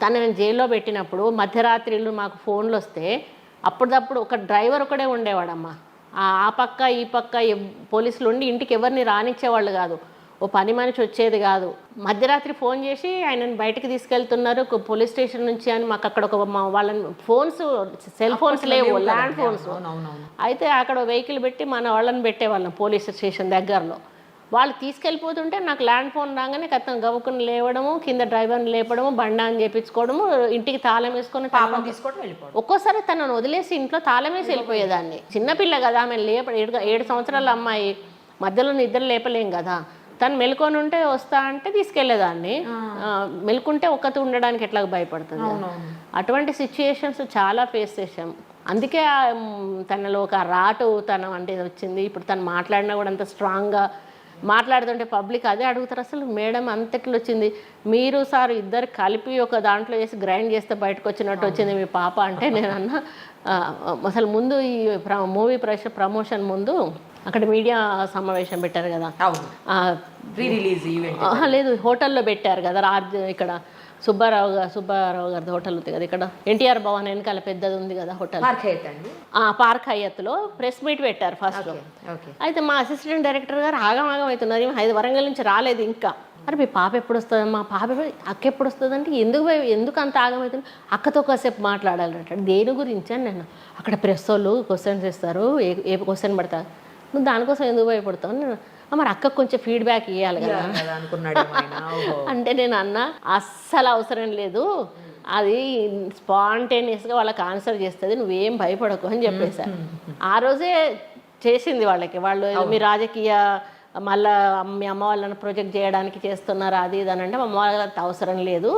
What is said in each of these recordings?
తనని జైల్లో పెట్టినప్పుడు మధ్యరాత్రిళ్ళు మాకు ఫోన్లు వస్తే అప్పటిదప్పుడు ఒక డ్రైవర్ ఒకడే ఉండేవాడమ్మా. ఆ పక్క ఈ పక్క పోలీసులు ఉండి ఇంటికి ఎవరిని రానిచ్చేవాళ్ళు కాదు. ఓ పని మనిషి వచ్చేది కాదు. మధ్యరాత్రి ఫోన్ చేసి ఆయనని బయటకు తీసుకెళ్తున్నారు పోలీస్ స్టేషన్ నుంచి అని మాకు అక్కడ వాళ్ళని ఫోన్స్, సెల్ ఫోన్స్ లేవు, ల్యాండ్ ఫోన్స్. అయితే అక్కడ వెహికల్ పెట్టి మన వాళ్ళని పెట్టేవాళ్ళం పోలీస్ స్టేషన్ దగ్గరలో. వాళ్ళు తీసుకెళ్ళిపోతుంటే నాకు ల్యాండ్ ఫోన్ రాగానే కథం గవ్వుకుని లేవడము, కింద డ్రైవర్ని లేపడము, బండా అని చేయించుకోవడము, ఇంటికి తాళం వేసుకొని పాపం తీసుకోవడం వెళ్ళిపోవడం. ఒక్కోసారి తనను వదిలేసి ఇంట్లో తాళం వేసి వెళ్ళిపోయేదాన్ని. చిన్నపిల్ల కదా, ఆమె 7 సంవత్సరాల అమ్మాయి, మధ్యలో నిద్ర లేపలేం కదా. తను మెలుకొని ఉంటే వస్తా అంటే తీసుకెళ్లేదాన్ని. మెలుకుంటే ఒక్కతి ఉండడానికి ఎట్లా భయపడుతుంది. అటువంటి సిచ్యుయేషన్స్ చాలా ఫేస్ చేసాం. అందుకే తనలో ఒక రాటుతనం అంటే వచ్చింది. ఇప్పుడు తను మాట్లాడినా కూడా అంత స్ట్రాంగ్గా మాట్లాడుతుంటే పబ్లిక్ అదే అడుగుతారు, అసలు మేడం అంతట్లు వచ్చింది, మీరు సార్ ఇద్దరు కలిపి ఒక దాంట్లో వేసి గ్రైండ్ చేస్తే బయటకు వచ్చినట్టు వచ్చింది మీ పాప అంటే. నేను అన్నా అసలు ముందు ఈ మూవీ ప్రమోషన్ ముందు అక్కడ మీడియా సమావేశం పెట్టారు కదా, లేదు హోటల్లో పెట్టారు కదా, ఇక్కడ సుబ్బారావు గారి హోటల్ ఉంది కదా, ఇక్కడ ఎన్టీఆర్ భవన్ వెనకాల పెద్దది ఉంది కదా హోటల్, పార్క్ హయత్లో ప్రెస్ మీట్ పెట్టారు ఫస్ట్. అయితే మా అసిస్టెంట్ డైరెక్టర్ గారు ఆగం అవుతున్నారు, వరంగల్ నుంచి రాలేదు ఇంకా. అరే మీ పాప ఎప్పుడు వస్తుంది, మా పాప అక్క ఎప్పుడు వస్తుంది అంటే ఎందుకు అంత ఆగమవుతుంది, అక్కతో కాసేపు మాట్లాడాలంటాడు. దేని గురించి అని నేను, అక్కడ ప్రెస్ వాళ్ళు క్వశ్చన్స్ ఇస్తారు, ఏ క్వశ్చన్ పడతారు, నువ్వు దానికోసం ఎందుకు భయపడతావు నేను, మరి అక్కకు కొంచెం ఫీడ్బ్యాక్ ఇవ్వాలి కదా అనుకున్నాడు. అంటే నేను అన్నా అస్సలు అవసరం లేదు, అది స్పాంటేనియస్గా వాళ్ళకి ఆన్సర్ చేస్తుంది, నువ్వేం భయపడకు అని చెప్పేశారు. ఆ రోజే చేసింది వాళ్ళకి. వాళ్ళు మీ రాజకీయ మళ్ళీ మీ అమ్మ వాళ్ళని ప్రొజెక్ట్ చేయడానికి చేస్తున్నారు అది ఇది అని అంటే, మా అమ్మ వాళ్ళకి అవసరం లేదు,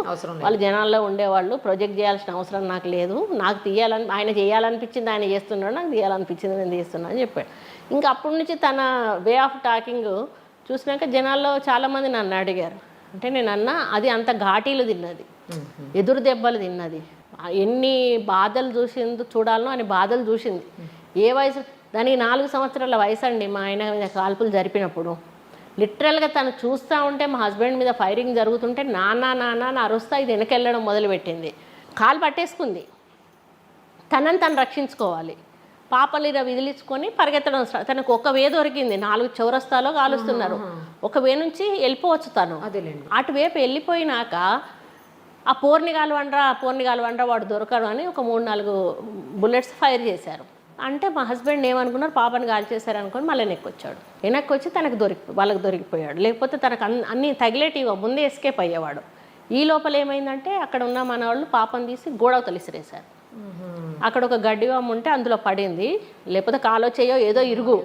వాళ్ళు జనాల్లో ఉండేవాళ్ళు, ప్రొజెక్ట్ చేయాల్సిన అవసరం నాకు లేదు, నాకు ఆయన చేయాలనిపించింది ఆయన చేస్తున్నాడు, నాకు తీయాలనిపించింది నేను చేస్తున్నాను అని చెప్పాడు. ఇంకా అప్పటి నుంచి తన వే ఆఫ్ టాకింగ్ చూసినాక జనాల్లో చాలామంది నన్ను అడిగారు. అంటే నేను అన్నా అది అంత ఘాటీలు తిన్నది, ఎదురు దెబ్బలు తిన్నది, ఎన్ని బాధలు చూడాలనో అని బాధలు చూసింది. ఏ వయసు దానికి 4 సంవత్సరాల వయసు అండి. మా ఆయన మీద కాల్పులు జరిపినప్పుడు లిటరల్గా తను చూస్తూ ఉంటే మా హస్బెండ్ మీద ఫైరింగ్ జరుగుతుంటే నాన్న అరుస్తా ఇది వెనకెళ్ళడం మొదలుపెట్టింది. కాలు పట్టేసుకుంది, తనని తను రక్షించుకోవాలి, పాపలు ఇలా విదిలించుకొని పరిగెత్తడం. తనకు ఒక వే దొరికింది, 4 చౌరస్తాలో కాలుస్తున్నారు, ఒక వే నుంచి వెళ్ళిపోవచ్చు తను. అటువైపు వెళ్ళిపోయినాక ఆ పోర్ని కాలువండ్రా వాడు దొరకడు అని ఒక 3-4 బుల్లెట్స్ ఫైర్ చేశారు. అంటే మా హస్బెండ్ ఏమనుకున్నారు, పాపని కాల్ చేశారు అనుకొని మళ్ళీ వెనక్కి వచ్చి వాళ్ళకి దొరికిపోయాడు. లేకపోతే తనకు అన్నీ తగిలేటివి ముందే ఎస్కేప్ అయ్యేవాడు. ఈ లోపల ఏమైందంటే అక్కడ ఉన్న మన వాళ్ళు పాపను తీసి గోడవతలు విసిరేశారు. అక్కడ ఒక గడ్డివామ ఉంటే అందులో పడింది, లేకపోతే కాలో చేయో ఏదో ఇరుగు,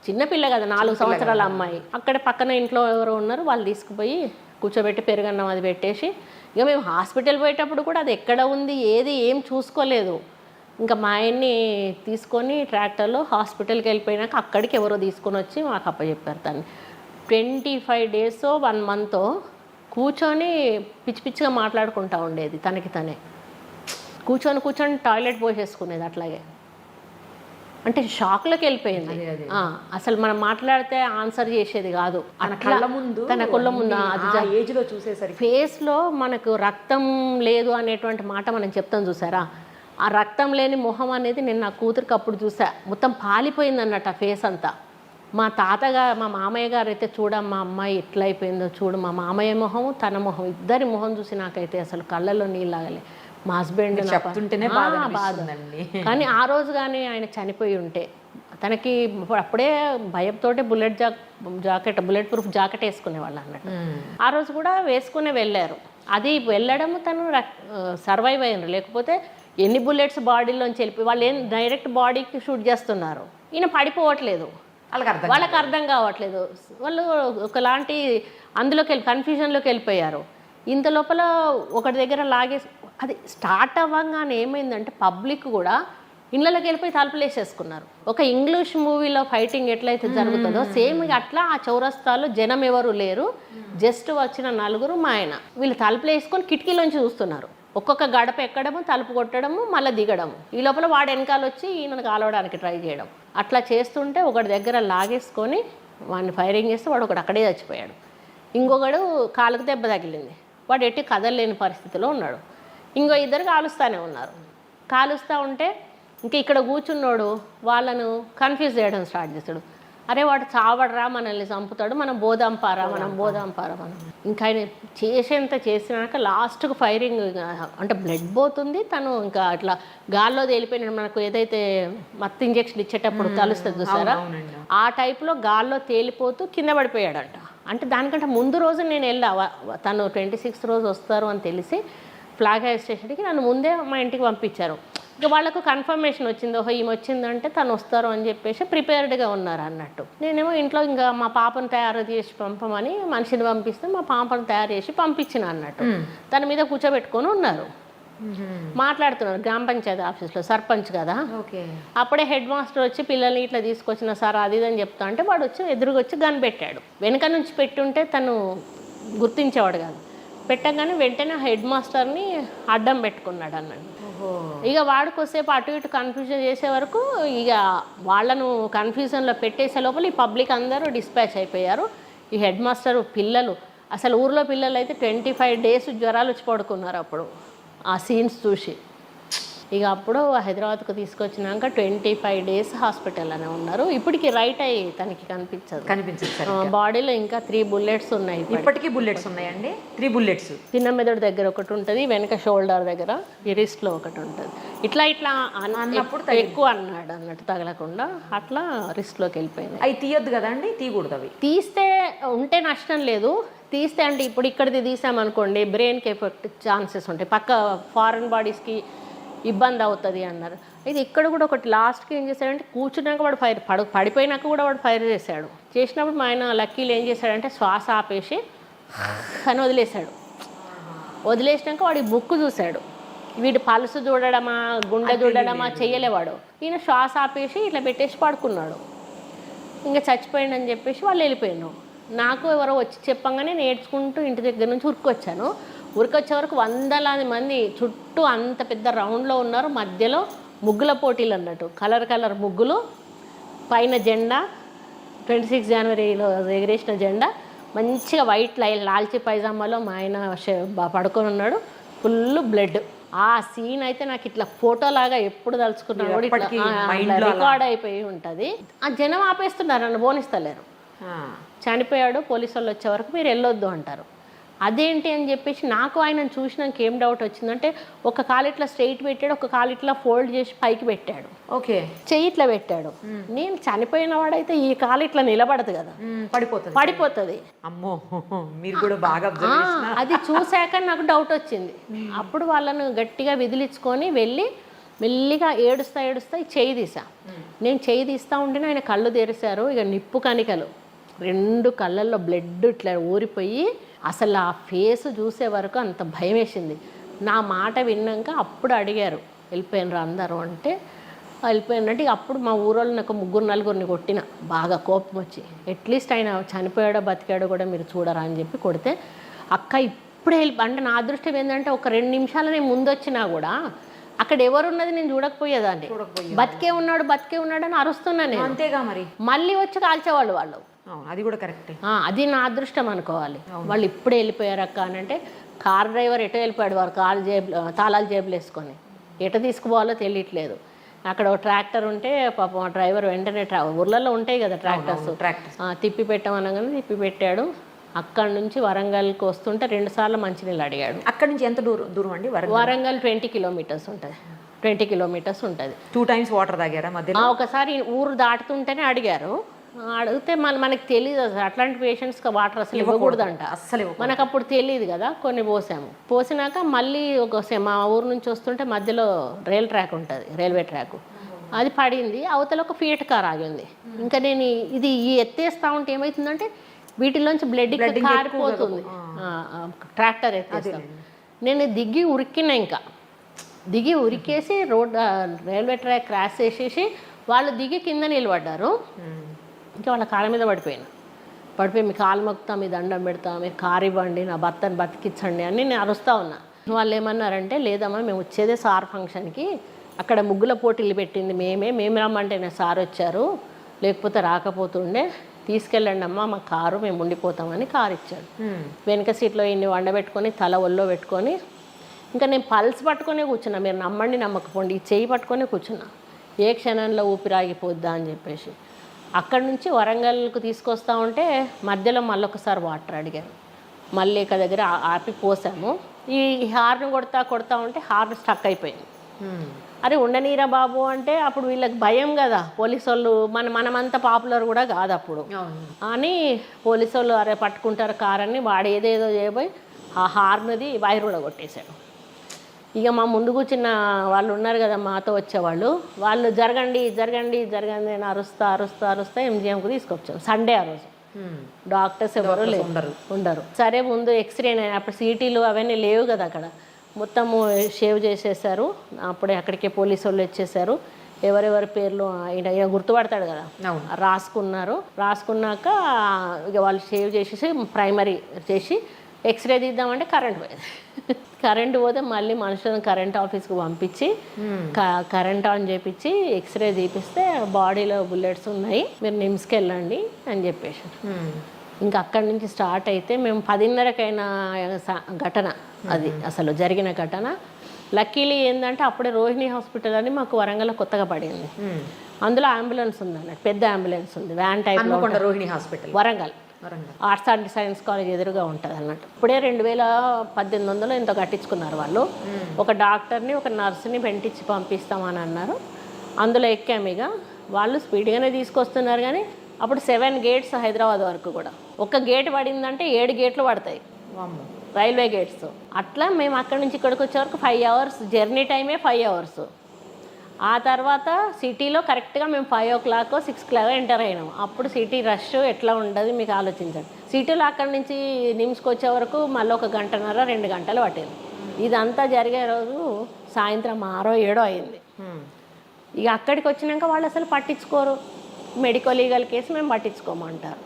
చిన్నపిల్ల కదా 4 సంవత్సరాల అమ్మాయి. అక్కడ పక్కన ఇంట్లో ఎవరో ఉన్నారు, వాళ్ళు తీసుకుపోయి కూర్చోబెట్టి పెరుగన్నం అది పెట్టేసి, ఇక మేము హాస్పిటల్ పోయేటప్పుడు కూడా అది ఎక్కడ ఉంది ఏం చూసుకోలేదు. ఇంకా మా ఆయన్ని తీసుకొని ట్రాక్టర్లో హాస్పిటల్కి వెళ్ళిపోయినాక అక్కడికి ఎవరో తీసుకొని వచ్చి మాకు అప్పచెప్పారు. తను 25 days 1 month కూర్చొని పిచ్చిగా మాట్లాడుకుంటూ ఉండేది, తనకి తనే కూర్చొని టాయిలెట్ పోసేసుకునేది. అట్లాగే అంటే షాక్లోకి వెళ్ళిపోయింది. అసలు మనం మాట్లాడితే ఆన్సర్ చేసేది కాదు. తన కళ్ళ ముందు ఏజ్లో చూసేసరికి ఫేస్లో మనకు రక్తం లేదు అనేటువంటి మాట మనం చెప్తాం చూసారా, ఆ రక్తం లేని మొహం అనేది నేను నా కూతురికి అప్పుడు చూసా, మొత్తం పాలిపోయింది అన్నట్టు ఆ ఫేస్ అంతా. మా మామయ్య గారు అయితే చూడమ్మా అమ్మాయి ఎట్లా అయిపోయిందో చూడు, మా మామయ్య మొహం తన మొహం ఇద్దరి మొహం చూసి నాకైతే అసలు కళ్ళల్లో నీళ్ళాగలే. మా హస్బెండ్ బాధ. కానీ ఆ రోజు కానీ ఆయన చనిపోయి ఉంటే తనకి అప్పుడే భయంతోటే బుల్లెట్ ప్రూఫ్ జాకెట్ వేసుకునేవాళ్ళు అన్నట్టు. ఆ రోజు కూడా వేసుకునే వెళ్ళారు. అది వెళ్ళడం తను సర్వైవ్ అయ్యారు, లేకపోతే ఎన్ని బుల్లెట్స్ బాడీలోంచి వెళ్ళిపోయి వాళ్ళు డైరెక్ట్ బాడీకి షూట్ చేస్తున్నారు, ఈయన పడిపోవట్లేదు, వాళ్ళకి అర్థం కావట్లేదు, వాళ్ళు ఒకలాంటి కన్ఫ్యూజన్లోకి వెళ్ళిపోయారు. ఇంత లోపల ఒకటి దగ్గర అది స్టార్ట్ అవ్వగానే ఏమైందంటే పబ్లిక్ కూడా ఇళ్ళకి వెళ్ళిపోయి తలుపులు వేసేసుకున్నారు. ఒక ఇంగ్లీష్ మూవీలో ఫైటింగ్ ఎట్లయితే జరుగుతుందో సేమ్ అట్లా ఆ చౌరస్తాలో జనం ఎవరు లేరు, జస్ట్ వచ్చిన 4 మా ఆయన, వీళ్ళు తలుపులు వేసుకొని కిటికీలోంచి చూస్తున్నారు. ఒక్కొక్క గడప ఎక్కడము, తలుపు కొట్టడము, మళ్ళీ దిగడము. ఈ లోపల వాడు వెనకాల వచ్చి ఈయనను కాలవడానికి ట్రై చేయడం. అట్లా చేస్తుంటే ఒకటి దగ్గర లాగేసుకొని వాడిని ఫైరింగ్ చేస్తే వాడు ఒకడు అక్కడే చచ్చిపోయాడు. ఇంకొకడు కాలుకు దెబ్బ తగిలింది, వాడు ఎట్టి కదలలేని పరిస్థితిలో ఉన్నాడు. ఇంకో ఇద్దరు కాలుస్తూనే ఉన్నారు. కాలుస్తూ ఉంటే ఇంక ఇక్కడ కూర్చున్నాడు వాళ్ళను కన్ఫ్యూజ్ చేయడం స్టార్ట్ చేస్తాడు. అరే వాడు చావడరా, మనల్ని చంపుతాడు, మనం బోదాంపారా మనం. ఇంకా ఆయన చేసేంత చేసినాక లాస్ట్కు ఫైరింగ్, అంటే బ్లడ్ పోతుంది, తను ఇంకా అట్లా గాల్లో తేలిపోయిన, మనకు ఏదైతే మత్తు ఇంజెక్షన్ ఇచ్చేటప్పుడు తలుస్తుంది చూసారా, ఆ టైప్లో గాల్లో తేలిపోతూ కింద పడిపోయాడంట. అంటే దానికంటే ముందు రోజు నేను వెళ్ళా, తను 26 రోజు వస్తారు అని తెలిసి ఫ్లాగ్ హై స్టేషన్కి నన్ను ముందే మా ఇంటికి పంపించారు. ఇక వాళ్ళకు కన్ఫర్మేషన్ వచ్చింది, ఓహో ఈమె వచ్చిందంటే తను వస్తారు అని చెప్పేసి ప్రిపేర్డ్గా ఉన్నారు అన్నట్టు. నేనేమో ఇంట్లో ఇంకా మా పాపను తయారు చేసి పంపమని మనిషిని పంపిస్తే మా పాపను తయారు చేసి పంపించిన అన్నట్టు. తన మీద కూర్చోబెట్టుకొని ఉన్నారు, మాట్లాడుతున్నారు గ్రామ పంచాయతీ ఆఫీస్లో, సర్పంచ్ కదా. అప్పుడే హెడ్ మాస్టర్ వచ్చి పిల్లల్ని ఇట్లా తీసుకొచ్చిన సార్ అది ఇదని చెప్తా అంటే వాడు వచ్చి ఎదురుగొచ్చి గన్ పెట్టాడు. వెనక నుంచి పెట్టుంటే తను గుర్తించేవాడు కాదు. పెట్టగానే వెంటనే హెడ్ మాస్టర్ని అడ్డం పెట్టుకున్నాడు అన్నాడు. ఇక వాడికొసేపు అటు ఇటు కన్ఫ్యూజన్ చేసే వరకు ఇక వాళ్ళను కన్ఫ్యూజన్లో పెట్టేసే లోపల ఈ పబ్లిక్ అందరూ డిస్పాచ్ అయిపోయారు. ఈ హెడ్ మాస్టర్ పిల్లలు, అసలు ఊర్లో పిల్లలు అయితే 25 days జ్వరాలు వచ్చి పడుకున్నారు అప్పుడు ఆ సీన్స్ చూసి. ఇక అప్పుడు హైదరాబాద్కు తీసుకొచ్చినాక 25 days హాస్పిటల్లోనే ఉన్నారు. ఇప్పటికి రైట్ అయ్యి తనకి కనిపించదు. బాడీలో ఇంకా 3 bullets ఉన్నాయి. ఇప్పటికీ బుల్లెట్స్ ఉన్నాయండి? 3 bullets. చిన్న మెదడు దగ్గర ఒకటి ఉంటుంది, వెనక షోల్డర్ దగ్గర, ఈ రిస్ట్లో ఒకటి ఉంటుంది. ఇట్లా అన్నప్పుడు ఎక్కువ అన్నాడు అన్నట్టు తగలకుండా అట్లా రిస్ట్లోకి వెళ్ళిపోయింది. అవి తీయొద్దు కదా అండి? తీయకూడదు. అవి తీస్తే ఉంటే నష్టం లేదు, తీస్తే అంటే ఇప్పుడు ఇక్కడిది తీసామనుకోండి బ్రెయిన్కి ఎఫెక్ట్ ఛాన్సెస్ ఉంటాయి, పక్క ఫారెన్ బాడీస్కి ఇబ్బంది అవుతుంది అన్నారు. అయితే ఇక్కడ కూడా ఒకటి లాస్ట్కి ఏం చేశాడంటే కూర్చున్నాక వాడు పడిపోయినాక కూడా వాడు ఫైర్ చేసినప్పుడు మా ఆయన లక్కీలు ఏం చేశాడంటే శ్వాస ఆపేసి అని వదిలేసినాక వాడి బుక్ చూశాడు. వీడు పల్సు చూడడమా గుండె చూడడమా చెయ్యలేవాడు. ఈయన శ్వాస ఆపేసి ఇట్లా పెట్టేసి పడుకున్నాడు. ఇంకా చచ్చిపోయిందని చెప్పేసి వాళ్ళు వెళ్ళిపోయాను. నాకు ఎవరో వచ్చి చెప్పంగానే నేర్చుకుంటూ ఇంటి దగ్గర నుంచి ఉరికొచ్చాను. ఉరికొచ్చే వరకు 100 మంది చుట్టూ అంత పెద్ద రౌండ్లో ఉన్నారు. మధ్యలో ముగ్గుల పోటీలు అన్నట్టు, కలర్ ముగ్గులు, పైన జెండా 26 జనవరిలో ఎగిరేసిన జెండా, మంచిగా వైట్ లాల్చి పైజామాలో మా ఆయన పడుకొని ఉన్నాడు, ఫుల్ బ్లడ్. ఆ సీన్ అయితే నాకు ఇట్లా ఫోటోలాగా ఎప్పుడు తలుచుకున్నాను కూడా ఇట్లా రికార్డ్ అయిపోయి ఉంటుంది. ఆ జనం ఆపేస్తున్నారు, నన్ను పోనిస్తలేరు. చనిపోయాడు, పోలీసు వాళ్ళు వచ్చే వరకు మీరు వెళ్ళొద్దు అంటారు. అదేంటి అని చెప్పేసి నాకు ఆయనను చూసినాక ఏం డౌట్ వచ్చిందంటే, ఒక కాలు ఇట్లా స్ట్రైట్ పెట్టాడు, ఒక కాలు ఇట్లా ఫోల్డ్ చేసి పైకి పెట్టాడు, చెయ్యి ఇట్లా పెట్టాడు. నేను చనిపోయిన వాడైతే ఈ కాలు ఇట్లా నిలబడదు కదా, పడిపోతుంది. అమ్మో, మీరు కూడా బాగా అది చూశాక నాకు డౌట్ వచ్చింది. అప్పుడు వాళ్ళను గట్టిగా విదిలించుకొని వెళ్ళి మెల్లిగా ఏడుస్తా చెయ్యి తీసా. నేను చెయ్యి తీస్తూ ఉంటేనే ఆయన కళ్ళు తెరిశారు. ఇక నిప్పు కణికలు 2 కళ్ళల్లో బ్లడ్ ఇట్లా ఊరిపోయి అసలు ఆ ఫేస్ చూసే వరకు అంత భయం వేసింది. నా మాట విన్నాక అప్పుడు అడిగారు వెళ్ళిపోయినరు అందరూ అంటే, వెళ్ళిపోయినట్టు అప్పుడు మా ఊరోళ్ళు నాకు 3-4 కొట్టిన, బాగా కోపం వచ్చి, అట్లీస్ట్ ఆయన చనిపోయాడో బతికాడో కూడా మీరు చూడరా అని చెప్పి కొడితే, అక్క ఇప్పుడే అంటే నా అదృష్టం ఏంటంటే ఒక 2 నిమిషాలు నేను ముందు వచ్చినా కూడా అక్కడ ఎవరున్నది నేను చూడకపోయేదాన్ని. బతికే ఉన్నాడు అని అరుస్తున్నాను. అంతేగా మరి మళ్ళీ వచ్చి కాల్చేవాళ్ళు వాళ్ళు. అది కూడా కరెక్టే. అది నా అదృష్టం అనుకోవాలి. వాళ్ళు ఇప్పుడే వెళ్ళిపోయారు అక్క అని అంటే, కార్ డ్రైవర్ ఎటో వెళ్ళిపోయాడు, వారు తాళాలు జేబులు వేసుకొని ఎట తీసుకుపోవాలో తెలియట్లేదు. అక్కడ ఒక ట్రాక్టర్ ఉంటే పాపం ఆ డ్రైవర్ వెంటనే ఊర్లలో ఉంటాయి కదా ట్రాక్టర్స్, తిప్పి పెట్టమనగానే తిప్పి పెట్టాడు. అక్కడి నుంచి వరంగల్కి వస్తుంటే 2 సార్లు మంచినీళ్ళు అడిగాడు. అక్కడి నుంచి ఎంత దూరం అండి? వరంగల్ 20 kilometers ఉంటుంది. 20 kilometers ఉంటుంది. 2 times వాటర్ తాగారా మధ్యలో? ఒకసారి ఊరు దాటుతుంటేనే అడిగారు. అడిగితే మనకి తెలియదు అసలు అట్లాంటి పేషెంట్స్కి వాటర్ అసలు ఇవ్వకూడదంట. అసలు మనకు అప్పుడు తెలియదు కదా. కొన్ని పోసినాక మళ్ళీ మా ఊరు నుంచి వస్తుంటే మధ్యలో రైల్వే ట్రాక్ అది పడింది. అవతల ఒక ఫియట్ కార్ ఆగింది. ఇంకా నేను ఇది ఎత్తేస్తా ఉంటే ఏమవుతుందంటే వీటిలోంచి బ్లడ్ కారిపోతుంది. ట్రాక్టర్ ఎత్తేస్తాం. నేను దిగి ఉరికేసి రైల్వే ట్రాక్ క్రాస్ చేసేసి వాళ్ళు దిగి కింద నిలబడ్డారు. ఇంకా వాళ్ళ కాళ్ళ మీద పడిపోయి మీ కాలు మొక్కుతా, మీ దండం పెడతా, మీరు కారు ఇవ్వండి, నా భర్తను బతికించండి అని నేను అరుస్తూ ఉన్నా. వాళ్ళు ఏమన్నారంటే, లేదమ్మా మేము వచ్చేదే సార్ ఫంక్షన్కి, అక్కడ ముగ్గుల పోటీలు పెట్టింది మేము రమ్మంటేనే సార్ వచ్చారు, లేకపోతే రాకపోతుండే, తీసుకెళ్ళండి అమ్మా మా కారు మేము ఉండిపోతామని కారు ఇచ్చాడు. వెనక సీట్లో ఇన్ని వండబెట్టుకొని తల ఒళ్ళో పెట్టుకొని ఇంకా నేను పల్స్ పట్టుకొని కూర్చున్నా. మీరు నమ్మండి నమ్మకపోండి, ఈ చెయ్యి పట్టుకొని కూర్చున్నా. ఏ క్షణంలో ఊపిరాగిపోద్దా అని చెప్పేసి. అక్కడి నుంచి వరంగల్కు తీసుకొస్తా ఉంటే మధ్యలో మళ్ళీ ఒకసారి వాటర్ అడిగారు. మళ్ళీ ఇక దగ్గర ఆపి పోసాము. ఈ హార్న్ కొడతా ఉంటే హార్న్ స్టక్ అయిపోయింది. అరే ఉండనీరా బాబు అంటే అప్పుడు వీళ్ళకి భయం కదా, పోలీసు వాళ్ళు మనమంతా పాపులర్ కూడా కాదు అప్పుడు అని పోలీసు వాళ్ళు అరే పట్టుకుంటారు కార్ అని వాడు ఏదేదో చేయబోయి ఆ హార్న్ది వైర్ కూడా కొట్టేశాడు. ఇక మా ముందు కూర్చున్న వాళ్ళు ఉన్నారు కదా మాతో వచ్చేవాళ్ళు, వాళ్ళు జరగండి అని అరుస్తా ఎంజిఎంకు తీసుకొచ్చాం. సండే ఆ రోజు డాక్టర్స్ ఎవరు ఉండరు. సరే ముందు ఎక్స్రే అప్పుడు సీటీలు అవన్నీ లేవు కదా అక్కడ, మొత్తము షేవ్ చేసేసారు. అప్పుడే అక్కడికే పోలీసు వాళ్ళు వచ్చేసారు. ఎవరెవరి పేర్లు ఆయన గుర్తుపడతాడు కదా రాసుకున్నాక ఇక వాళ్ళు షేవ్ చేసేసి ప్రైమరీ చేసి ఎక్స్రే తీద్దామంటే కరెంట్ పోయేది. కరెంట్ పోతే మళ్ళీ మనుషులను కరెంట్ ఆఫీస్కి పంపించి కరెంట్ ఆన్ చేపించి ఎక్స్రే తీపిస్తే బాడీలో బుల్లెట్స్ ఉన్నాయి, మీరు నిమ్స్కి వెళ్ళండి అని చెప్పేసి. ఇంకా అక్కడి నుంచి స్టార్ట్ అయితే మేము 10:30కైన ఘటన అది అసలు జరిగిన ఘటన. లక్కీలీ ఏంటంటే అప్పుడే రోహిణి హాస్పిటల్ అని మాకు వరంగల్లో కొత్తగా పడింది. అందులో అంబులెన్స్ ఉంది అన్నట్టు, పెద్ద అంబులెన్స్ ఉంది, van type. Rohini hospital Warangal arts and science college ఎదురుగా ఉంటుంది అన్నట్టు. ఇప్పుడే 2018 ఎంతో కట్టించుకున్నారు వాళ్ళు. ఒక డాక్టర్ని ఒక నర్సుని వెంటించి పంపిస్తామని అన్నారు. అందులో ఎక్కామిగా వాళ్ళు స్పీడ్గానే తీసుకొస్తున్నారు. కానీ అప్పుడు 7 గేట్స్ హైదరాబాద్ వరకు కూడా. ఒక గేట్ పడిందంటే 7 గేట్లు పడతాయి రైల్వే గేట్స్. అట్లా మేము అక్కడి నుంచి ఇక్కడికి వచ్చే వరకు 5 hours జర్నీ టైమే 5 hours. ఆ తర్వాత సిటీలో కరెక్ట్గా మేము 5 o'clock 6 o'clock ఎంటర్ అయినాం. అప్పుడు సిటీ రష్ ఎట్లా ఉండదు మీకు ఆలోచించండి. సిటీలో అక్కడి నుంచి నిమ్స్కి వచ్చే వరకు మళ్ళీ 1 గంటన్నర 2 గంటలు పట్టేది. ఇదంతా జరిగే రోజు సాయంత్రం 6 7 అయింది. ఇక అక్కడికి వచ్చినాక వాళ్ళు అసలు పట్టించుకోరు. మెడికల్ లీగల్ కేసు మేము పట్టించుకోమంటారు.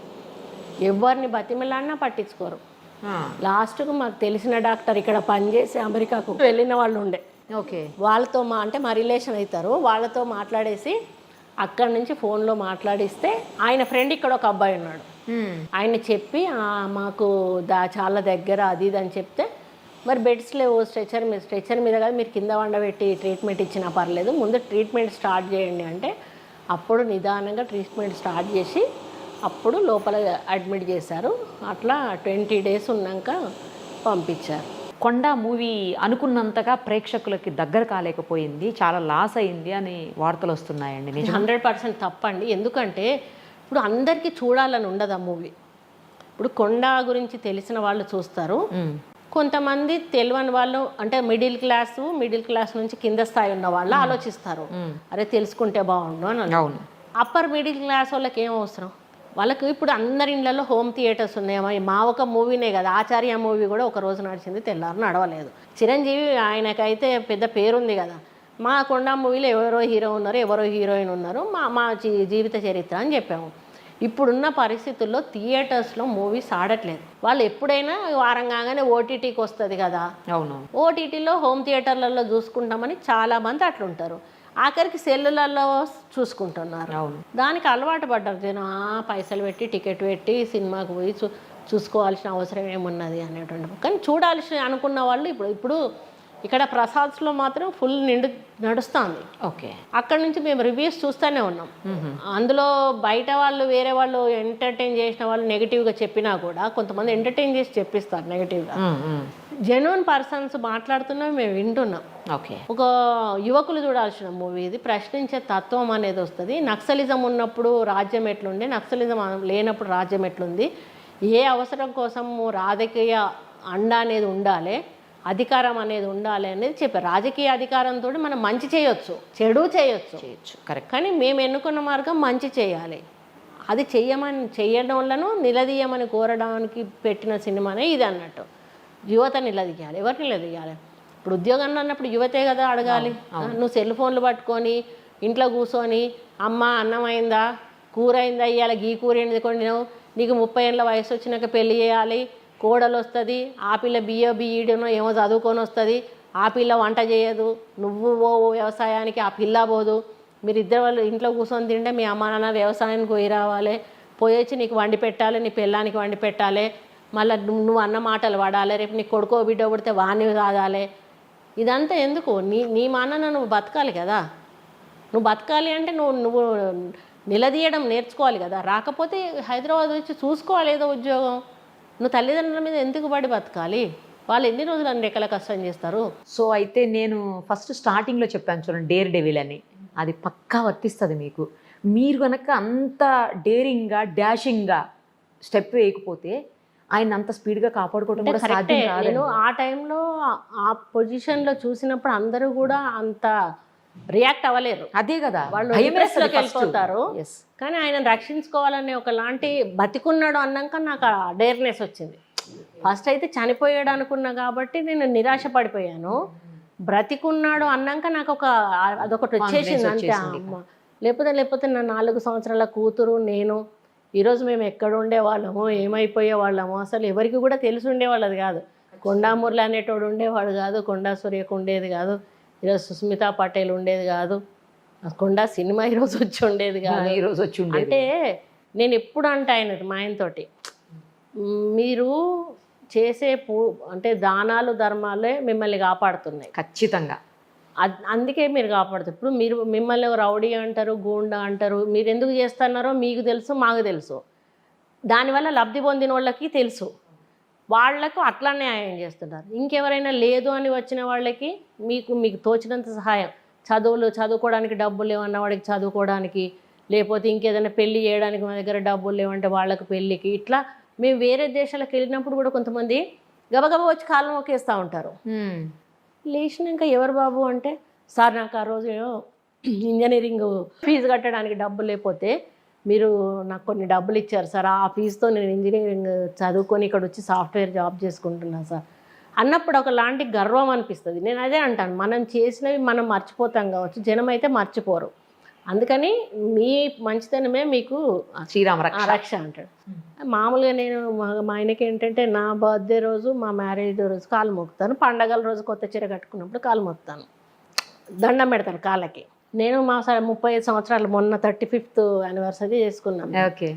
ఎవరిని బతిమిలాడినా పట్టించుకోరు. లాస్ట్కు మాకు తెలిసిన డాక్టర్ ఇక్కడ పనిచేసి అమెరికాకు వెళ్ళిన వాళ్ళు ఉండే. ఓకే, వాళ్ళతో అంటే మా రిలేషన్ అవుతారు, వాళ్ళతో మాట్లాడేసి అక్కడి నుంచి ఫోన్లో మాట్లాడిస్తే ఆయన ఫ్రెండ్ ఇక్కడ ఒక అబ్బాయి ఉన్నాడు. ఆయన చెప్పి మాకు చాలా దగ్గర అది ఇది అని చెప్తే మరి బెడ్స్ లేవు, స్ట్రెచర్ మీద కదా మీరు కింద వండబెట్టి ట్రీట్మెంట్ ఇచ్చినా పర్లేదు, ముందు ట్రీట్మెంట్ స్టార్ట్ చేయండి అంటే అప్పుడు నిదానంగా ట్రీట్మెంట్ స్టార్ట్ చేసి అప్పుడు లోపల అడ్మిట్ చేశారు. అట్లా 20 days ఉన్నాక పంపించారు. కొండ మూవీ అనుకున్నంతగా ప్రేక్షకులకి దగ్గర కాలేకపోయింది, చాలా లాస్ అయింది అని వార్తలు వస్తున్నాయండి. 100% తప్పండి. ఎందుకంటే ఇప్పుడు అందరికీ చూడాలని ఉండదు ఆ మూవీ. ఇప్పుడు కొండ గురించి తెలిసిన వాళ్ళు చూస్తారు, కొంతమంది తెలియని వాళ్ళు అంటే మిడిల్ క్లాస్ నుంచి కింద స్థాయి ఉన్న వాళ్ళు ఆలోచిస్తారు, అరే తెలుసుకుంటే బాగుండు అని. అప్పర్ మిడిల్ క్లాస్ వాళ్ళకి ఏం అవసరం, వాళ్ళకి ఇప్పుడు అందరి ఇళ్ళల్లో హోమ్ థియేటర్స్ ఉన్నాయి. మా ఒక మూవీనే కదా, ఆచార్య మూవీ కూడా ఒక రోజు నడిచింది, తెల్లారు నడవలేదు. చిరంజీవి ఆయనకైతే పెద్ద పేరుంది కదా, మా కొండ మూవీలో ఎవరో హీరో ఉన్నారు, ఎవరో హీరోయిన్ ఉన్నారు, మా జీవిత చరిత్ర అని చెప్పాము. ఇప్పుడున్న పరిస్థితుల్లో థియేటర్స్లో మూవీస్ ఆడట్లేదు. వాళ్ళు ఎప్పుడైనా వారం కాగానే ఓటీటీకి వస్తుంది కదా, అవును, ఓటీటీలో హోమ్ థియేటర్లలో చూసుకుంటామని చాలామంది అట్లుంటారు. ఆఖరికి సెల్లులలో చూసుకుంటున్నారు. అవును, దానికి అలవాటు పడ్డారు జనం. పైసలు పెట్టి టికెట్ పెట్టి సినిమాకి పోయి చూసుకోవాల్సిన అవసరం ఏమున్నది అనేటువంటి. కానీ చూడాల్సి అనుకున్న వాళ్ళు ఇప్పుడు ఇక్కడ ప్రసాద్స్లో మాత్రం ఫుల్ నడుస్తుంది. ఓకే, అక్కడ నుంచి మేము రివ్యూస్ చూస్తూనే ఉన్నాం. అందులో బయట వాళ్ళు వేరే వాళ్ళు ఎంటర్టైన్ చేసిన వాళ్ళు నెగిటివ్గా చెప్పినా కూడా కొంతమంది ఎంటర్టైన్ చేసి చెప్పిస్తారు నెగిటివ్గా. జెన్యూన్ పర్సన్స్ మాట్లాడుతున్నవి మేము వింటున్నాం. ఓకే, ఒక యువకులు చూడాల్సిన మూవీ ఇది. ప్రశ్నించే తత్వం అనేది వస్తుంది. నక్సలిజం ఉన్నప్పుడు రాజ్యం ఎట్లుంది, నక్సలిజం లేనప్పుడు రాజ్యం ఎట్లుంది, ఏ అవసరం కోసం రాజకీయ అండ అనేది ఉండాలి, అధికారం అనేది ఉండాలి అనేది చెప్పారు. రాజకీయ అధికారంతో మనం మంచి చేయొచ్చు, చెడు చేయొచ్చు. కరెక్ట్, కానీ మేము ఎన్నుకున్న మార్గం మంచి చేయాలి. అది చేయడంలో నిలదీయమని కోరడానికి పెట్టిన సినిమానే ఇది అన్నట్టు. యువత నిలదీయాలి. ఎవరు నిలదీయాలి? ఇప్పుడు ఉద్యోగం అన్నప్పుడు యువతే కదా అడగాలి. నువ్వు సెల్ ఫోన్లు పట్టుకొని ఇంట్లో కూర్చొని అమ్మ అన్నం అయిందా, కూర అయిందా, ఇవాళ గీ కూర ఎందుకొని నీకు 30 ఏళ్ళ వయసు వచ్చినాక పెళ్లి చేయాలి, కోడలు వస్తుంది, ఆ పిల్ల బీఈడీనో ఏమో చదువుకొని వస్తుంది, ఆ పిల్ల వంట చేయదు, నువ్వు ఓ వ్యవసాయానికి ఆ పిల్ల పోదు, మీరిద్దరు వాళ్ళు ఇంట్లో కూర్చొని తింటే మీ అమ్మ నాన్న వ్యవసాయానికి పోయి రావాలి, పోయొచ్చి నీకు వండి పెట్టాలి, నీ పిల్లానికి వండి పెట్టాలి, మళ్ళీ నువ్వు అన్న మాటలు వాడాలి, రేపు నీ కొడుకో బిడ్డో పుడితే వాణ్ణి కాదాలి. ఇదంతా ఎందుకు? నీ మానన నువ్వు బతకాలి కదా. నువ్వు బతకాలి అంటే నువ్వు నిలదీయడం నేర్చుకోవాలి కదా. రాకపోతే హైదరాబాద్ వచ్చి చూసుకోవాలి ఏదో ఉద్యోగం. నువ్వు తల్లిదండ్రుల మీద ఎందుకు పడి బతకాలి? వాళ్ళు ఎన్ని రోజులు అన్ని రెక్కల కష్టం చేస్తారు. సో అయితే నేను ఫస్ట్ స్టార్టింగ్లో చెప్పాను చూడండి, డేర్ డెవిల్ అని, అది పక్కా వర్తిస్తుంది మీకు. మీరు కనుక అంత డేరింగ్గా డాషింగ్గా స్టెప్ వేయకపోతే ఆయన అంత స్పీడ్గా కాపాడుకోవడం కూడా సాధ్యం కాదు. నేను ఆ టైంలో ఆ పొజిషన్లో చూసినప్పుడు అందరూ కూడా అంత రియాక్ట్ అవ్వలేరు. అదే కదా, వాళ్ళు డిప్రెషన్లోకి వెళ్ళిపోతారు. కానీ ఆయన రక్షించుకోవాలనే ఒకలాంటి బతికున్నాడు అన్నాక నాకు ఆ డేర్నెస్ వచ్చింది. ఫస్ట్ అయితే చనిపోయాడు అనుకున్నా కాబట్టి నేను నిరాశ పడిపోయాను. బ్రతికున్నాడు అన్నాక నాకు అదొకటి వచ్చేసింది అంతే. అమ్మ లేకపోతే నా 4 సంవత్సరాల కూతురు నేను ఈరోజు మేము ఎక్కడ ఉండేవాళ్ళమో ఏమైపోయే వాళ్ళమో అసలు ఎవరికి కూడా తెలిసి ఉండేవాళ్ళది కాదు. కొండా మురళి అనేటోడు ఉండేవాడు కాదు, కొండా సూర్యకు ఉండేది కాదు, ఈరోజు సుస్మితా పటేల్ ఉండేది కాదు, కొండా సినిమా ఈరోజు వచ్చి ఉండేది కాదు. ఈరోజు వచ్చి అంటే నేను ఎప్పుడు అంటే ఆయన మా ఆయనతోటి, మీరు చేసే అంటే దానాలు ధర్మాలే మిమ్మల్ని కాపాడుతున్నాయి ఖచ్చితంగా. అందుకే మీరు కాపాడుతారు. ఇప్పుడు మీరు మిమ్మల్ని రౌడీ అంటారు, గూండా అంటారు, మీరు ఎందుకు చేస్తున్నారో మీకు తెలుసు, మాకు తెలుసు. దానివల్ల లబ్ధి పొందిన వాళ్ళకి తెలుసు, వాళ్లకు అట్లా న్యాయం చేస్తున్నారు. ఇంకెవరైనా లేదు అని వచ్చిన వాళ్ళకి మీకు తోచినంత సహాయం, చదువుకోవడానికి డబ్బులు లేవన్న వాడికి చదువుకోవడానికి, లేకపోతే ఇంకేదైనా పెళ్లి చేయడానికి మా దగ్గర డబ్బులు లేవంటే వాళ్ళకి పెళ్ళికి, ఇట్లా మేము వేరే దేశాలకు వెళ్ళినప్పుడు కూడా కొంతమంది గబగబా వచ్చి కాళ్ళు మొక్కేస్తూ ఉంటారు. లేచినాక ఎవరు బాబు అంటే, సార్ నాకు ఆ రోజు ఇంజనీరింగ్ ఫీజు కట్టడానికి డబ్బులు లేకపోతే మీరు నాకు కొన్ని డబ్బులు ఇచ్చారు సార్, ఆ ఫీజుతో నేను ఇంజనీరింగ్ చదువుకొని ఇక్కడ వచ్చి సాఫ్ట్వేర్ జాబ్ చేసుకుంటున్నాను సార్ అన్నప్పుడు ఒకలాంటి గర్వం అనిపిస్తుంది. నేను అదే అంటాను, మనం చేసినవి మనం మర్చిపోతాం కావచ్చు, జనం అయితే మర్చిపోరు. అందుకని మీ మంచితనమే మీకు శ్రీరామ రక్ష అంటాడు. మామూలుగా నేను మా ఆయనకి ఏంటంటే నా బర్త్డే రోజు, మా మ్యారేజ్ రోజు కాలు మొక్కుతాను, పండగల రోజు కొత్త చీర కట్టుకున్నప్పుడు కాలు మొక్కుతాను, దండం పెడతాను కాళ్ళకి. నేను మా 35 సంవత్సరాలు మొన్న 35th యానివర్సరీ చేసుకున్నాను. ఓకే.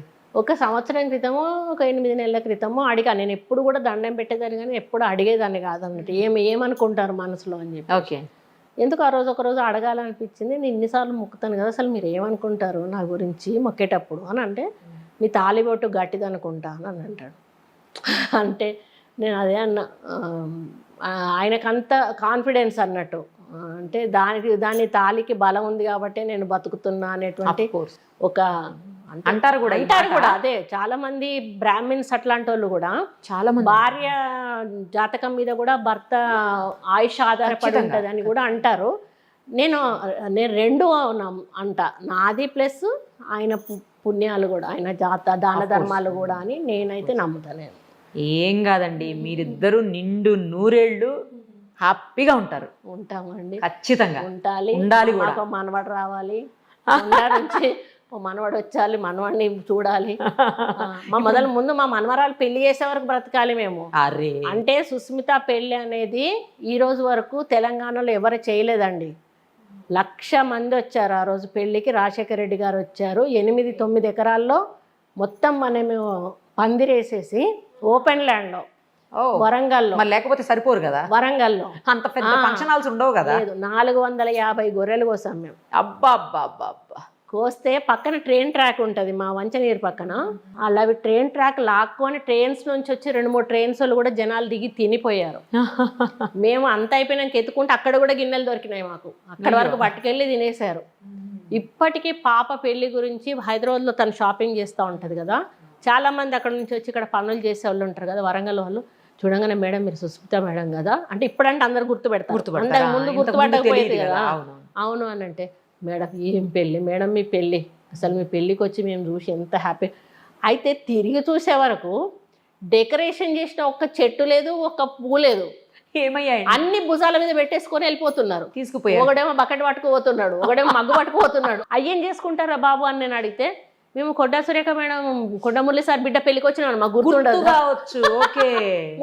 ఒక సంవత్సరం క్రితమో ఒక 8 నెలల క్రితమో అడిగా. నేను ఎప్పుడు కూడా దండం పెట్టేదాన్ని కానీ ఎప్పుడు అడిగేదాన్ని కాదన్నట్టు, ఏమనుకుంటారు మనసులో అని చెప్పి. ఓకే. ఎందుకు ఆ రోజు ఒకరోజు అడగాలనిపించింది. నేను ఇన్నిసార్లు మొక్కుతాను కదా, అసలు మీరు ఏమనుకుంటారు నా గురించి మొక్కేటప్పుడు అని అంటే, మీ తాలిబొట్టు గట్టిది అనుకుంటాను అని అంటాడు. అంటే నేను అదే అన్న, ఆయనకంత కాన్ఫిడెన్స్ అన్నట్టు, అంటే దాని తాలికి బలం ఉంది కాబట్టి నేను బతుకుతున్నా అనేటువంటి ఒక అంటారు కూడా. అదే చాలా మంది బ్రాహ్మిన్స్ అట్లాంటి వాళ్ళు కూడా చాలా మంది భార్య జాతకం మీద కూడా భర్త ఆయుష్ ఆధారపడి ఉంటుంది అని కూడా అంటారు. నేను రెండు అంట, నాది ప్లస్ ఆయన పుణ్యాలు కూడా, ఆయన దాన ధర్మాలు కూడా అని నేనైతే నమ్ముతాను. ఏం కాదండి, మీరిద్దరూ నిండు నూరేళ్ళు హ్యాపీగా ఉంటామండి. ఖచ్చితంగా ఉండాలి కూడా. మనవాడు రావాలి, నుంచి మనవాడు వచ్చాలి, మనవాడిని చూడాలి. ముందు మా మనవరాలు పెళ్లి చేసే వరకు బ్రతకాలి మేము. అంటే సుస్మిత పెళ్లి అనేది ఈ రోజు వరకు తెలంగాణలో ఎవరు చేయలేదండి. 1,00,000 మంది వచ్చారు ఆ రోజు పెళ్లికి. రాజశేఖర రెడ్డి గారు వచ్చారు. 8-9 ఎకరాల్లో మొత్తం మనము పందిరేసేసి ఓపెన్ ల్యాండ్లో వరంగల్లో. లేకపోతే సరిపోరు కదా, వరంగల్లో అంత పెద్ద ఫంక్షన్ హాల్స్ ఉండవు కదా. 450 గొర్రెలు కోసాం మేము. అబ్బా అబ్బా అబ్బా అబ్బా. కోస్తే పక్కన ట్రైన్ ట్రాక్ ఉంటుంది మా వంచనీరు పక్కన. అలా ట్రైన్ ట్రాక్ లాక్కొని ట్రైన్స్ నుంచి వచ్చి 2-3 ట్రైన్స్ వాళ్ళు కూడా జనాలు దిగి తినిపోయారు. మేము అంత అయిపోయినాక ఎత్తుకుంటే అక్కడ కూడా గిన్నెలు దొరికినాయి మాకు, అక్కడ వరకు పట్టుకెళ్ళి తినేశారు. ఇప్పటికీ పాప పెళ్లి గురించి హైదరాబాద్లో తను షాపింగ్ చేస్తూ ఉంటుంది కదా, చాలా మంది అక్కడ నుంచి వచ్చి ఇక్కడ పనులు చేసే వాళ్ళు ఉంటారు కదా వరంగల్ వాళ్ళు, చూడంగానే మేడం మీరు సుస్మిత మేడం కదా అంటే, ఇప్పుడంటే అందరు గుర్తుపెడతారు, ముందు గుర్తుపట్టకపోయేది కదా. అవును అని అంటే, మేడం ఏం పెళ్ళి మేడం మీ పెళ్ళి, అసలు మీ పెళ్ళికి వచ్చి మేము చూసి ఎంత హ్యాపీ. అయితే తిరిగి చూసే వరకు డెకరేషన్ చేసిన ఒక్క చెట్టు లేదు, ఒక్క పువ్వు లేదు. ఏమయ్యాయి? అన్ని భుజాల మీద పెట్టేసుకొని వెళ్ళిపోతున్నారు, తీసుకుపోయారు. ఒకడేమో బకెట్ పట్టుకుపోతున్నాడు, ఒకడేమో మగ్గు పట్టుకుపోతున్నాడు. అయ్యేం చేసుకుంటారా బాబు అని నేను అడిగితే, మేము కొండా సురేఖ మేడం, కొండా మురళి సార్ బిడ్డ పెళ్లికి వచ్చినాడు, మాకు గుర్తుండదు కావచ్చు. ఓకే.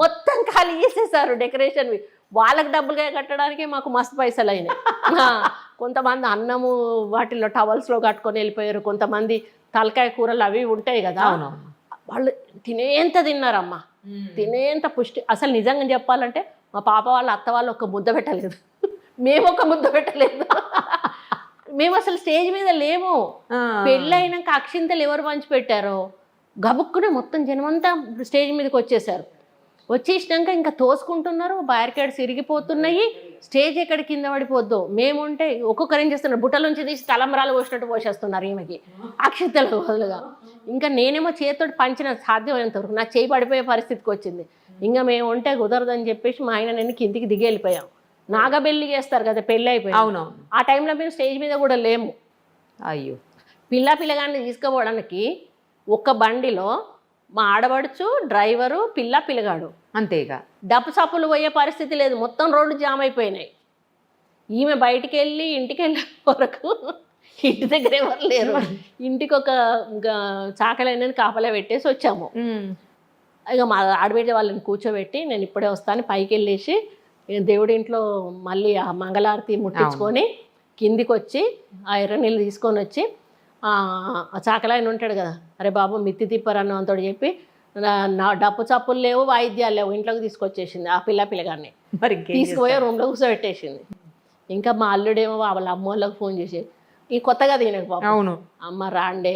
మొత్తం ఖాళీ చేసేసారు డెకరేషన్. వాళ్ళకి డబ్బులుగా కట్టడానికి మాకు మస్తు పైసలు అయినాయి. కొంతమంది అన్నము వాటిల్లో టవల్స్లో కట్టుకొని వెళ్ళిపోయారు, కొంతమంది తలకాయ కూరలు అవి ఉంటాయి కదా, వాళ్ళు తినేంత తిన్నారమ్మా, తినేంత పుష్టి. అసలు నిజంగా చెప్పాలంటే మా పాప వాళ్ళ అత్త వాళ్ళు ఒక ముద్ద పెట్టలేదు, మేము ఒక ముద్ద పెట్టలేదు. మేము అసలు స్టేజ్ మీద లేము. పెళ్ళి అయినాక అక్షింతలు ఎవరు పంచి పెట్టారో గబుక్కునే మొత్తం జనమంతా స్టేజ్ మీదకి వచ్చేసారు. వచ్చేసినాక ఇంకా తోసుకుంటున్నారు, బ్యారికేడ్స్ ఇరిగిపోతున్నాయి, స్టేజ్ ఎక్కడ కింద పడిపోద్దు. మేముంటే ఒక్కొక్కరు ఏం చేస్తున్నారు, బుట్టల నుంచి తీసి తలంబరాలు పోసినట్టు పోసేస్తున్నారు ఈమెకి అక్షింతలు బదులుగా. ఇంకా నేనేమో చేతితో పంచిన సాధ్యమైనంత వరకు నా చేయి పడిపోయే పరిస్థితికి వచ్చింది. ఇంకా మేము ఉంటే కుదరదని చెప్పేసి మా ఆయన నేను కిందికి దిగి వెళ్ళిపోయాం. నాగబెల్లి చేస్తారు కదా పెళ్ళి అయిపోయి, అవును, ఆ టైంలో మేము స్టేజ్ మీద కూడా లేము. అయ్యో, పిల్లగాన్ని తీసుకుపోవడానికి ఒక బండిలో మా ఆడబడుచు, డ్రైవరు, పిల్లగాడు, అంతేగా. డప్పు చప్పులు పోయే పరిస్థితి లేదు, మొత్తం రోడ్డు జామ్ అయిపోయినాయి. ఈమె బయటికి వెళ్ళి ఇంటికి వెళ్ళే వరకు ఇంటి దగ్గర ఎవరు లేరు. ఇంటికి ఒక చాకలైన కాపలా పెట్టేసి వచ్చాము. ఇక మా ఆడబిడ్డ వాళ్ళని కూర్చోబెట్టి నేను ఇప్పుడే వస్తాను పైకి వెళ్ళేసి దేవుడి ఇంట్లో మళ్ళీ ఆ మంగళారతి ముట్టించుకొని కిందికి వచ్చి ఆ ఎర్ర నీళ్ళు తీసుకొని వచ్చి ఆ చాకలాయన ఉంటాడు కదా, అరే బాబు మిత్తి తిప్పరన్న అంతోడు చెప్పి నా డప్పు చప్పులు లేవు, వాయిద్యాలు లేవు, ఇంట్లోకి తీసుకొచ్చేసింది ఆ పిల్లగాన్ని. మరి తీసుకుపోయి రూమ్లో కూర్చోబెట్టేసింది. ఇంకా మా అల్లుడేమో వాళ్ళ అమ్మ వాళ్ళకి ఫోన్ చేసి ఈ కొత్తగా తినకు బాబు, అవును అమ్మ రాండే,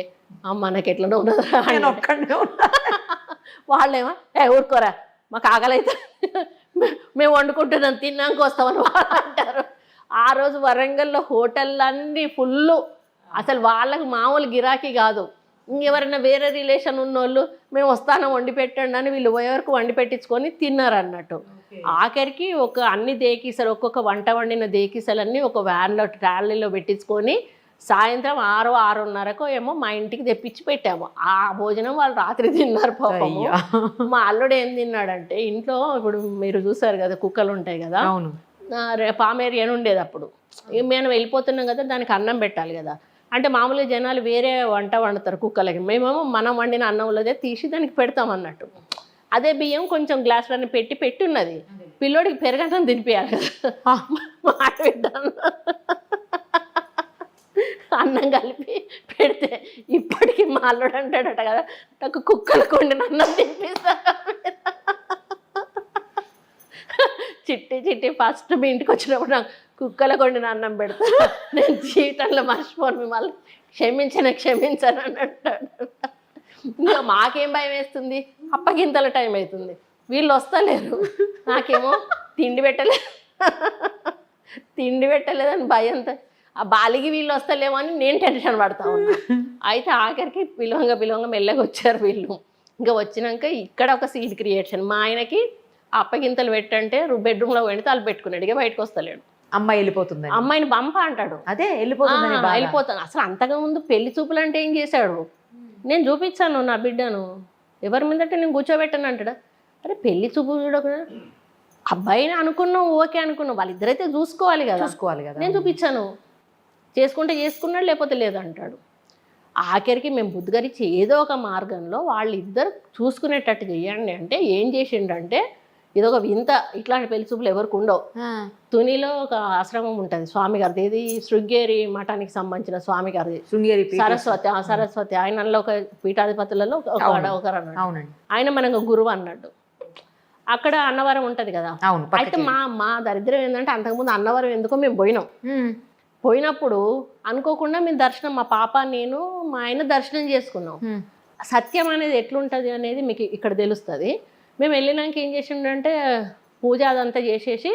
అమ్మ నాకు ఎట్లా ఉన్నది, వాళ్ళేమో ఊరుకోరా మాకు ఆకలైతే మేము వండుకుంటున్నాం తిన్నాక వస్తామని వాళ్ళు అంటారు. ఆ రోజు వరంగల్లో హోటళ్ళన్నీ ఫుల్లు, అసలు వాళ్ళకి మామూలు గిరాకీ కాదు. ఇంకెవరైనా వేరే రిలేషన్ ఉన్నోళ్ళు మేము వస్తాను వండి పెట్టండి అని వీళ్ళు పోయేవరకు వండి పెట్టించుకొని తిన్నారు అన్నట్టు. ఆఖరికి ఒక అన్ని దేకీసలు, ఒక్కొక్క వంట వండిన దేకీసలన్నీ ఒక వ్యాన్లో ట్రాలీలో పెట్టించుకొని సాయంత్రం 6-6:30 ఏమో మా ఇంటికి తెప్పించి పెట్టాము. ఆ భోజనం వాళ్ళు రాత్రి తిన్నారు పాపము. మా అల్లుడు ఏం తిన్నాడంటే, ఇంట్లో ఇప్పుడు మీరు చూసారు కదా కుక్కలు ఉంటాయి కదా, పామేరియన్ ఉండేది అప్పుడు. మేము వెళ్ళిపోతున్నాం కదా, దానికి అన్నం పెట్టాలి కదా. అంటే మామూలుగా జనాలు వేరే వంట వండుతారు కుక్కలకి, మేమేమో మనం వండిన అన్నంలోదే తీసి దానికి పెడతాం అన్నట్టు. అదే బియ్యం కొంచెం గ్లాసులన్నీ పెట్టి ఉన్నది, పిల్లోడికి పెరగటం తినిపించాలి కదా. మాట అన్నం కలిపి పెడితే ఇప్పటికీ మా అల్లుడు అంటాడట కదా, నాకు కుక్కలకు వండిన అన్నం తినిపిస్తా. చిట్టి ఫస్ట్ మీ ఇంటికి వచ్చినప్పుడు నాకు కుక్కలకు వండిన అన్నం పెడతా, నేను జీవితంలో మర్చిపోను, మిమ్మల్ని క్షమించను అని అంటాడు. ఇంకా మాకేం భయం వేస్తుంది, అప్పగింతల టైం అవుతుంది, వీళ్ళు వస్తలేరు, నాకేమో తిండి పెట్టలేదని భయంతో ఆ బాలికి వీళ్ళు వస్తలేమో అని నేను టెన్షన్ పడతా ఉన్నా. అయితే ఆఖరికి పిలవంగా మెల్లగా వచ్చారు వీళ్ళు. ఇంకా వచ్చినాక ఇక్కడ ఒక సీన్ క్రియేషన్, మా ఆయనకి అప్పగింతలు పెట్టంటే బెడ్రూమ్లో పెడితే వాళ్ళు పెట్టుకున్నాడు, ఇక బయటకు వస్తలేడు. అమ్మాయి వెళ్ళిపోతుంది, అమ్మాయిని పంప అంటాడు. అదే వెళ్ళిపోతాను. అసలు అంతగా ముందు పెళ్లి చూపులు అంటే ఏం చేశాడు, నేను చూపించాను నా బిడ్డను, ఎవరి మీదంటే నేను కూర్చోబెట్టాను అంటాడా. అరే పెళ్లి చూపు చూడకుండా అబ్బాయిని అనుకున్నాం, ఓకే అనుకున్నాం, వాళ్ళిద్దరైతే చూసుకోవాలి కదా, నేను చూపించాను, చేసుకుంటే చేసుకున్నాడు లేకపోతే లేదంటాడు. ఆఖరికి మేము బుద్ధిగరించి ఏదో ఒక మార్గంలో వాళ్ళిద్దరు చూసుకునేటట్టు చెయ్యండి అంటే ఏం చేసిండంటే, ఇదొక వింత, ఇట్లాంటి పెళ్లి చూపులు ఎవరికి ఉండవు. తునిలో ఒక ఆశ్రమం ఉంటుంది స్వామి గారిది, ఇది శృంగేరి మఠానికి సంబంధించిన స్వామి గారిది, శృంగేరి సరస్వతి ఆయనలో ఒక పీఠాధిపతులలో ఒకరు అన్నాడు. ఆయన మనకు గురువు అన్నట్టు. అక్కడ అన్నవరం ఉంటుంది కదా, అయితే మా దరిద్రం ఏంటంటే అంతకుముందు అన్నవరం ఎందుకో మేము పోయినప్పుడు అనుకోకుండా మేము దర్శనం, మా పాప నేను మా ఆయన దర్శనం చేసుకున్నాం. సత్యం అనేది ఎట్లుంటుంది అనేది మీకు ఇక్కడ తెలుస్తుంది. మేము వెళ్ళినాక ఏం చేసిండంటే పూజ అదంతా చేసేసి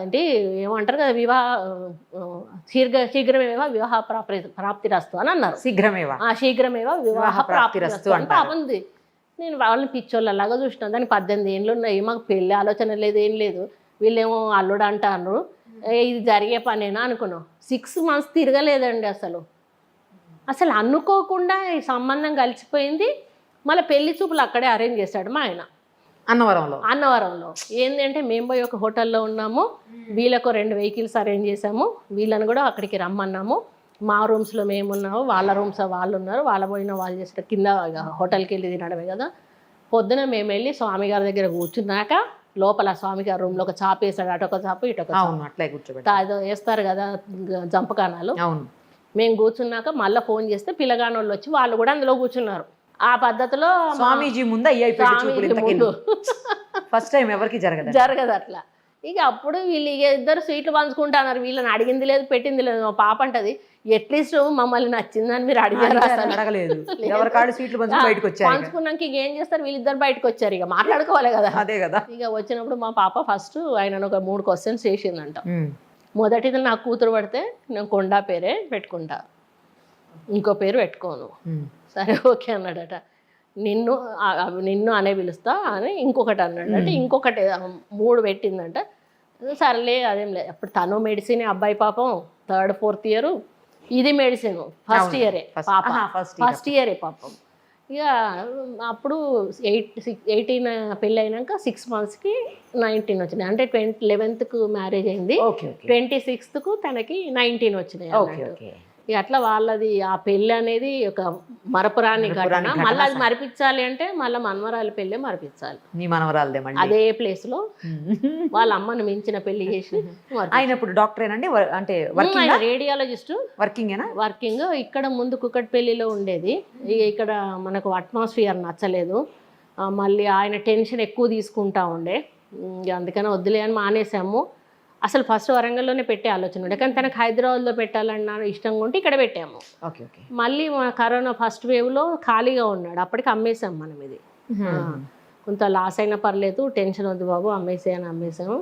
ఏంటి ఏమంటారు కదా, శీఘ్రమేవా వివాహ ప్రాప్తిరస్తు అని అన్నారు. శీఘ్రమేవా వివాహ ప్రాప్తిరస్తు అని పాపంది. నేను వాళ్ళని పిచ్చోళ్ళలాగా చూసినాను, దానికి 18 ఏళ్ళు ఉన్నాయి, మాకు పెళ్ళి ఆలోచన లేదు, ఏం లేదు. వీళ్ళేమో అల్లుడు అంటారు, ఇది జరిగే పనేనా అనుకున్నాం. 6 months తిరగలేదండి అసలు అనుకోకుండా ఈ సంబంధం కలిసిపోయింది. మళ్ళీ పెళ్లి చూపులు అక్కడే అరేంజ్ చేశాడు మా ఆయన అన్నవరంలో. ఏంటి అంటే మేము పోయి ఒక హోటల్లో ఉన్నాము, వీళ్ళకు 2 vehicles అరేంజ్ చేసాము, వీళ్ళని కూడా అక్కడికి రమ్మన్నాము. మా రూమ్స్లో మేము ఉన్నాము, వాళ్ళ రూమ్స్ వాళ్ళు ఉన్నారు, వాళ్ళ పోయిన వాళ్ళు చేసిన కింద హోటల్కి వెళ్ళి తినడమే కదా. పొద్దున మేము వెళ్ళి స్వామి గారి దగ్గర కూర్చున్నాక లోపల స్వామికి రూమ్లో ఒక చాప వేసాడు, అటు ఒక చాప ఇటు ఒక చాప. అవును, అట్లే కూర్చోబెట్టి. అదో వేస్తారు కదా జంపకానాలు. అవును. మేము కూర్చున్నాక మళ్ళీ ఫోన్ చేస్తే పిల్లగానోళ్ళు వచ్చి వాళ్ళు కూడా అందులో కూర్చున్నారు. ఆ పద్ధతిలో స్వామీజీ ముందు ఫస్ట్ టైం ఎవరికి జరగదు అట్లా. ఇక అప్పుడు వీళ్ళు ఇక ఇద్దరు స్వీట్లు పంచుకుంటున్నారు. వీళ్ళని అడిగింది లేదు పెట్టింది లేదు. మా పాప అంటది, అట్లీస్ట్ మమ్మల్ని నచ్చిందని మీరు అడిగారు, అడగలేదు. ఎవరికాడు స్వీట్లు బయటకు వచ్చారు. పంచుకున్నాక ఇక ఏం చేస్తారు, వీళ్ళిద్దరు బయటకు వచ్చారు. ఇక మాట్లాడుకోవాలి కదా. అదే కదా. ఇక వచ్చినప్పుడు మా పాప ఫస్ట్ ఆయన ఒక 3 క్వశ్చన్స్ చేసిందంట. మొదటిది నా కూతురు పడితే నేను కొండా పేరే పెట్టుకుంటా, ఇంకో పేరు పెట్టుకోను. సరే ఓకే అన్నాడట. నిన్ను అనే పిలుస్తా అని ఇంకొకటి అన్నాడు. అంటే ఇంకొకటి 3 పెట్టిందంట. సరేలే అదేం లేదు. అప్పుడు తను మెడిసిన్, అబ్బాయి పాపం 3rd 4th ఇయర్, ఇది మెడిసిన్ ఫస్ట్ ఇయరే పాప, ఫస్ట్ ఇయరే పాపం. ఇక అప్పుడు 18 పెళ్ళి అయినాక 6 monthsకి 19 వచ్చినాయి. అంటే 11th మ్యారేజ్ అయింది, 26th తనకి 19 వచ్చినాయి అన్నట్టు. ఇక అట్లా వాళ్ళది ఆ పెళ్ళి అనేది ఒక మరపురాని ఘటన. మళ్ళీ అది మరిపించాలి అంటే మళ్ళీ మనవరాలి పెళ్ళి మరిపించాలి. నీ మనవరాలదే అదే ప్లేస్ లో వాళ్ళ అమ్మను మించిన పెళ్లి చేసి. ఆయన ఇప్పుడు డాక్టరేనండి, అంటే రేడియాలజిస్ట్, వర్కింగ్. ఇక్కడ ముందు కుక్కట్పల్లిలో ఉండేది. ఇక ఇక్కడ మనకు అట్మాస్ఫియర్ నచ్చలేదు. మళ్ళీ ఆయన టెన్షన్ ఎక్కువ తీసుకుంటా ఉండే. అందుకని వద్దులే అని మానేసాము. అసలు ఫస్ట్ వరంగల్లోనే పెట్టే ఆలోచన ఉండే, కానీ తనకు హైదరాబాద్లో పెట్టాలన్న ఇష్టంగా ఉంటే ఇక్కడ పెట్టాము. మళ్ళీ కరోనా ఫస్ట్ వేవ్లో ఖాళీగా ఉన్నాడు, అప్పటికి అమ్మేసాం మనం. ఇది కొంత లాస్ అయినా పర్లేదు, టెన్షన్ వద్దు బాబు అమ్మేసాము.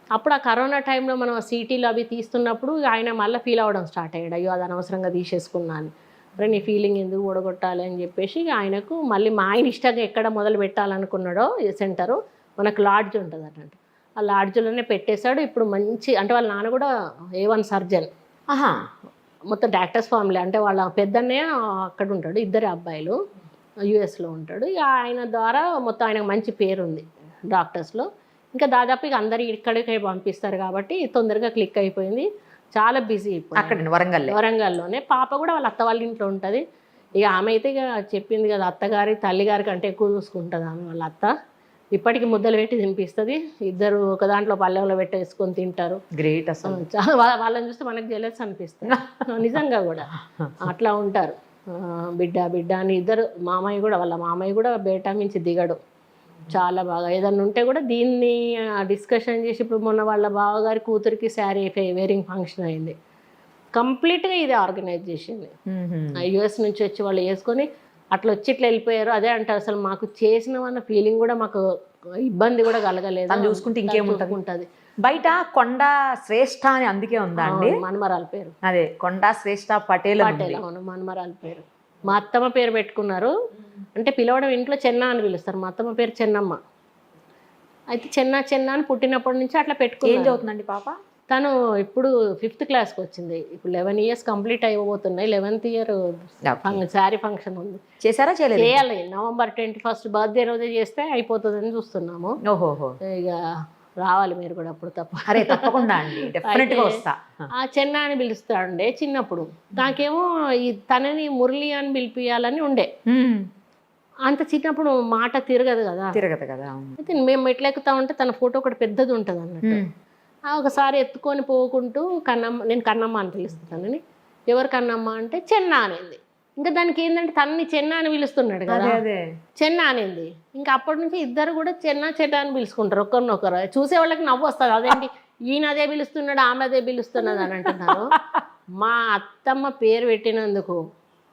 అప్పుడు ఆ కరోనా టైంలో మనం సీటీలు అవి తీస్తున్నప్పుడు ఆయన మళ్ళీ ఫీల్ అవ్వడం స్టార్ట్ అయ్యాడు, అయ్యో అది అనవసరంగా తీసేసుకున్నాను, అరే నీ ఫీలింగ్ ఎందుకు ఓడగొట్టాలి అని చెప్పేసి ఆయనకు మళ్ళీ మా ఆయన ఇష్టంగా ఎక్కడ మొదలు పెట్టాలనుకున్నాడో సెంటరు మనకు లాడ్జ్ ఉంటుంది అన్నట్టు, ఆ లాడ్జ్లోనే పెట్టేశాడు. ఇప్పుడు మంచి, అంటే వాళ్ళ నాన్న కూడా A1 సర్జన్, మొత్తం డాక్టర్స్ ఫ్యామిలీ. అంటే వాళ్ళ పెద్దన్నయ్య అక్కడ ఉంటాడు, 2 అబ్బాయిలు యుఎస్లో ఉంటాడు. ఇక ఆయన ద్వారా మొత్తం ఆయనకు మంచి పేరు ఉంది డాక్టర్స్లో. ఇంకా దాదాపు ఇక అందరు ఇక్కడికే పంపిస్తారు కాబట్టి తొందరగా క్లిక్ అయిపోయింది. చాలా బిజీ ఇప్పుడు అక్కడ వరంగల్లోనే. పాప కూడా వాళ్ళ అత్త వాళ్ళ ఇంట్లో ఉంటుంది. ఇక ఆమె అయితే ఇక చెప్పింది కదా, అత్తగారి తల్లిగారి కంటే ఎక్కువ చూసుకుంటుంది ఆమె వాళ్ళ అత్త. ఇప్పటికి ముద్దలు పెట్టి తినిపిస్తుంది. ఇద్దరు ఒక దాంట్లో పల్లెంలో పెట్టేసుకొని తింటారు. గ్రేట్ అసలు. వాళ్ళని చూస్తే మనకు జెలస్ అనిపిస్తుంది నిజంగా కూడా. అట్లా ఉంటారు. బిడ్డ అని ఇద్దరు. వాళ్ళ మామయ్య కూడా బేటా మించి దిగడు, చాలా బాగా. ఏదన్నా ఉంటే కూడా దీన్ని డిస్కషన్ చేసి, ఇప్పుడు మొన్న వాళ్ళ బావగారి కూతురికి శారీ వేరింగ్ ఫంక్షన్ అయింది, కంప్లీట్గా ఇది ఆర్గనైజ్ చేసింది. యుఎస్ నుంచి వచ్చి వాళ్ళు వేసుకొని అట్లా వచ్చి ఇట్లా వెళ్ళిపోయారు. అదే అంటారు, అసలు మాకు చేసినవన్న ఫీలింగ్ కూడా మాకు ఇబ్బంది కూడా కలగలేదు. చూసుకుంటే ఇంకేముంటుంది. బయట కొండ శ్రేష్ఠ అని అందుకే ఉందా అండి మనమరాల పేరు? అదే కొండ శ్రేష్ఠ పటేల్. అవును, మనమరాల పేరు. మా అత్తమ్మ పేరు పెట్టుకున్నారు. అంటే పిలవడం ఇంట్లో చెన్న అని పిలుస్తారు. మా అత్తమ్మ పేరు చెన్నమ్మ. అయితే చెన్న అని పుట్టినప్పటి నుంచి అట్లా పెట్టుకుని. ఏం చదువుతుందండి పాప? తను ఇప్పుడు 5th క్లాస్కి వచ్చింది. ఇప్పుడు 11 years కంప్లీట్ అయిపోతున్నాయి. 11th year శారీ ఫంక్షన్ ఉంది. చేశారా? చేయాలి. November 21st బర్త్డే రోజే చేస్తే అయిపోతుందని చూస్తున్నాము. ఇక రావాలి మీరు కూడా అప్పుడు. తప్పకుండా అండి, డెఫినెట్గా వస్తా. ఆ చెన్న అని పిలుస్తాడుండే చిన్నప్పుడు. నాకేమో తనని మురళి అని పిలిపియాలని ఉండే. అంత చిన్నప్పుడు మాట తిరగదు కదా. అయితే మేము ఎట్లా ఎక్కుతా ఉంటే తన ఫోటో ఒకటి పెద్దది ఉంటుంది అన్నట్టు. ఒకసారి ఎత్తుకొని పోకుంటూ నేను కన్నమ్మ అని పిలుస్తానని, ఎవరు కన్నమ్మ అంటే చెన్న అనేది. ఇంకా దానికి ఏంటంటే తనని చెన్న అని పిలుస్తున్నాడు కదా, చెన్న అనేది. ఇంకా అప్పటి నుంచి ఇద్దరు కూడా చెన్న అని పిలుచుకుంటారు ఒకరినొకరు. చూసే వాళ్ళకి నవ్వు వస్తుంది, అదేంటి ఈయన అదే పిలుస్తున్నాడు ఆమె అదే పిలుస్తున్నది అని అంటున్నారు. మా అత్తమ్మ పేరు పెట్టినందుకు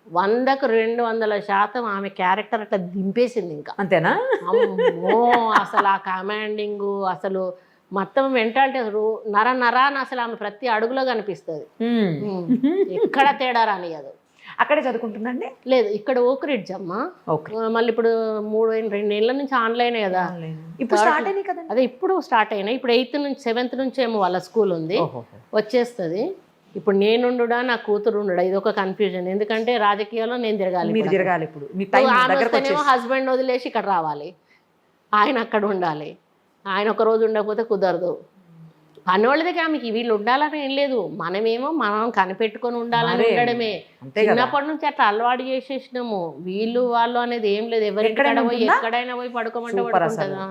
100కు 200% ఆమె క్యారెక్టర్ అట్లా దింపేసింది. ఇంకా అంతేనా? అమ్మో, అసలు ఆ కమాండింగ్, అసలు మొత్తం మెంటాలిటీ నరాన్ని అసలు ఆమె ప్రతి అడుగులో కనిపిస్తుంది. ఎక్కడ తేడా రానియదు. అక్కడే చదువుకుంటుందండి? లేదు, ఇక్కడ ఓక్రిడ్జ్ అమ్మ. మళ్ళీ ఇప్పుడు 2 ఏళ్ళ నుంచి ఆన్లైన్ కదా. ఇప్పుడు స్టార్ట్ అయినాయి కదా. అదే ఇప్పుడు స్టార్ట్ అయినాయి. ఇప్పుడు 8th నుంచి 7th నుంచి ఏమో వాళ్ళ స్కూల్ ఉంది, వచ్చేస్తుంది. ఇప్పుడు నేనుండుడా నా కూతురు ఉండడా, ఇది ఒక కన్ఫ్యూజన్. ఎందుకంటే రాజకీయాల్లో నేను తిరగాలి. ఇప్పుడు హస్బెండ్ వదిలేసి ఇక్కడ రావాలి, ఆయన అక్కడ ఉండాలి. ఆయన ఒక రోజు ఉండకపోతే కుదరదు. పనివాళ్ళ దగ్గర ఆమెకి వీళ్ళు ఉండాలని ఏం లేదు, మనమేమో మనం కనిపెట్టుకొని ఉండాలని ఉండడమే. చిన్నప్పటి నుంచి అట్లా అలవాటు చేసేసినాము. వీళ్ళు వాళ్ళు అనేది ఏం లేదు. ఎవరింటికైనా పోయి ఎక్కడైనా పోయి పడుకోమంటే పడుకుంటుందా.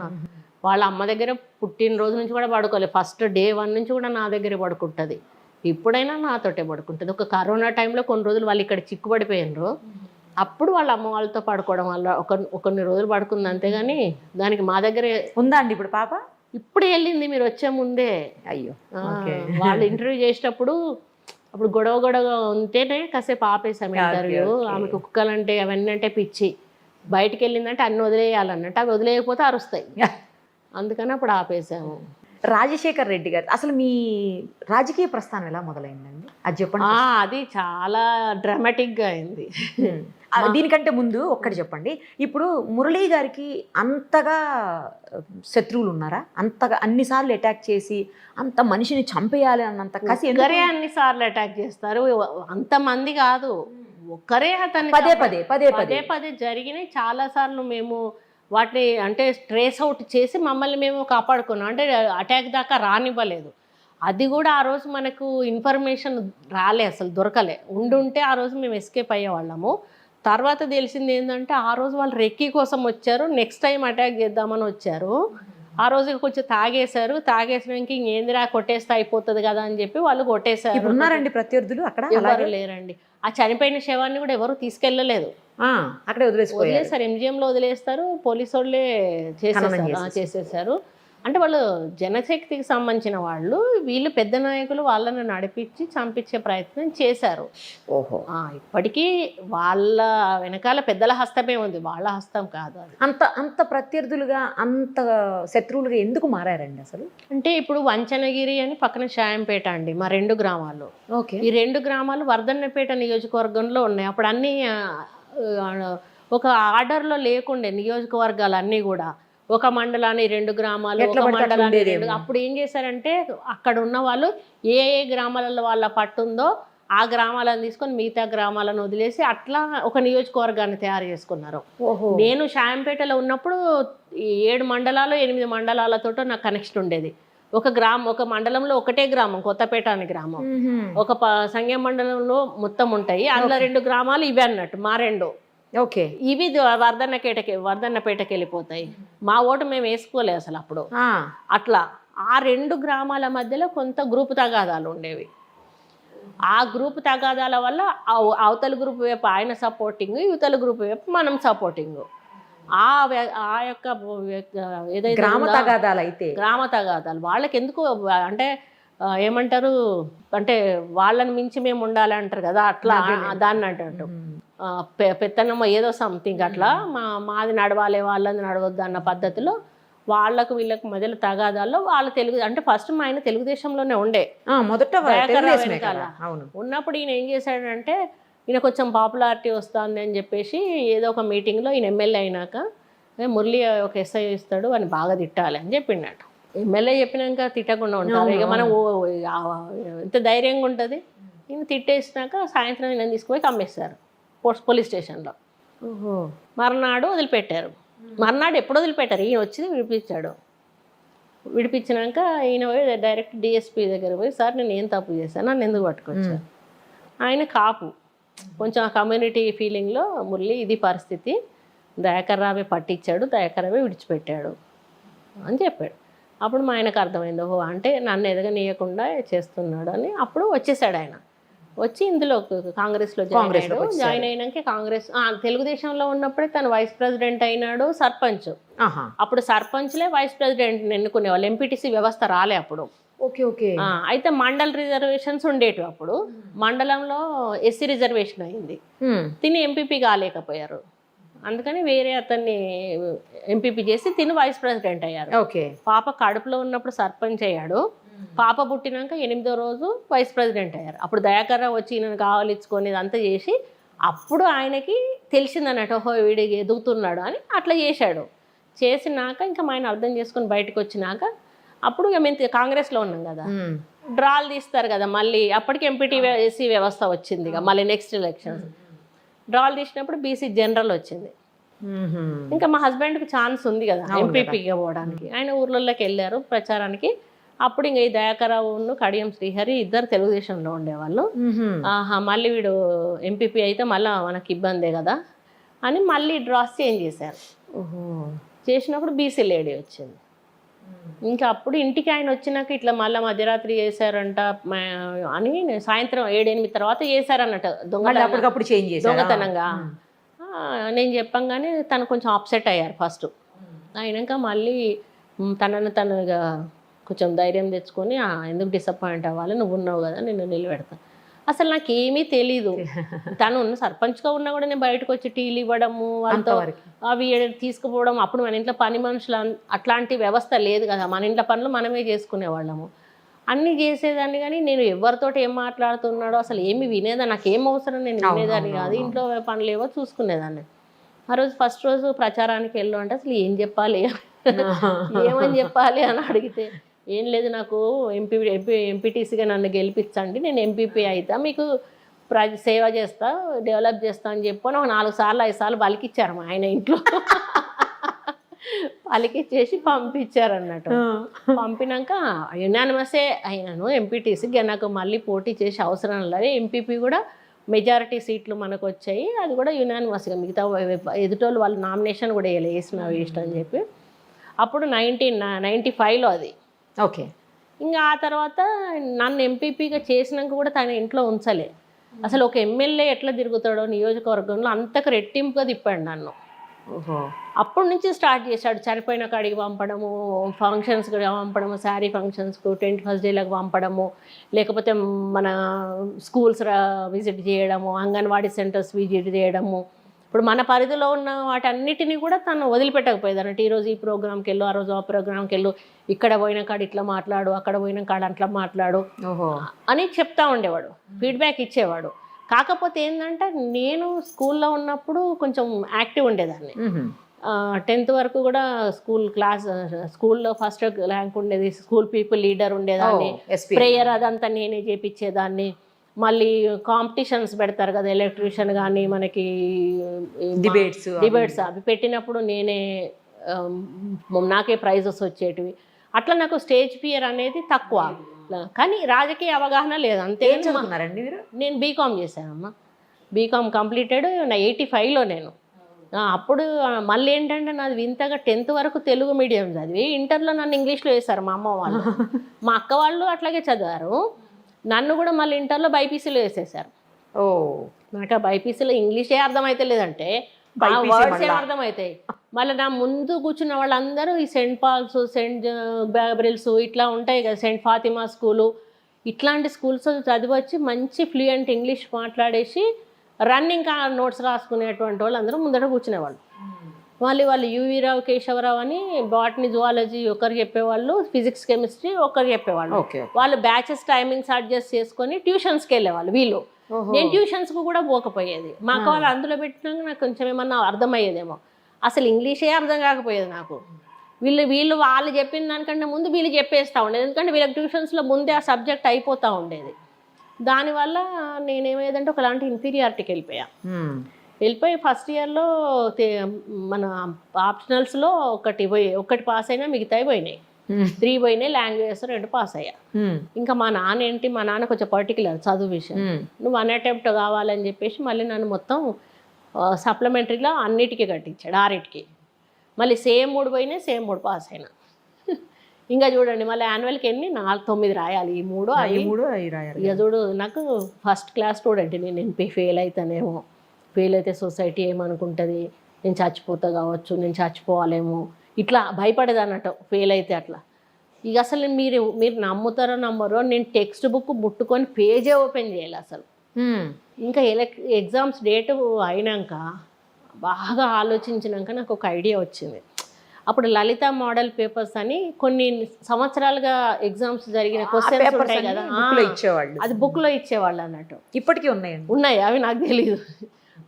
వాళ్ళ అమ్మ దగ్గర పుట్టినరోజు నుంచి కూడా పడుకోలేదు. ఫస్ట్ డే 1 నుంచి కూడా నా దగ్గరే పడుకుంటుంది. ఇప్పుడైనా నాతోటే పడుకుంటుంది. ఒక కరోనా టైంలో కొన్ని రోజులు వాళ్ళు ఇక్కడ చిక్కుపడిపోయినారు. అప్పుడు వాళ్ళ అమ్మ వాళ్ళతో పడుకోవడం వల్ల కొన్ని రోజులు పడుకుంది అంతేగాని దానికి మా దగ్గరే ఉందా అండి ఇప్పుడు పాప? ఇప్పుడు వెళ్ళింది మీరు వచ్చే ముందే. అయ్యో, వాళ్ళు ఇంటర్వ్యూ చేసేటప్పుడు అప్పుడు గొడవ ఉంటేనే కాసేపు ఆపేసాము ఇంటర్వ్యూ. ఆమె కుక్కలంటే అవన్నీ అంటే పిచ్చి. బయటికి వెళ్ళిందంటే అన్ని వదిలేయాలన్నట్టు, అవి వదిలేయకపోతే అరుస్తాయి. అందుకని అప్పుడు ఆపేసాము. రాజశేఖర్ రెడ్డి గారు అసలు మీ రాజకీయ ప్రస్థానం ఎలా మొదలైందండి అది చెప్పండి. అది చాలా డ్రామాటిక్గా అయింది. దీనికంటే ముందు ఒక్కటి చెప్పండి. ఇప్పుడు మురళీ గారికి అంతగా శత్రువులు ఉన్నారా? అంతగా అన్నిసార్లు అటాక్ చేసి అంత మనిషిని చంపేయాలి అన్నంత కసి ఒక్కరే అన్నిసార్లు అటాక్ చేస్తారు. అంతమంది కాదు, ఒక్కరే అతన్ని పదే జరిగినాయి. చాలాసార్లు మేము వాటిని అంటే ట్రేస్ అవుట్ చేసి మమ్మల్ని మేము కాపాడుకున్నాం. అంటే అటాక్ దాకా రానివ్వలేదు. అది కూడా ఆ రోజు మనకు ఇన్ఫర్మేషన్ రాలే, అసలు దొరకలే. ఉండుంటే ఆ రోజు మేము ఎస్కేప్ అయ్యేవాళ్ళము. తర్వాత తెలిసింది ఏంటంటే ఆ రోజు వాళ్ళు రెక్కీ కోసం వచ్చారు, నెక్స్ట్ టైం అటాక్ చేద్దామని వచ్చారు. ఆ రోజు కొంచెం తాగేసినాక ఇంకేందిరా కొట్టేస్తే అయిపోతుంది కదా అని చెప్పి వాళ్ళు కొట్టేశారు. ఉన్నారండి ప్రత్యర్థులు అక్కడ? ఎవరు లేరండి. ఆ చనిపోయిన శవాన్ని కూడా ఎవరు తీసుకెళ్ళలేదు, అక్కడే వదిలేస్తారు. ఎంజిఎంలో వదిలేస్తారు. పోలీసు వాళ్ళే చేసేసారు. అంటే వాళ్ళు జనశక్తికి సంబంధించిన వాళ్ళు, వీళ్ళు పెద్ద నాయకులు వాళ్ళని నడిపించి చంపించే ప్రయత్నం చేశారు. ఓహో, ఇప్పటికీ వాళ్ళ వెనకాల పెద్దల హస్తమే ఉంది, వాళ్ళ హస్తం కాదు. అది అంత ప్రత్యర్థులుగా అంత శత్రువులుగా ఎందుకు మారారండి అసలు? అంటే ఇప్పుడు వంచనగిరి అని పక్కన షాయంపేట అండి, మా 2 గ్రామాలు. ఓకే, ఈ 2 గ్రామాలు వర్ధన్నపేట నియోజకవర్గంలో ఉన్నాయి. అప్పుడు అన్నీ ఒక ఆర్డర్లో లేకుండే నియోజకవర్గాలు అన్నీ కూడా. ఒక మండలాన్ని 2 గ్రామాలు, ఒక మండలాన్ని 2. అప్పుడు ఏం చేశారంటే అక్కడ ఉన్న వాళ్ళు ఏ గ్రామాలలో వాళ్ళ పట్టుందో ఆ గ్రామాలను తీసుకొని మిగతా గ్రామాలను వదిలేసి అట్లా ఒక నియోజకవర్గాన్ని తయారు చేసుకున్నారు. నేను షాయంపేటలో ఉన్నప్పుడు 7 మండలాలు 8 మండలాలతో నాకు కనెక్షన్ ఉండేది. ఒక మండలంలో ఒకటే గ్రామం, కొత్తపేట అనే గ్రామం. ఒక సంఘం మండలంలో మొత్తం ఉంటాయి, అందులో 2 గ్రామాలు ఇవి అన్నట్టు మా 2. ఓకే, ఇవి వర్ధన్నపేటకి వెళ్ళిపోతాయి. మా ఓటు మేము వేసుకోలేదు అసలు అప్పుడు. అట్లా ఆ 2 గ్రామాల మధ్యలో కొంత గ్రూపు తగాదాలు ఉండేవి. ఆ గ్రూపు తగాదాల వల్ల అవతల గ్రూప్ వైపు ఆయన సపోర్టింగ్, యువతల గ్రూప్ వైపు మనం సపోర్టింగ్. ఆ యొక్క ఏదైతే గ్రామ తగాదాలు వాళ్ళకి ఎందుకు అంటే ఏమంటారు అంటే వాళ్ళని మించి మేము ఉండాలి అంటారు కదా, అట్లా దాన్ని అంటారు. పెత్తనమ్మ ఏదో సంథింగ్ అట్లా మాది నడవాలి వాళ్ళని నడవద్దు అన్న పద్ధతిలో వాళ్ళకు వీళ్ళకు మధ్యలో తగాదాల్లో వాళ్ళు అంటే ఫస్ట్ మా ఆయన తెలుగుదేశంలోనే ఉండే మొదట ఉన్నప్పుడు ఈయన ఏం చేశాడంటే ఈయన కొంచెం పాపులారిటీ వస్తుంది అని చెప్పేసి ఏదో ఒక మీటింగ్లో ఈయన ఎమ్మెల్యే అయినాక మురళి ఒక ఎస్ఐ ఇస్తాడు అని బాగా తిట్టాలి అని చెప్పిండట. ఎమ్మెల్యే చెప్పినాక తిట్టకుండా ఉంటారు, ఇక మనం ఎంత ధైర్యంగా ఉంటుంది. ఈయన తిట్టేసినాక సాయంత్రం ఈయన తీసుకుపోయి కమ్మేస్తారు పోలీస్ స్టేషన్లో. మర్నాడు వదిలిపెట్టారు. మర్నాడు ఎప్పుడు వదిలిపెట్టారు, ఈయన వచ్చి విడిపించాడు. విడిపించినాక ఈయన పోయి డైరెక్ట్ డిఎస్పీ దగ్గర పోయి, సార్ నేను ఏం తప్పు చేశాను, నన్ను ఎందుకు పట్టుకొచ్చాను. ఆయన కాపు కొంచెం ఆ కమ్యూనిటీ ఫీలింగ్లో మురళి ఇది పరిస్థితి, దయాకర్ రావే పట్టించాడు, దయాకర్ రావే విడిచిపెట్టాడు అని చెప్పాడు. అప్పుడు మా ఆయనకు అర్థమైంది, ఓహో అంటే నన్ను ఎదగనీయకుండా చేస్తున్నాడు అని. అప్పుడు వచ్చేసాడు ఆయన. వచ్చి ఇందులో కాంగ్రెస్లో జాయిన్ అయినాక తెలుగుదేశంలో ఉన్నప్పుడే తను వైస్ ప్రెసిడెంట్ అయినాడు, సర్పంచ్. అప్పుడు సర్పంచ్లే వైస్ ప్రెసిడెంట్ ఎన్నుకునేవాళ్ళు, ఎంపీటీసీ వ్యవస్థ రాలే అప్పుడు. Okay okay. అయితే మండల్ రిజర్వేషన్స్ ఉండేటివి. అప్పుడు మండలంలో ఎస్సీ రిజర్వేషన్ అయింది, తిని ఎంపీపీ కాలేకపోయారు. అందుకని వేరే అతన్ని ఎంపీపీ చేసి తిని వైస్ ప్రెసిడెంట్ అయ్యారు. ఓకే. పాప కడుపులో ఉన్నప్పుడు సర్పంచ్ అయ్యాడు. పాప పుట్టినాక 8వ రోజు వైస్ ప్రెసిడెంట్ అయ్యారు. అప్పుడు దయాకర్ రావు వచ్చి ఈయనను కావాలిచ్చుకొని ఇదంతా చేసి అప్పుడు ఆయనకి తెలిసిందన్నట్టు, ఓహో వీడికి ఎదుగుతున్నాడు అని అట్లా చేశాడు. చేసినాక ఇంకా ఆయన అర్థం చేసుకొని బయటకు వచ్చినాక అప్పుడు మేము కాంగ్రెస్లో ఉన్నాం కదా, డ్రాలు తీస్తారు కదా మళ్ళీ. అప్పటికి ఎంపీటీసీ వ్యవస్థ వచ్చింది ఇక మళ్ళీ నెక్స్ట్ ఎలక్షన్స్. డ్రాలు తీసినప్పుడు బీసీ జనరల్ వచ్చింది. ఇంకా మా హస్బెండ్కి ఛాన్స్ ఉంది కదా ఎంపీపీగా పోవడానికి. ఆయన ఊర్లలోకి వెళ్ళారు ప్రచారానికి. అప్పుడు ఇంకా ఈ దయాకర్రావును కడియం శ్రీహరి ఇద్దరు తెలుగుదేశంలో ఉండేవాళ్ళు. మళ్ళీ వీడు ఎంపీపీ అయితే మళ్ళీ మనకి ఇబ్బందే కదా అని మళ్ళీ డ్రాస్ చేంజ్ చేశారు. చేసినప్పుడు బీసీ లేడీ వచ్చింది. ఇంకా అప్పుడు ఇంటికి ఆయన వచ్చినాక ఇట్లా మళ్ళీ మధ్యరాత్రి చేశారంట అని సాయంత్రం 7-8 తర్వాత చేశారన్నట్టు అప్పటికప్పుడు చేంజ్ చేశారు దొంగతనంగా. నేను చెప్పంగానే తను కొంచెం అప్సెట్ అయ్యారు ఫస్ట్. అయినాక మళ్ళీ తనను తనుగా కొంచెం ధైర్యం తెచ్చుకొని ఎందుకు డిసప్పాయింట్ అవ్వాలి, నువ్వు ఉన్నావు కదా నిన్ను నిలబెడతా. అసలు నాకేమీ తెలీదు. తను సర్పంచ్గా ఉన్నా కూడా నేను బయటకు వచ్చి టీలు ఇవ్వడము వాళ్ళతో అవి తీసుకుపోవడం. అప్పుడు మన ఇంట్లో పని మనుషులు అట్లాంటి వ్యవస్థ లేదు కదా, మన ఇంట్లో పనులు మనమే చేసుకునేవాళ్ళము. అన్నీ చేసేదాన్ని కానీ నేను ఎవరితోటి ఏం మాట్లాడుతున్నాడో అసలు ఏమి వినేదాన్ని, నాకేం అవసరం నేను వినేదాన్ని కాదు. ఇంట్లో పనులు ఏవో చూసుకునేదాన్ని. ఆ రోజు ఫస్ట్ రోజు ప్రచారానికి వెళ్ళు అంటే అసలు ఏం చెప్పాలి ఏమని చెప్పాలి అని అడిగితే, ఏం లేదు నాకు ఎంపీటీసీగా నన్ను గెలిపించండి, నేను ఎంపీపీ అవుతా, మీకు సేవ చేస్తా, డెవలప్ చేస్తా అని చెప్పని ఒక 4 సార్లు 5 సార్లు పలికిచ్చారు మా ఆయన ఇంట్లో. పలికిచ్చేసి పంపించారు అన్నట్టు. పంపినాక యునానిమసే అయినాను ఎంపీటీసీగా. నాకు మళ్ళీ పోటీ చేసి అవసరం లేదు. ఎంపీపీ కూడా మెజారిటీ సీట్లు మనకు వచ్చాయి, అది కూడా యునానిమస్గా. మిగతా ఎదుటోళ్ళు వాళ్ళు నామినేషన్ కూడా వేసిన వేస్ట్ అని చెప్పి. అప్పుడు 1995లో అది. ఓకే. ఇంకా ఆ తర్వాత నన్ను ఎంపీపీగా చేసినాక కూడా తన ఇంట్లో ఉంచలే. అసలు ఒక ఎమ్మెల్యే ఎట్లా తిరుగుతాడో నియోజకవర్గంలో అంతకు రెట్టింపుగా తిప్పాడు నన్ను. అప్పటి నుంచి స్టార్ట్ చేశాడు. చనిపోయిన కాడికి పంపడము, ఫంక్షన్స్కి పంపడము, శారీ ఫంక్షన్స్కు 21st డేలకు పంపడము, లేకపోతే మన స్కూల్స్ విజిట్ చేయడము, అంగన్వాడీ సెంటర్స్ విజిట్ చేయడము. ఇప్పుడు మన పరిధిలో ఉన్న వాటన్నిటినీ కూడా తను వదిలిపెట్టకపోయేది అన్నట్టు. ఈరోజు ఈ ప్రోగ్రామ్కి వెళ్ళు, ఆ రోజు ఆ ప్రోగ్రామ్కి వెళ్ళు, ఇక్కడ పోయిన కాడ ఇట్లా మాట్లాడు, అక్కడ పోయిన కాడ అట్లా మాట్లాడు అని చెప్తా ఉండేవాడు, ఫీడ్బ్యాక్ ఇచ్చేవాడు. కాకపోతే ఏంటంటే నేను స్కూల్లో ఉన్నప్పుడు కొంచెం యాక్టివ్ ఉండేదాన్ని. 10th వరకు కూడా స్కూల్లో ఫస్ట్ ర్యాంక్ ఉండేది, స్కూల్ పీపుల్ లీడర్ ఉండేదాన్ని, ప్రేయర్ అదంతా నేనే చేపించేదాన్ని. మళ్ళీ కాంపిటీషన్స్ పెడతారు కదా, ఎలక్ట్రీషియన్ కానీ మనకి డిబేట్స్ అవి పెట్టినప్పుడు నాకే ప్రైజెస్ వచ్చేటివి. అట్లా నాకు స్టేజ్ ఫియర్ అనేది తక్కువ, కానీ రాజకీయ అవగాహన లేదు అంతే. నేను బీకామ్ చేశానమ్మా. బీకామ్ కంప్లీటెడ్ 85లో నేను. అప్పుడు మళ్ళీ ఏంటంటే నాది వింతగా 10th వరకు తెలుగు మీడియం చదివి ఇంటర్లో నన్ను ఇంగ్లీష్లో వేశారు మా అమ్మ వాళ్ళు. మా అక్క వాళ్ళు అట్లాగే చదివారు, నన్ను కూడా మళ్ళీ ఇంటర్లో బైపీసీలో వేసేసారు. నాకు ఆ బైపీసీలో ఇంగ్లీషే అర్థమైతే లేదంటే వర్డ్స్ ఏం అర్థమవుతాయి. మళ్ళీ నా ముందు కూర్చున్న వాళ్ళందరూ ఈ సెయింట్ పాల్స్, సెయింట్ గ్యాబ్రియల్స్ ఇట్లా ఉంటాయి కదా, సెయింట్ ఫాతిమా స్కూలు, ఇట్లాంటి స్కూల్స్ చదివి వచ్చి మంచి ఫ్లూయెంట్ ఇంగ్లీష్ మాట్లాడేసి రన్నింగ్ నోట్స్ రాసుకునేటువంటి వాళ్ళు అందరూ ముందర కూర్చునేవాళ్ళు. వాళ్ళు యువి రావు, కేశవరావు అని బాటనీ, జువాలజీ ఒకరు చెప్పేవాళ్ళు, ఫిజిక్స్ కెమిస్ట్రీ ఒకరు చెప్పేవాళ్ళు. వాళ్ళు బ్యాచెస్ టైమింగ్స్ అడ్జస్ట్ చేసుకొని ట్యూషన్స్కి వెళ్ళేవాళ్ళు. వీళ్ళు నేను ట్యూషన్స్కి కూడా పోకపోయేది. మాకు వాళ్ళు అందులో పెట్టినాక నాకు కొంచెం ఏమన్నా అర్థమయ్యేదేమో. అసలు ఇంగ్లీషే అర్థం కాకపోయేది నాకు. వాళ్ళు చెప్పిన దానికంటే ముందు వీళ్ళు చెప్పేస్తూ ఉండేది, ఎందుకంటే వీళ్ళకి ట్యూషన్స్లో ముందే ఆ సబ్జెక్ట్ అయిపోతూ ఉండేది. దానివల్ల నేనేమేదంటే ఒకలాంటి ఇన్ఫీరియారిటీకి వెళ్ళిపోయి ఫస్ట్ ఇయర్లో మన ఆప్షనల్స్లో ఒకటి పాస్ అయినా మిగతాయి పోయినాయి, 3 పోయినాయి, లాంగ్వేజెస్ 2 పాస్ అయ్యా. ఇంకా మా నాన్న కొంచెం పర్టికులర్ చదువు విషయం, నువ్వు 1 attempt కావాలని చెప్పేసి మళ్ళీ నన్ను మొత్తం సప్లిమెంటరీలో అన్నిటికీ కట్టించాడు, 6టికి. మళ్ళీ సేమ్ 3 పోయినాయి, సేమ్ 3 పాస్ అయినా. ఇంకా చూడండి మళ్ళీ యాన్యువల్కి 9 రాయాలి, ఈ 3 రాయాలి. ఇక చూడు, నాకు ఫస్ట్ క్లాస్ స్టూడెంట్ నేను ఫెయిల్ అవుతానేమో, ఫెయిల్ అయితే సొసైటీ ఏమనుకుంటుంది, నేను చచ్చిపోతా కావచ్చు, నేను చచ్చిపోవాలేమో, ఇట్లా భయపడేది అన్నట్టు ఫెయిల్ అయితే అట్లా. ఇక అసలు మీరు నమ్ముతారో నమ్మరో, నేను టెక్స్ట్ బుక్ ముట్టుకొని పేజే ఓపెన్ చేయాలి అసలు. ఇంకా ఎగ్జామ్స్ డేట్ అయినాక బాగా ఆలోచించినాక నాకు ఒక ఐడియా వచ్చింది. అప్పుడు లలిత మోడల్ పేపర్స్ అని కొన్ని సంవత్సరాలుగా ఎగ్జామ్స్ జరిగిన క్వశ్చన్స్ ఉంటాయి కదా, అది బుక్లో ఇచ్చేవాళ్ళు అన్నట్టు. ఇప్పటికీ ఉన్నాయి అవి నాకు తెలియదు.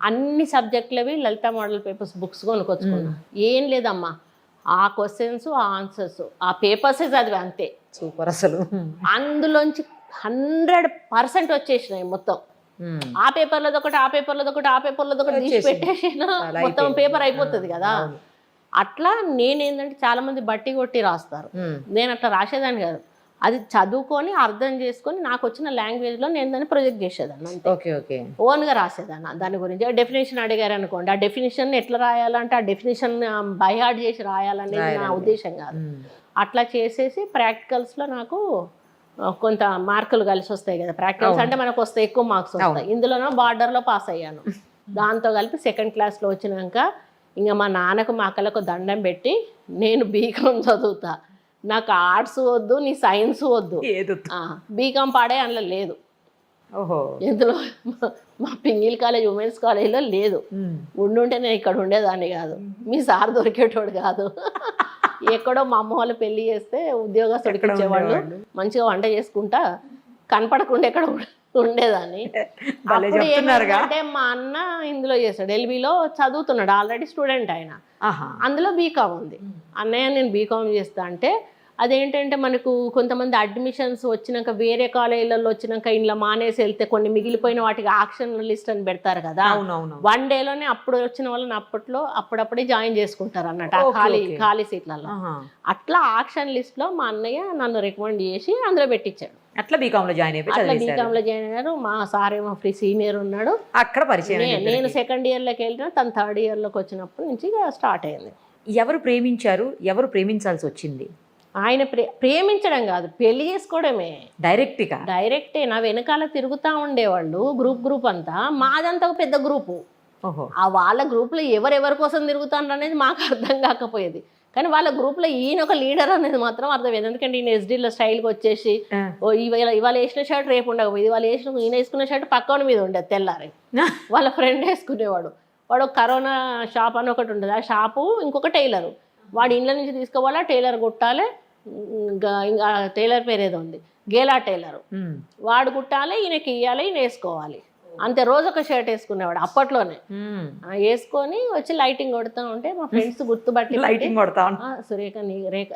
అన్ని సబ్జెక్టులవి లలిత మోడల్ పేపర్స్ బుక్స్ కొనుక్కొచ్చుకున్నా. ఏం లేదమ్మా, ఆ క్వశ్చన్స్, ఆ ఆన్సర్స్, ఆ పేపర్సే చదివా అంతే. సూపర్. అసలు అందులోంచి 100% వచ్చేసినాయి మొత్తం. ఆ పేపర్లది ఒకటి, ఆ పేపర్లది ఒకటి, ఆ పేపర్లది ఒకటి తీసి పెట్టేసినా మొత్తం పేపర్ అయిపోతుంది కదా. అట్లా నేనేంటంటే చాలా మంది బట్టి కొట్టి రాస్తారు, నేను అట్లా రాసేదాన్ని కాదు. అది చదువుకొని అర్థం చేసుకొని నాకు వచ్చిన లాంగ్వేజ్లో నేను దాన్ని ప్రొజెక్ట్ చేసేదాన్ని అంతే. ఓన్గా రాసేదాన్ని. దాని గురించి డెఫినేషన్ అడిగారు అనుకోండి, ఆ డెఫినేషన్ ఎట్లా రాయాలంటే ఆ డెఫినేషన్ బై హార్ట్ చేసి రాయాలనేది నా ఉద్దేశం కాదు. అట్లా చేసేసి ప్రాక్టికల్స్లో నాకు కొంత మార్కులు కలిసి వస్తాయి కదా, ప్రాక్టికల్స్ అంటే మనకు వస్తాయి ఎక్కువ మార్క్స్ వస్తాయి. ఇందులోనో బార్డర్లో పాస్ అయ్యాను. దాంతో కలిపి సెకండ్ క్లాస్లో వచ్చినాక ఇంకా మా నాన్నకు మా అక్కలకు దండం పెట్టి నేను బీకామ్ చదువుతా, నాకు ఆర్ట్స్ వద్దు, నీ సైన్స్ వద్దు, బీకామ్ పాడే అందులో లేదు. ఓహో, ఇందులో మా పింగిల్ కాలేజ్ ఉమెన్స్ కాలేజ్లో లేదు. ఉండుంటే నేను ఇక్కడ ఉండేదాన్ని కాదు, మీ సార్ దొరికేటోడు కాదు. ఎక్కడో మా అమ్మ వాళ్ళు పెళ్లి చేస్తే ఉద్యోగస్తుడికి ఇచ్చేవాళ్ళు, మంచిగా వంట చేసుకుంటా కనపడకుండా ఎక్కడ ఉండేదాన్ని. అప్పుడు ఏమంటే మా అన్న ఇందులో చేస్తాడు, ఎల్బీలో చదువుతున్నాడు, ఆల్రెడీ స్టూడెంట్ ఆయన, అందులో బీకామ్ ఉంది. అన్నయ్య నేను బీకామ్ చేస్తా అంటే అదేంటంటే మనకు కొంతమంది అడ్మిషన్స్ వచ్చినాక వేరే కాలేజీలలో వచ్చినాక ఇంట్లో మానేసి వెళ్తే కొన్ని మిగిలిపోయిన వాటికి ఆక్షన్ లిస్ట్ అని పెడతారు కదా, 1 డేలోనే అప్పుడు వచ్చిన వాళ్ళని అప్పుడప్పుడే జాయిన్ చేసుకుంటారు అన్నట్టు ఖాళీ సీట్లలో. అట్లా ఆక్షన్ లిస్ట్లో మా అన్నయ్య నన్ను రికమెండ్ చేసి అందులో పెట్టించాడు. అట్లా బీకామ్లో జాయిన్ అయ్యారు. మా సార్ ఏమో ఫ్రీ సీనియర్ ఉన్నాడు అక్కడ పరిచయం. నేను సెకండ్ ఇయర్లోకి వెళ్ళినా, తను థర్డ్ ఇయర్లోకి వచ్చినప్పటి నుంచి స్టార్ట్ అయింది. ఎవరు ప్రేమించారు, ఎవరు ప్రేమించాల్సి వచ్చింది? ఆయన ప్రేమించడం కాదు, పెళ్లి చేసుకోవడమే డైరెక్టే. నా వెనకాల తిరుగుతూ ఉండేవాళ్ళు గ్రూప్ అంతా, మాదంతా ఒక పెద్ద గ్రూపు. ఆ వాళ్ళ గ్రూప్లో ఎవరెవరి కోసం తిరుగుతాను అనేది మాకు అర్థం కాకపోయేది, కానీ వాళ్ళ గ్రూప్లో ఈయన ఒక లీడర్ అనేది మాత్రం అర్థమైంది. ఎందుకంటే ఈయన ఎస్డీలో స్టైల్కి వచ్చేసి ఇవాళ వేసిన షర్ట్ రేపు ఉండకపోయింది, ఈయన వేసుకున్న షర్ట్ పక్కన మీద ఉండేది, తెల్లారి వాళ్ళ ఫ్రెండ్ వేసుకునేవాడు. వాడు కరోనా షాప్ అని ఒకటి ఉంటుంది, ఆ షాపు ఇంకొక టైలరు, వాడు ఇంట్లో నుంచి తీసుకోవాలా, టైలర్ కుట్టాలి, ఇంకా టైలర్ పేరు ఏదో ఉంది, గేలా టైలరు, వాడు కుట్టాలి, ఈయనకి ఇవ్వాలి, ఈయన వేసుకోవాలి అంతే. రోజు ఒక షర్ట్ వేసుకునేవాడు అప్పట్లోనే. వేసుకొని వచ్చి లైటింగ్ కొడతా ఉంటే మా ఫ్రెండ్స్ గుర్తుపట్టి లైటింగ్ కొడతా,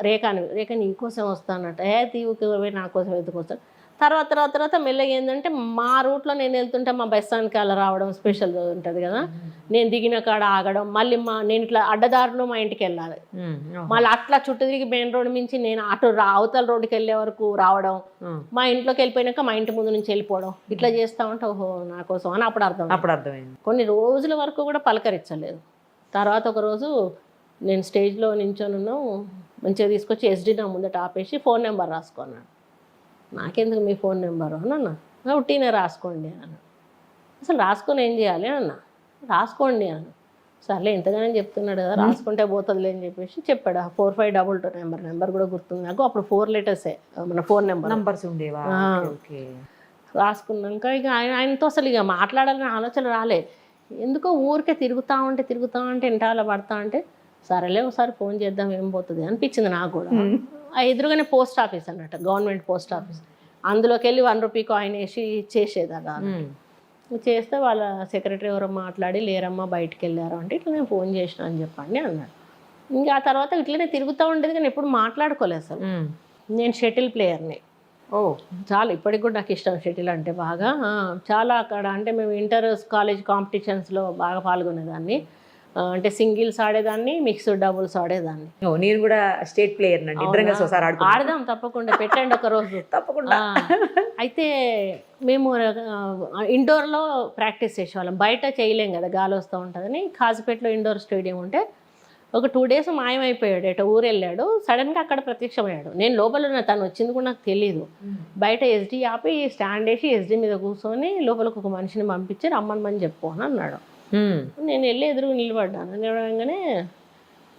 రేఖ నీకోసం వస్తానట, తీవుకి నా కోసం ఎత్తుకొస్తాను. తర్వాత మెల్లగా ఏంటంటే మా రూట్లో నేను వెళ్తుంటే మా బస్ స్టాండ్కి అలా రావడం స్పెషల్ ఉంటుంది కదా, నేను దిగిన కాడ ఆగడం, మళ్ళీ నేను ఇట్లా అడ్డదారులు మా ఇంటికి వెళ్ళాలి, మళ్ళీ అట్లా చుట్టూ తిరిగి మెయిన్ రోడ్ నుంచి నేను అటు అవతల రోడ్డుకి వెళ్ళే వరకు రావడం, మా ఇంట్లోకి వెళ్ళిపోయినాక మా ఇంటి ముందు నుంచి వెళ్ళిపోవడం, ఇట్లా చేస్తా ఉంటే ఓహో నా కోసం అని అప్పుడు అర్థమైంది. కొన్ని రోజుల వరకు కూడా పలకరించలేదు. తర్వాత ఒక రోజు నేను స్టేజ్లో నించొనున్నాం, మంచిగా తీసుకొచ్చి ఎస్డీ నా ముందట ఆపేసి ఫోన్ నెంబర్ రాసుకున్నాను. నాకెందుకు మీ ఫోన్ నెంబరు అని అన్న, ఉట్టినే రాసుకోండి అన్న. అసలు రాసుకొని ఏం చేయాలి అన్న, రాసుకోండి అన్న. సర్లే ఎంతగానో చెప్తున్నాడు కదా, రాసుకుంటే పోతుందిలే అని చెప్పేసి చెప్పాడు. 4522 నెంబర్ కూడా గుర్తుంది నాకు. అప్పుడు 4 లెటర్సే మన ఫోన్ నెంబర్స్ ఉండేవా. రాసుకున్నాక ఇక ఆయనతో అసలు ఇక మాట్లాడాలని ఆలోచన రాలే. ఎందుకో ఊరికే తిరుగుతూ ఉంటే ఇంటాల పడతా ఉంటే సరేలే ఒకసారి ఫోన్ చేద్దాం ఏం పోతుంది అనిపించింది నాకు కూడా. ఆ ఎదురుగానే పోస్ట్ ఆఫీస్ అన్నట్టు, గవర్నమెంట్ పోస్ట్ ఆఫీస్, అందులోకి వెళ్ళి 1 రూపీ కాయిన్ వేసి చేసేది అలా. చేస్తే వాళ్ళ సెక్రటరీ ఎవరో మాట్లాడి లేరమ్మా బయటికి వెళ్ళారు అంటే ఇట్లా నేను ఫోన్ చేసిన అని చెప్పండి అన్నాడు. ఇంకా ఆ తర్వాత ఇట్లనే తిరుగుతూ ఉండేది కానీ ఎప్పుడు మాట్లాడుకోలేదు అసలు. నేను షటిల్ ప్లేయర్ని, చాలా ఇప్పటికి కూడా నాకు ఇష్టం షటిల్ అంటే బాగా. చాలా అక్కడ అంటే మేము ఇంటర్ కాలేజ్ కాంపిటీషన్స్లో బాగా పాల్గొనేదాన్ని. అంటే సింగిల్స్ ఆడేదాన్ని, మిక్స్డ్ డబుల్స్ ఆడేదాన్ని. నేను కూడా స్టేట్ ప్లేయర్ ఆడదాం తప్పకుండా, పెట్టండి ఒక రోజు తప్పకుండా. అయితే మేము ఇండోర్లో ప్రాక్టీస్ చేసేవాళ్ళం, బయట చేయలేం కదా గాలి వస్తూ ఉంటుందని. కాజుపేటలో ఇండోర్ స్టేడియం ఉంటే ఒక 2 డేస్ మాయమైపోయాడు, ఎటో ఊరు వెళ్ళాడు, సడన్గా అక్కడ ప్రత్యక్షమయ్యాడు. నేను లోపల ఉన్న, తను వచ్చింది కూడా నాకు తెలీదు. బయట ఎస్డీ ఆపి స్టాండ్ వేసి ఎస్డీ మీద కూర్చొని లోపలికి ఒక మనిషిని పంపించి రమ్మని చెప్పు అని అన్నాడు. నేను వెళ్ళి ఎదురు నిలబడ్డాను. నిలబడగానే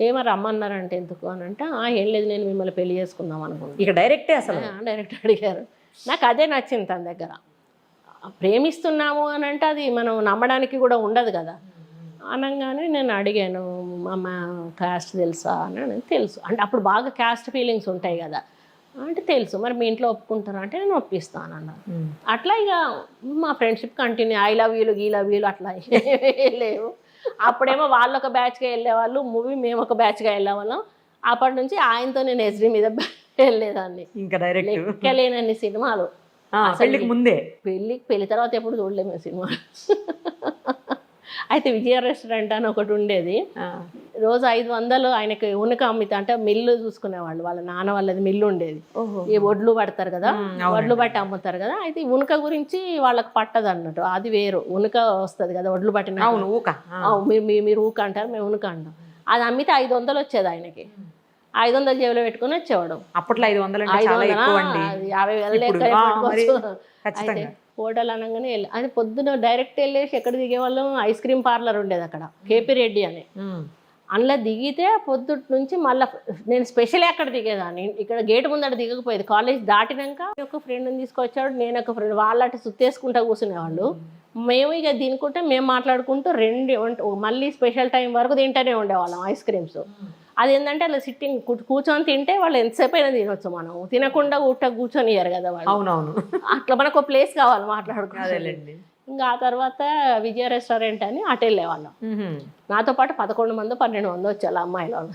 ఏమో రమ్మన్నారంటే ఎందుకు అని అంటే ఏం లేదు నేను మిమ్మల్ని పెళ్లి చేసుకుందాం అనుకుంటున్నాను. ఇక డైరెక్ట్ అడిగారు. నాకు అదే నచ్చింది తన దగ్గర. ప్రేమిస్తున్నాము అని అంటే అది మనం నమ్మడానికి కూడా ఉండదు కదా. అనగానే నేను అడిగాను, మా క్యాస్ట్ తెలుసా అని. తెలుసు అంటే అప్పుడు బాగా క్యాస్ట్ ఫీలింగ్స్ ఉంటాయి కదా అంటే తెలుసు. మరి మీ ఇంట్లో ఒప్పుకుంటారా అంటే నేను ఒప్పిస్తాను అన్నారు. అట్లా ఇక మా ఫ్రెండ్షిప్ కంటిన్యూ. ఐ లవ్ యూలు ఈ లవ్ యూలు అట్లా లేవు. అప్పుడేమో వాళ్ళు ఒక బ్యాచ్గా వెళ్ళేవాళ్ళు, మూవీ మేము ఒక బ్యాచ్గా వెళ్ళేవాళ్ళం. అప్పటి నుంచి ఆయనతో నేను ఎస్డీ మీద వెళ్ళేదాన్ని. ఇంకా డైరెక్ట్ లెక్కలేనన్ని సినిమాలు. పెళ్లి తర్వాత ఎప్పుడు చూడలేము సినిమా. అయితే విజయ రెస్టారెంట్ అని ఒకటి ఉండేది, రోజు 500 ఆయనకి ఉనక అమ్మితే, అంటే మిల్లు చూసుకునేవాళ్ళు. వాళ్ళ నాన్న వాళ్ళది మిల్లు ఉండేది, ఈ వడ్లు పడతారు కదా, వడ్లు పట్టి అమ్ముతారు కదా. అయితే ఈ ఉనక గురించి వాళ్ళకి పట్టదు అన్నట్టు, అది వేరు. ఉనక వస్తుంది కదా వడ్లు పట్టిన, మీరు ఊక అంటారు, మేము ఉనక అంటాం. అది అమ్మితే 500 వచ్చేది ఆయనకి. 500 జేబులో పెట్టుకొని వచ్చేవాడు. అప్పట్లో 500 అంటే చాలా ఎక్కువ అండి. 50,000 ఇప్పుడు లెక్క మరి పెట్టుకోవచ్చు. అయితే ఖచ్చితంగా. హోటల్ అనగానే అది పొద్దున డైరెక్ట్ వెళ్ళేసి ఎక్కడ దిగేవాళ్ళం, ఐస్ క్రీమ్ పార్లర్ ఉండేది అక్కడ, కేపీ రెడ్డి అని. అందులో దిగితే పొద్దుటి నుంచి మళ్ళీ నేను స్పెషల్ అక్కడ దిగేదాన్ని. ఇక్కడ గేట్ ముందట దిగకపోయేది. కాలేజ్ దాటినాక ఒక ఫ్రెండ్ని తీసుకొచ్చాడు, నేను ఒక ఫ్రెండ్, వాళ్ళట సుత్తేసుకుంటా కూర్చునేవాళ్ళు. మేము ఇక తినుకుంటే మేము మాట్లాడుకుంటూ మళ్ళీ స్పెషల్ టైం వరకు తింటూనే ఉండేవాళ్ళం ఐస్ క్రీమ్స్. అది ఏంటంటే అలా సిట్టింగ్ కూర్చొని తింటే వాళ్ళు ఎంతసేపు అయినా తినొచ్చు, మనం తినకుండా కూర్చొని ఇయ్యారు కదా వాళ్ళు. అవునవును. అట్లా మనకు ప్లేస్ కావాలి మాట్లాడుకోవాలండి. ఇంకా ఆ తర్వాత విజయ రెస్టారెంట్ అని అటు వెళ్ళేవాళ్ళం. నాతో పాటు 11 మంది 12 మంది వచ్చేవాళ్ళు అమ్మాయిలు వాళ్ళు.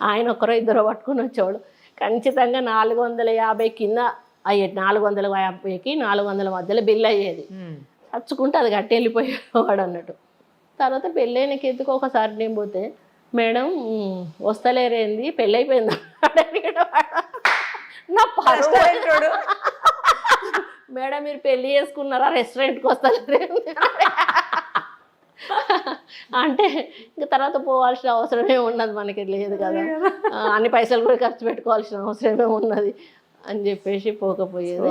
ఆయన ఒకరో ఇద్దరు పట్టుకుని వచ్చేవాడు. ఖచ్చితంగా 450 కింద అయ్యేది, 450కి 400 మధ్యలో బిల్ అయ్యేది. చచ్చుకుంటే అది కట్టి వెళ్ళిపోయేవాడు అన్నట్టు. తర్వాత పెళ్ళైనకి ఎందుకు ఒకసారి నేను పోతే, మేడం వస్తలేరేంది పెళ్ళి అయిపోయిందా నా పరువు. మేడం మీరు పెళ్ళి చేసుకున్నారా, రెస్టారెంట్కి వస్తలేరేంది అంటే ఇంకా తర్వాత పోవాల్సిన అవసరమే ఉన్నది, మనకి లేదు కదా, అన్ని పైసలు కూడా ఖర్చు పెట్టుకోవాల్సిన అవసరమే ఉన్నది అని చెప్పేసి పోకపోయేది.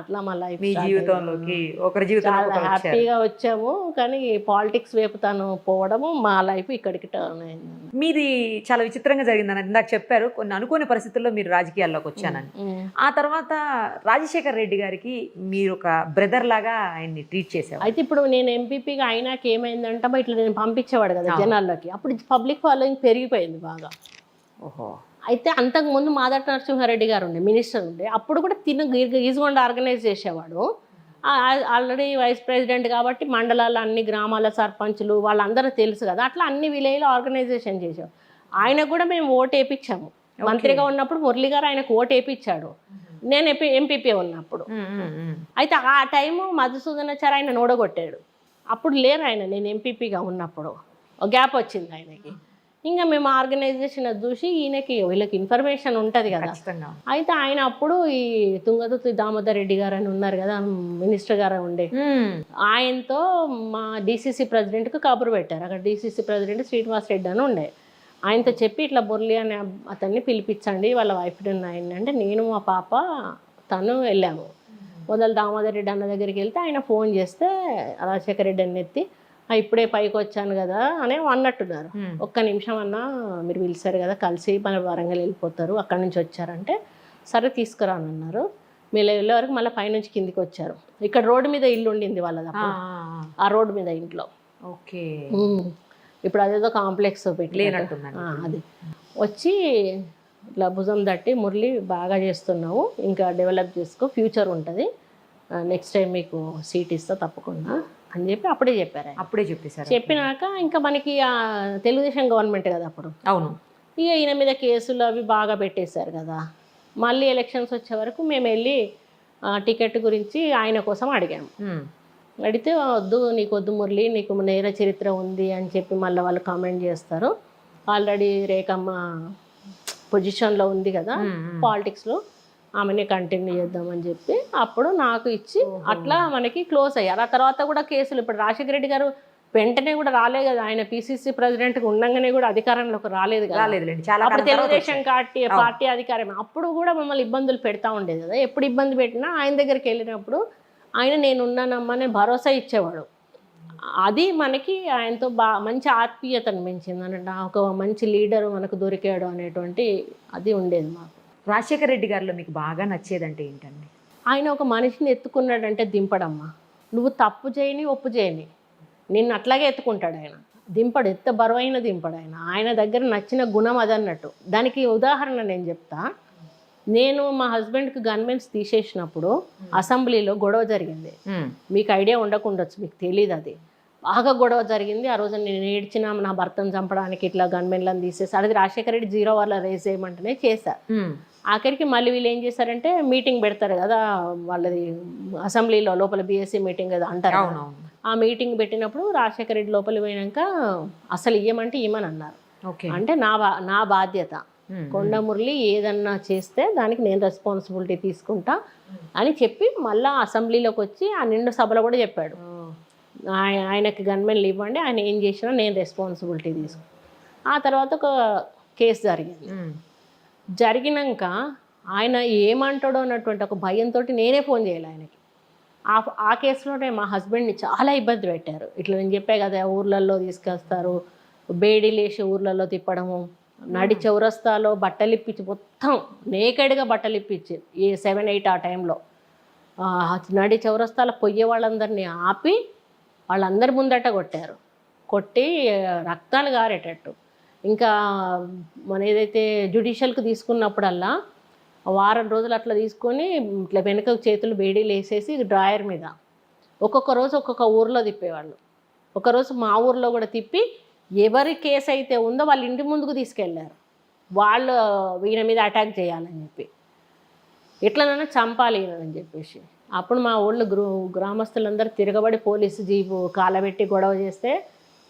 అట్లా మా లైఫ్ మీ జీవితంలోకి ఒకరి జీవితంలో చాలా హ్యాపీగా వచ్చాము. కానీ పాలిటిక్స్ వైపు తను పోవడము మా లైఫ్ ఇక్కడికి టర్న్ అయింది. మీది చాలా విచిత్రంగా జరిగిందని ఇందాక చెప్పారు, కొన్ని అనుకోని పరిస్థితుల్లో మీరు రాజకీయాల్లోకి వచ్చానని. ఆ తర్వాత రాజశేఖర్ రెడ్డి గారికి మీరు ఒక బ్రదర్ లాగా ఆయన్ని ట్రీట్ చేశారు. అయితే ఇప్పుడు నేను ఎంపీపీగా అయినాక ఏమైందంటే ఇట్లా నేను పంపించేవాడు కదా జనాల్లోకి, అప్పుడు పబ్లిక్ ఫాలోయింగ్ పెరిగిపోయింది బాగా. ఓహో. అయితే అంతకుముందు మాదట నరసింహారెడ్డి గారు ఉండే మినిస్టర్ ఉండే, అప్పుడు కూడా ఈజుగొండ ఆర్గనైజ్ చేసేవాడు. ఆల్రెడీ వైస్ ప్రెసిడెంట్ కాబట్టి మండలాల అన్ని గ్రామాల సర్పంచులు వాళ్ళందరూ తెలుసు కదా, అట్లా అన్ని విలేజ్లో ఆర్గనైజేషన్ చేసాం. ఆయనకు కూడా మేము ఓటు వేయించాము. మంత్రిగా ఉన్నప్పుడు మురళి గారు ఆయనకు ఓటు వేయించాడు, నేను ఎంపీపీ ఉన్నప్పుడు. అయితే ఆ టైము మధుసూదనాచారి ఆయన నోడగొట్టాడు. అప్పుడు లేరు ఆయన, నేను ఎంపీపీగా ఉన్నప్పుడు గ్యాప్ వచ్చింది ఆయనకి. ఇంకా మేము ఆర్గనైజేషన్ అది చూసి వీళ్ళకి ఇన్ఫర్మేషన్ ఉంటుంది కదా. అయితే ఆయన అప్పుడు ఈ తుంగతుర్తి దామోదర్ రెడ్డి గారు అని ఉన్నారు కదా మినిస్టర్ గారు ఉండే, ఆయనతో మా డీసీసీ ప్రెసిడెంట్కి కబురు పెట్టారు. అక్కడ డీసీసీ ప్రెసిడెంట్ శ్రీనివాస్ రెడ్డి అని ఉండే, ఆయనతో చెప్పి ఇట్లా మురళి అనే అతన్ని పిలిపించండి, వాళ్ళ వైఫ్ ఆయన అంటే నేను మా పాప తను వెళ్ళాము. మొదలు దామోదర్ రెడ్డి అన్న దగ్గరికి వెళ్తే ఆయన ఫోన్ చేస్తే రాజశేఖర రెడ్డి అని ఎత్తి, ఇప్పుడే పైకి వచ్చాను కదా అని అన్నట్టున్నారు. ఒక్క నిమిషం అన్నా మీరు పిలిచారు కదా కలిసి మన వరంగల్ వెళ్ళిపోతారు, అక్కడి నుంచి వచ్చారంటే సరే తీసుకురానన్నారు. మీరు వెళ్ళే వరకు మళ్ళీ పైనుంచి కిందికి వచ్చారు. ఇక్కడ రోడ్డు మీద ఇల్లు ఉండింది వాళ్ళది, ఆ రోడ్డు మీద ఇంట్లో. ఓకే. ఇప్పుడు అదేదో కాంప్లెక్స్ పెట్టి అది వచ్చి ఇట్లా భుజం తట్టి, మురళి బాగా చేస్తున్నావు, ఇంకా డెవలప్ చేసుకో, ఫ్యూచర్ ఉంటుంది, నెక్స్ట్ టైం మీకు సీట్ ఇస్తా తప్పకుండా అని చెప్పి అప్పుడే చెప్పారు. అప్పుడే చెప్పేశారు. చెప్పినాక ఇంకా మనకి తెలుగుదేశం గవర్నమెంట్ కదా అప్పుడు. అవును. ఇక ఈయన మీద కేసులు అవి బాగా పెట్టేశారు కదా. మళ్ళీ ఎలక్షన్స్ వచ్చే వరకు మేము వెళ్ళి టికెట్ గురించి ఆయన కోసం అడిగాము. అడిగితే వద్దు, నీకు వద్దు మురళి, నీకు నేర చరిత్ర ఉంది అని చెప్పి మళ్ళీ వాళ్ళు కామెంట్ చేస్తారు. ఆల్రెడీ రేఖమ్మ పొజిషన్లో ఉంది కదా పాలిటిక్స్లో, ఆమెనే కంటిన్యూ చేద్దామని చెప్పి అప్పుడు నాకు ఇచ్చి అట్లా మనకి క్లోజ్ అయ్యారు. ఆ తర్వాత కూడా కేసులు, ఇప్పుడు రాజశేఖర రెడ్డి గారు వెంటనే కూడా రాలేదు కదా, ఆయన పిసిసి ప్రెసిడెంట్గా ఉండగానే కూడా అధికారంలోకి రాలేదు కదా. అప్పుడు తెలుగుదేశం పార్టీ అధికారం, అప్పుడు కూడా మమ్మల్ని ఇబ్బందులు పెడతా ఉండేది కదా. ఎప్పుడు ఇబ్బంది పెట్టినా ఆయన దగ్గరికి వెళ్ళినప్పుడు ఆయన నేనున్నానమ్మని భరోసా ఇచ్చేవాడు. అది మనకి ఆయనతో మంచి ఆత్మీయతను పెంచింది అన్నట్టు, ఒక మంచి లీడర్ మనకు దొరికాడు అనేటువంటి అది ఉండేది మాకు. రాజశేఖర రెడ్డి గారిలో మీకు బాగా నచ్చేదంటే ఏంటండి? ఆయన ఒక మనిషిని ఎత్తుకున్నాడంటే దింపడమ్మా, నువ్వు తప్పు చేయని ఒప్పు చేయని నిన్ను అట్లాగే ఎత్తుకుంటాడు ఆయన, దింపడు, ఎత్త బరువైన దింపడు ఆయన. ఆయన దగ్గర నచ్చిన గుణం అదన్నట్టు. దానికి ఉదాహరణ నేను చెప్తా. నేను మా హస్బెండ్కి గన్మెన్స్ తీసేసినప్పుడు అసెంబ్లీలో గొడవ జరిగింది. మీకు ఐడియా ఉండకుండొచ్చు, మీకు తెలియదు, అది బాగా గొడవ జరిగింది. ఆ రోజు నేను ఏడ్చిన, నా భర్తను చంపడానికి ఇట్లా గన్మెన్లను తీసేసి, అది రాజశేఖర రెడ్డి 0 వల్ల రేస్ చేయమంటేనే చేశా. ఆఖరికి మళ్ళీ వీళ్ళు ఏం చేశారంటే మీటింగ్ పెడతారు కదా వాళ్ళది అసెంబ్లీలో, లోపల బీఎస్సీ మీటింగ్ కదా అంటారు. ఆ మీటింగ్ పెట్టినప్పుడు రాజశేఖర రెడ్డి లోపలికి పోయినాక అసలు ఇయ్యమంటే ఇయ్యమని అన్నారు. అంటే నా బాధ్యత, కొండ మురళి ఏదన్నా చేస్తే దానికి నేను రెస్పాన్సిబిలిటీ తీసుకుంటా అని చెప్పి మళ్ళీ అసెంబ్లీలోకి వచ్చి ఆ నిండు సభలో కూడా చెప్పాడు, ఆయనకి గన్మెన్లు ఇవ్వండి, ఆయన ఏం చేసినా నేను రెస్పాన్సిబిలిటీ తీసుకుంటాను. ఆ తర్వాత ఒక కేసు జరిగింది. జరిగినాక ఆయన ఏమంటాడో అన్నటువంటి ఒక భయంతో నేనే ఫోన్ చేయాలి ఆయనకి. ఆ కేసులోనే మా హస్బెండ్ని చాలా ఇబ్బంది పెట్టారు. ఇట్లా నేను చెప్పే కదా, ఊర్లలో తీసుకొస్తారు, బేడీలేసి ఊర్లలో తిప్పడము, నడి చౌరస్తాలో బట్టలు ఇప్పించి మొత్తం నేకెడ్గా బట్టలు ఇప్పించి 7-8 ఆ టైంలో నడి చౌరస్తాలో పొయ్యే వాళ్ళందరినీ ఆపి వాళ్ళందరి ముందట కొట్టారు. కొట్టి రక్తాలు గారేటట్టు. ఇంకా మన ఏదైతే జ్యుడిషియల్కి తీసుకున్నప్పుడల్లా వారం రోజులు అట్లా తీసుకొని ఇట్లా వెనక చేతులు బేడీలు వేసేసి డ్రాయర్ మీద ఒక్కొక్క రోజు ఒక్కొక్క ఊర్లో తిప్పేవాళ్ళు. ఒకరోజు మా ఊర్లో కూడా తిప్పి ఎవరి కేసు అయితే ఉందో వాళ్ళ ఇంటి ముందుకు తీసుకెళ్ళారు. వాళ్ళు ఈయన మీద అటాక్ చేయాలని చెప్పి, ఎట్లనైనా చంపాలి అని చెప్పేసి. అప్పుడు మా ఊళ్ళో గ్రామస్తులందరూ తిరగబడి పోలీసు జీపు కాలబెట్టి గొడవ చేస్తే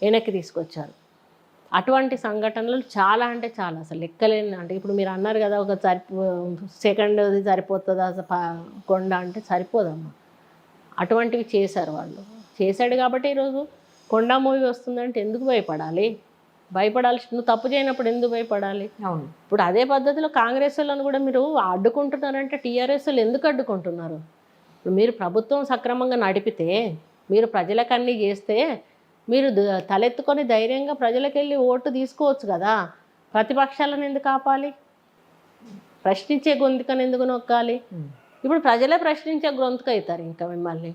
వెనక్కి తీసుకొచ్చారు. అటువంటి సంఘటనలు చాలా అంటే చాలా, అసలు లెక్కలేని. అంటే ఇప్పుడు మీరు అన్నారు కదా, ఒక సెకండ్ది సరిపోతుందా కొండ అంటే సరిపోదమ్మా. అటువంటివి చేశారు వాళ్ళు. చేశాడు కాబట్టి ఈరోజు కొండ మూవీ వస్తుందంటే ఎందుకు భయపడాలి? భయపడాల్సి, నువ్వు తప్పు చేయనప్పుడు ఎందుకు భయపడాలి? అవును. ఇప్పుడు అదే పద్ధతిలో కాంగ్రెస్ వాళ్ళని కూడా మీరు అడ్డుకుంటున్నారంటే టీఆర్ఎస్ వాళ్ళు ఎందుకు అడ్డుకుంటున్నారు? ఇప్పుడు మీరు ప్రభుత్వం సక్రమంగా నడిపితే, మీరు ప్రజలకు అన్నీ చేస్తే, మీరు తలెత్తుకొని ధైర్యంగా ప్రజలకు వెళ్ళి ఓటు తీసుకోవచ్చు కదా. ప్రతిపక్షాలను ఎందుకు ఆపాలి? ప్రశ్నించే గొంతుకని ఎందుకు నొక్కాలి? ఇప్పుడు ప్రజలే ప్రశ్నించే గొంతుక అవుతారు ఇంకా మిమ్మల్ని.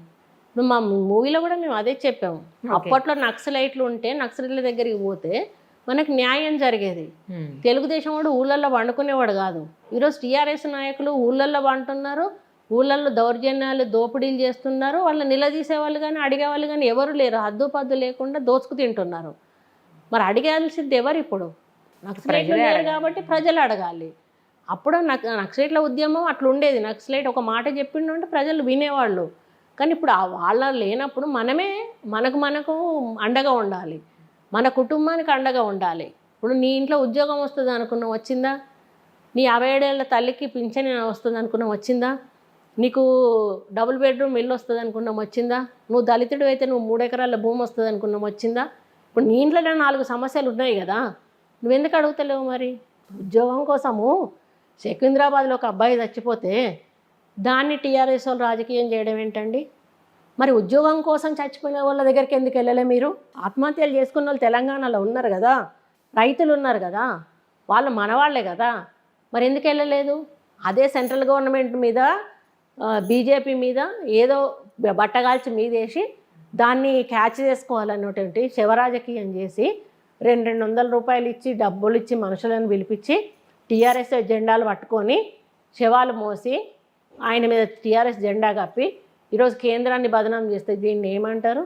ఇప్పుడు మా మూవీలో కూడా మేము అదే చెప్పాము. అప్పట్లో నక్సలైట్లు ఉంటే నక్సలైట్ల దగ్గరికి పోతే మనకు న్యాయం జరిగేది. తెలుగుదేశం వాడు ఊళ్ళల్లో వండుకునేవాడు కాదు. ఈరోజు టీఆర్ఎస్ నాయకులు ఊళ్ళల్లో వండుతున్నారు, ఊళ్ళల్లో దౌర్జన్యాలు దోపిడీలు చేస్తున్నారు. వాళ్ళు నిలదీసేవాళ్ళు కానీ అడిగేవాళ్ళు కానీ ఎవరు లేరు. హద్దు పద్దు లేకుండా దోచుకు తింటున్నారు. మరి అడిగాల్సింది ఎవరు? ఇప్పుడు నక్సలైట్లు లేరు కాబట్టి ప్రజలు అడగాలి. అప్పుడు నక్సలైట్ల ఉద్యమం అట్లా ఉండేది. నక్సలైట్ ఒక మాట చెప్పిండంటే ప్రజలు వినేవాళ్ళు. కానీ ఇప్పుడు వాళ్ళ లేనప్పుడు మనకు అండగా ఉండాలి, మన కుటుంబానికి అండగా ఉండాలి. ఇప్పుడు నీ ఇంట్లో ఉద్యోగం వస్తుంది అనుకున్నాం, వచ్చిందా? నీ 57 ఏళ్ల తల్లికి పింఛన్ వస్తుంది అనుకున్నాం, వచ్చిందా? నీకు డబుల్ బెడ్రూమ్ ఇల్లు వస్తుంది అనుకున్నాం, వచ్చిందా? నువ్వు దళితుడు అయితే నువ్వు 3 ఎకరాల భూమి వస్తుంది అనుకున్నాం, వచ్చిందా? ఇప్పుడు నీ ఇంట్లోనే 4 సమస్యలు ఉన్నాయి కదా, నువ్వెందుకు అడుగుతలేవు? మరి ఉద్యోగం కోసము సికింద్రాబాద్లో ఒక అబ్బాయి చచ్చిపోతే దాన్ని టీఆర్ఎస్ వాళ్ళు రాజకీయం చేయడం ఏంటండి? మరి ఉద్యోగం కోసం చచ్చిపోయిన వాళ్ళ దగ్గరికి ఎందుకు వెళ్ళలే మీరు? ఆత్మహత్యలు చేసుకున్న వాళ్ళు తెలంగాణలో ఉన్నారు కదా, రైతులు ఉన్నారు కదా, వాళ్ళు మనవాళ్లే కదా, మరి ఎందుకు వెళ్ళలేదు? అదే సెంట్రల్ గవర్నమెంట్ మీద బీజేపీ మీద ఏదో బట్టగాల్చి మీదేసి దాన్ని క్యాచ్ చేసుకోవాలన్నటువంటి శివరాజకీయం చేసి 200 రూపాయలు ఇచ్చి డబ్బులు ఇచ్చి మనుషులను పిలిపించి టీఆర్ఎస్ జెండాలు పట్టుకొని శవాలు మోసి ఆయన మీద టీఆర్ఎస్ జెండా కప్పి ఈరోజు కేంద్రాన్ని బదనాం చేస్తే దీన్ని ఏమంటారు?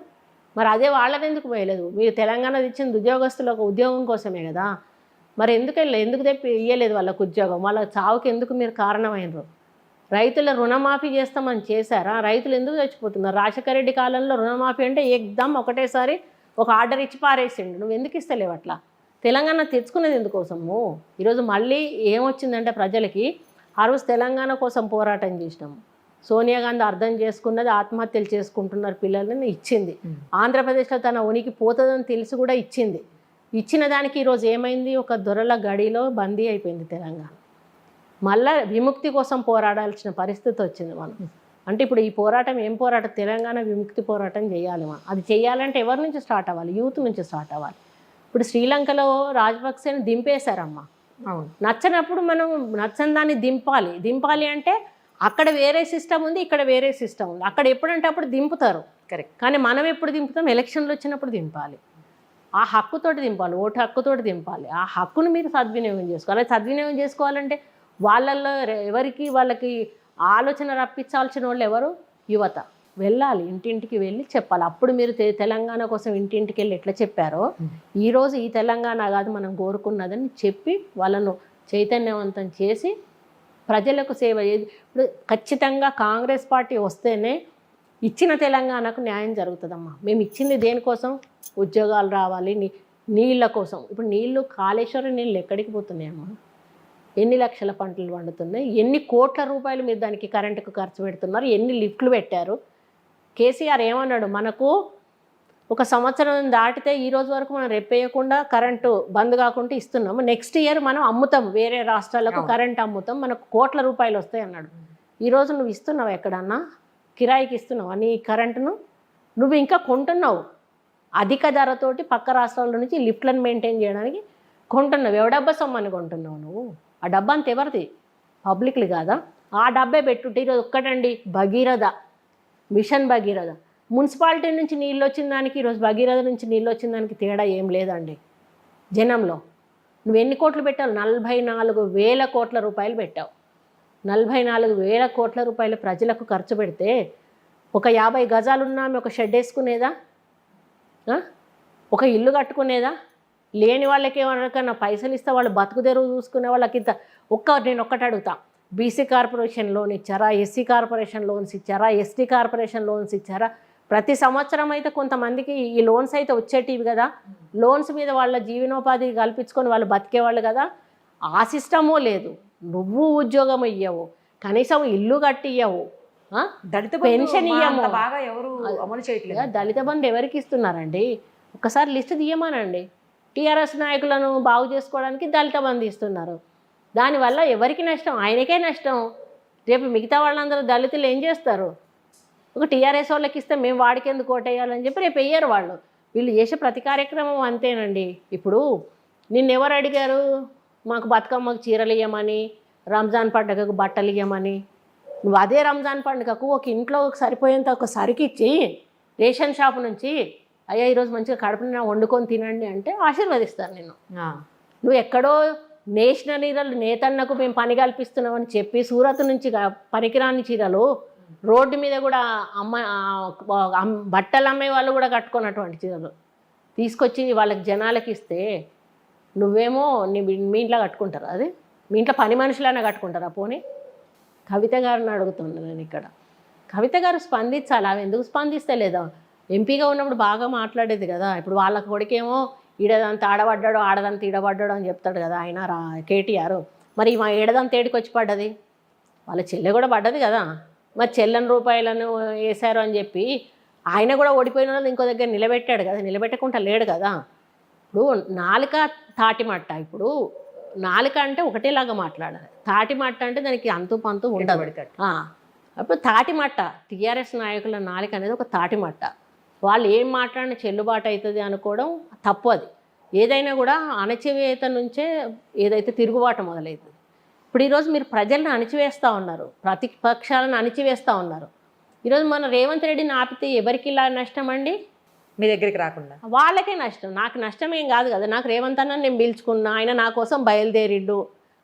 మరి అదే వాళ్ళని ఎందుకు పోయలేదు? మీరు తెలంగాణ ఇచ్చిన ఉద్యోగస్తులు ఒక ఉద్యోగం కోసమే కదా, మరి ఎందుకు తెప్పి ఇయ్యలేదు వాళ్ళకు ఉద్యోగం? వాళ్ళ చావుకి ఎందుకు మీరు కారణమైనరు? రైతుల రుణమాఫీ చేస్తామని చేశారా? రైతులు ఎందుకు చచ్చిపోతున్నారు? రాజశేఖర రెడ్డి కాలంలో రుణమాఫీ అంటే ఏకదమ్ ఒకటేసారి ఒక ఆర్డర్ ఇచ్చి పారేసిండు. నువ్వు ఎందుకు ఇస్తలేవు అట్లా? తెలంగాణ తెచ్చుకునేది ఎందుకోసము? ఈరోజు మళ్ళీ ఏమొచ్చిందంటే ప్రజలకి, ఆ రోజు తెలంగాణ కోసం పోరాటం చేసినాము, సోనియా గాంధీ అర్థం చేసుకున్నది, ఆత్మహత్యలు చేసుకుంటున్నారు పిల్లలని ఇచ్చింది. ఆంధ్రప్రదేశ్లో తన ఉనికి పోతుందని తెలిసి కూడా ఇచ్చింది. ఇచ్చిన దానికి ఈరోజు ఏమైంది? ఒక దొరల గడిలో బందీ అయిపోయింది తెలంగాణ. మళ్ళీ విముక్తి కోసం పోరాడాల్సిన పరిస్థితి వచ్చింది మనం. అంటే ఇప్పుడు ఈ పోరాటం ఏం పోరాటం? తెలంగాణ విముక్తి పోరాటం చేయాలి మనం. అది చేయాలంటే ఎవరి నుంచి స్టార్ట్ అవ్వాలి? యూత్ నుంచి స్టార్ట్ అవ్వాలి. ఇప్పుడు శ్రీలంకలో రాజపక్సేని దింపేశారమ్మా. అవును. నచ్చనప్పుడు మనం నచ్చని దాన్ని దింపాలి అంటే అక్కడ వేరే సిస్టమ్ ఉంది, ఇక్కడ వేరే సిస్టమ్ ఉంది. అక్కడ ఎప్పుడంటే అప్పుడు దింపుతారు, కరెక్ట్. కానీ మనం ఎప్పుడు దింపుతాం? ఎలక్షన్లు వచ్చినప్పుడు దింపాలి. ఆ హక్కుతోటి దింపాలి, ఓటు హక్కుతోటి దింపాలి. ఆ హక్కును మీరు సద్వినియోగం చేసుకోవాలి. సద్వినియోగం చేసుకోవాలంటే వాళ్ళల్లో వాళ్ళకి ఆలోచన రప్పించాల్సిన వాళ్ళు ఎవరు? యువత. వెళ్ళాలి, ఇంటింటికి వెళ్ళి చెప్పాలి. అప్పుడు మీరు తెలంగాణ కోసం ఇంటింటికి వెళ్ళి ఎట్లా చెప్పారో, ఈరోజు ఈ తెలంగాణ కాదు మనం కోరుకున్నదని చెప్పి వాళ్ళను చైతన్యవంతం చేసి ప్రజలకు సేవ ఇప్పుడు ఖచ్చితంగా కాంగ్రెస్ పార్టీ వస్తేనే ఇచ్చిన తెలంగాణకు న్యాయం జరుగుతుందమ్మా. మేము ఇచ్చింది దేనికోసం? ఉద్యోగాలు రావాలి, నీళ్ళ కోసం. ఇప్పుడు నీళ్ళు, కాళేశ్వరం నీళ్ళు ఎక్కడికి పోతున్నాయమ్మా? ఎన్ని లక్షల పంటలు పండుతున్నాయి? ఎన్ని కోట్ల రూపాయలు మీరు దానికి కరెంటుకు ఖర్చు పెడుతున్నారు? ఎన్ని లిఫ్ట్లు పెట్టారు? కేసీఆర్ ఏమన్నాడు? మనకు ఒక సంవత్సరం దాటితే ఈ రోజు వరకు మనం రెప్పేయకుండా కరెంటు బంద్ కాకుండా ఇస్తున్నాము. నెక్స్ట్ ఇయర్ మనం అమ్ముతాం, వేరే రాష్ట్రాలకు కరెంట్ అమ్ముతాం, మనకు కోట్ల రూపాయలు వస్తాయి అన్నాడు. ఈరోజు నువ్వు ఇస్తున్నావు ఎక్కడన్నా? కిరాయికి ఇస్తున్నావు నీ కరెంటును? నువ్వు ఇంకా కొంటున్నావు అధిక ధరతోటి, పక్క రాష్ట్రాల నుంచి లిఫ్ట్లను మెయింటైన్ చేయడానికి కొంటున్నావు. ఎవడబ్బా సొమ్మని కొంటున్నావు నువ్వు? ఆ డబ్బా అంత ఎవరిది? పబ్లిక్లు కాదా? ఆ డబ్బే పెట్టుంటే ఈరోజు ఒక్కటండి, భగీరథ మిషన్ భగీరథ, మున్సిపాలిటీ నుంచి నీళ్ళు వచ్చిన దానికి ఈరోజు భగీరథ నుంచి నీళ్ళు వచ్చిన దానికి తేడా ఏం లేదండి. జనంలో నువ్వు ఎన్ని కోట్లు పెట్టావు? 44,000 కోట్ల రూపాయలు పెట్టావు. 44,000 కోట్ల రూపాయలు ప్రజలకు ఖర్చు పెడితే ఒక 50 గజాలున్నా ఒక షెడ్ వేసుకునేదా? ఒక ఇల్లు కట్టుకునేదా? లేని వాళ్ళకి ఎవరికన్నా పైసలు ఇస్తే వాళ్ళు బతుకు తెరువు చూసుకునే వాళ్ళకి ఇంత నేను ఒక్కటి అడుగుతా, బీసీ కార్పొరేషన్ లోన్ ఇచ్చారా? ఎస్సీ కార్పొరేషన్ లోన్స్ ఇచ్చారా? ఎస్టీ కార్పొరేషన్ లోన్స్ ఇచ్చారా? ప్రతి సంవత్సరం అయితే కొంతమందికి ఈ లోన్స్ అయితే వచ్చేటివి కదా, లోన్స్ మీద వాళ్ళ జీవనోపాధి కల్పించుకొని వాళ్ళు బతికేవాళ్ళు కదా. ఆ సిస్టమూ లేదు. నువ్వు ఉద్యోగం ఇయ్యవు, కనీసం ఇల్లు కట్టి ఇయ్యవు, దళిత పెన్షన్ ఇయ్యము. బాగా ఎవరు అమలు చేయట్లేదు. దళిత బంధు ఎవరికి ఇస్తున్నారండి? ఒకసారి లిస్ట్ తీయమానండి. టీఆర్ఎస్ నాయకులను బాగు చేసుకోవడానికి దళిత బంధు ఇస్తున్నారు. దానివల్ల ఎవరికి నష్టం? ఆయనకే నష్టం. రేపు మిగతా వాళ్ళందరూ దళితులు ఏం చేస్తారు? ఒక టీఆర్ఎస్ వాళ్ళకి ఇస్తే మేము వాడికి ఎందుకు ఓటేయాలని చెప్పి రేపు వెయ్యరు వాళ్ళు. వీళ్ళు చేసే ప్రతి కార్యక్రమం అంతేనండి. ఇప్పుడు నిన్నెవరు అడిగారు మాకు బతుకమ్మకు చీరలు ఇవ్వమని, రంజాన్ పండుగకు బట్టలు ఇవ్వమని? నువ్వు అదే రంజాన్ పండుగకు ఒక ఇంట్లో సరిపోయేంత ఒక సరికి ఇచ్చి రేషన్ షాప్ నుంచి అయ్యా ఈరోజు మంచిగా కడుపున వండుకొని తినండి అంటే ఆశీర్వదిస్తారు నిన్ను. నువ్వు ఎక్కడో నేషనల్ హీరోలు నేతన్నకు మేము పని కల్పిస్తున్నామని చెప్పి సూరత్ నుంచి పనికిరాని చీరలు రోడ్డు మీద కూడా బట్టలు అమ్మే వాళ్ళు కూడా కట్టుకున్నటువంటి చీరలు తీసుకొచ్చి వాళ్ళకి జనాలకి ఇస్తే నువ్వేమో మీ ఇంట్లో కట్టుకుంటారా? అది మీ ఇంట్లో పని మనుషులైనా కట్టుకుంటారా? పోనీ కవిత గారిని అడుగుతున్నాను నేను ఇక్కడ. కవిత గారు స్పందించాలి. ఆమె ఎందుకు స్పందిస్తలేదా? ఎంపీగా ఉన్నప్పుడు బాగా మాట్లాడేది కదా. ఇప్పుడు వాళ్ళ కొడుకేమో ఈడదంతా ఆడబడ్డాడు, ఆడదంతా ఈడబడ్డాడు అని చెప్తాడు కదా ఆయన కేటీఆర్. మరి మా ఏడదంతా ఏడికి వచ్చి పడ్డది? వాళ్ళ చెల్లె కూడా పడ్డది కదా. మరి చెల్లని రూపాయలను వేశారు అని చెప్పి ఆయన కూడా ఓడిపోయిన వాళ్ళు ఇంకో దగ్గర నిలబెట్టాడు కదా, నిలబెట్టకుండా లేడు కదా. ఇప్పుడు నాలుక తాటిమట్ట. ఇప్పుడు నాలుక అంటే ఒకటేలాగా మాట్లాడాలి, తాటిమట్ట అంటే దానికి అంతు పంతు ఉండదు. అప్పుడు తాటిమట్ట, టీఆర్ఎస్ నాయకుల నాలుక అనేది ఒక తాటిమట్ట. వాళ్ళు ఏం మాట్లాడినా చెల్లుబాటు అవుతుంది అనుకోవడం తప్పు. అది ఏదైనా కూడా అణచివేత నుంచే ఏదైతే తిరుగుబాటు మొదలవుతుంది. ఇప్పుడు ఈరోజు మీరు ప్రజలను అణిచివేస్తూ ఉన్నారు, ప్రతిపక్షాలను అణిచివేస్తూ ఉన్నారు. ఈరోజు మన రేవంత్ రెడ్డిని ఆపితే ఎవరికి ఇలా నష్టం అండి? మీ దగ్గరికి రాకుండా వాళ్ళకే నష్టం. నాకు నష్టం ఏం కాదు కదా. నాకు రేవంత్ అన్న నేను పిలుచుకున్నా, ఆయన నా కోసం బయలుదేరిండు,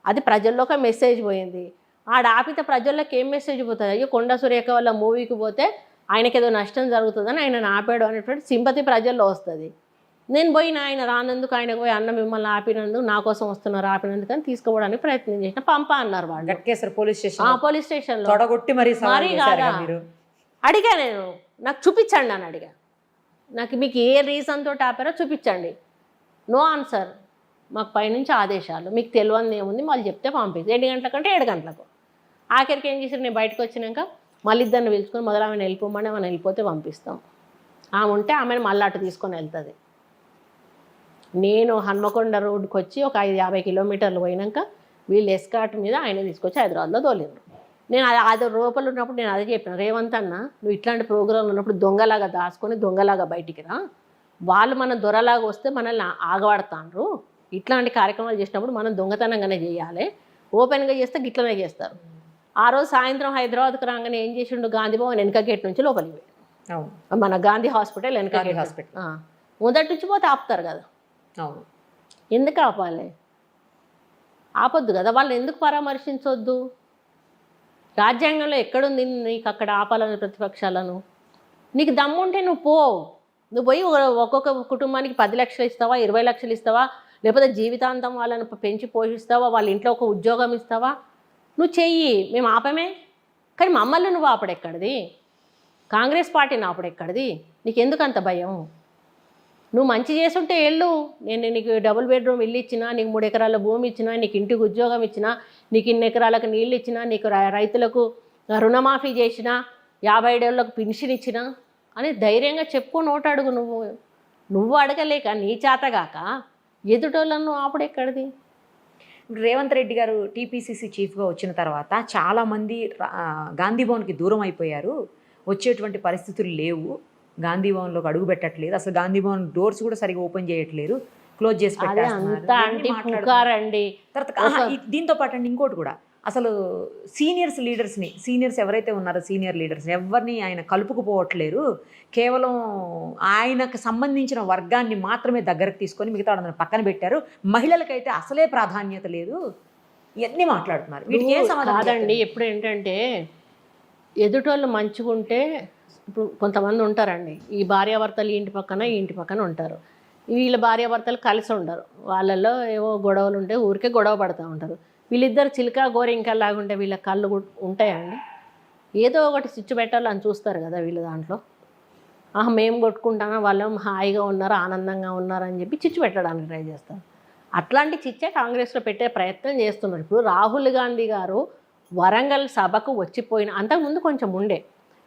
అది ప్రజల్లోకి మెసేజ్ పోయింది. ఆడ ఆపితే ప్రజల్లోకి ఏం మెసేజ్ పోతుంది? అయ్యో కొండ సురేఖ వల్ల మూవీకి పోతే ఆయనకి ఏదో నష్టం జరుగుతుందని ఆయన ఆపాడు అనేటువంటి సింపతి ప్రజల్లో వస్తుంది. నేను పోయిన ఆయన రానందుకు, ఆయనకు పోయి అన్న మిమ్మల్ని ఆపినందుకు, నా కోసం వస్తున్నారు ఆపినందుకు అని తీసుకుపోవడానికి ప్రయత్నం చేసిన పంపా అన్నారు వాళ్ళు. గట్కేశ్వర పోలీస్ స్టేషన్లో తొడగొట్టి మరి అడిగా నేను, నాకు చూపించండి అని అడిగా. నాకు మీకు ఏ రీజన్ తోటి ఆపారో చూపించండి. No answer. మాకు పైనుంచి ఆదేశాలు, మీకు తెలియని ఏముంది వాళ్ళు చెప్తే పంపించి 7 గంటలకంటే 7 గంటలకు. ఆఖరికి ఏం చేశారు, నేను బయటకు వచ్చినాక మళ్ళీ ఇద్దరిని పిలుచుకొని మొదలు ఆమెను వెళ్ళిపోమని, ఆమెను వెళ్ళిపోతే పంపిస్తాం, ఆమె ఉంటే ఆమెను మళ్ళీ అటు తీసుకొని వెళ్తుంది. నేను హన్మకొండ రోడ్డుకి వచ్చి ఒక 50 కిలోమీటర్లు పోయినాక వీళ్ళు ఎస్కాట్ మీద ఆయన తీసుకొచ్చి హైదరాబాద్లో తోలిండ్రు. నేను అది లోపల ఉన్నప్పుడు నేను అదే చెప్పిన, రేవంత్ అన్న నువ్వు ఇట్లాంటి ప్రోగ్రాంలు ఉన్నప్పుడు దొంగలాగా దాచుకొని దొంగలాగా బయటికి రా, వాళ్ళు మన దొరలాగా వస్తే మనల్ని ఆగబడతాండ్రు. ఇట్లాంటి కార్యక్రమాలు చేసినప్పుడు మనం దొంగతనంగానే చేయాలి, ఓపెన్గా చేస్తే గిట్లనే చేస్తారు. ఆ రోజు సాయంత్రం హైదరాబాద్కి రాగానే ఏం చేసిండు, గాంధీ భవన్ వెనక గేట్ నుంచి లోపలికి పోయాడు. మన గాంధీ హాస్పిటల్ వెనక గేట్ హాస్పిటల్ మొదటి నుంచి పోతే ఆపుతారు కదా. ఎందుకు ఆపాలి? ఆపొద్దు కదా. వాళ్ళు ఎందుకు పరామర్శించొద్దు? రాజ్యాంగంలో ఎక్కడుంది నీకు అక్కడ ఆపాలని ప్రతిపక్షాలను? నీకు దమ్ముంటే నువ్వు పోయి ఒక్కొక్క కుటుంబానికి 10 లక్షలు ఇస్తావా, 20 లక్షలు ఇస్తావా, లేకపోతే జీవితాంతం వాళ్ళని పెంచి పోషిస్తావా, వాళ్ళ ఇంట్లో ఒక ఉద్యోగం ఇస్తావా? నువ్వు చెయ్యి, మేము ఆపమే. కానీ మమ్మల్ని నువ్వు ఆపడెక్కడిది? కాంగ్రెస్ పార్టీని ఆపడెక్కడిది? నీకు ఎందుకు అంత భయం? నువ్వు మంచి చేసుంటే వెళ్ళు. నేను నీకు డబుల్ బెడ్రూమ్ ఇల్లు ఇచ్చినా, నీకు 3 ఎకరాల భూమి ఇచ్చినా, నీకు ఇంటికి ఉద్యోగం ఇచ్చినా, నీకు 2 ఎకరాలకు నీళ్ళు ఇచ్చినా, నీకు రైతులకు రుణమాఫీ చేసినా, 57 ఏళ్ళకు పెన్షన్ ఇచ్చినా, అని ధైర్యంగా చెప్పుకొని ఓటు అడుగు. నువ్వు అడగలేక నీ చేతగాక ఎదుటోళ్ళను ఆపుడు ఎక్కడిది? రేవంత్ రెడ్డి గారు టీపీసీసీ చీఫ్గా వచ్చిన తర్వాత చాలామంది గాంధీ భవన్కి దూరం అయిపోయారు, వచ్చేటువంటి పరిస్థితులు లేవు, గాంధీ భవన్లోకి అడుగు పెట్టట్లేదు, అసలు గాంధీ భవన్ డోర్స్ కూడా సరిగా ఓపెన్ చేయట్లేరు, క్లోజ్ చేసి పెట్టారండి. దీంతో పాటు అండి ఇంకోటి కూడా, అసలు సీనియర్స్ ఎవరైతే ఉన్నారో సీనియర్ లీడర్స్ ఎవరిని ఆయన కలుపుకుపోవట్లేరు, కేవలం ఆయనకు సంబంధించిన వర్గాన్ని మాత్రమే దగ్గరకు తీసుకొని మిగతా వాళ్ళని పక్కన పెట్టారు, మహిళలకైతే అసలే ప్రాధాన్యత లేదు, ఇవన్నీ మాట్లాడుతున్నారు. వీటికి ఏం సమాధానం కాదండి. ఎప్పుడు ఏంటంటే ఎదుటోళ్ళు మంచిగుంటే, ఇప్పుడు కొంతమంది ఉంటారండి, ఈ భార్యాభర్తలు ఈ ఇంటి పక్కన ఉంటారు, వీళ్ళ భార్యాభర్తలు కలిసి ఉండరు, వాళ్ళల్లో ఏవో గొడవలు ఉంటే ఊరికే గొడవ పడుతూ ఉంటారు. వీళ్ళిద్దరు చిలుక గోరింకల్లాగుంటే వీళ్ళ కళ్ళు ఉంటాయండి? ఏదో ఒకటి చిచ్చు పెట్టాలని చూస్తారు కదా వీళ్ళు. దాంట్లో మేము కొట్టుకుంటామా, వాళ్ళు హాయిగా ఉన్నారు, ఆనందంగా ఉన్నారు అని చెప్పి చిచ్చు పెట్టడానికి ట్రై చేస్తారు. అట్లాంటి చిచ్చే కాంగ్రెస్లో పెట్టే ప్రయత్నం చేస్తున్నారు. ఇప్పుడు రాహుల్ గాంధీ గారు వరంగల్ సభకు వచ్చిపోయిన అంతకుముందు కొంచెం ఉండే,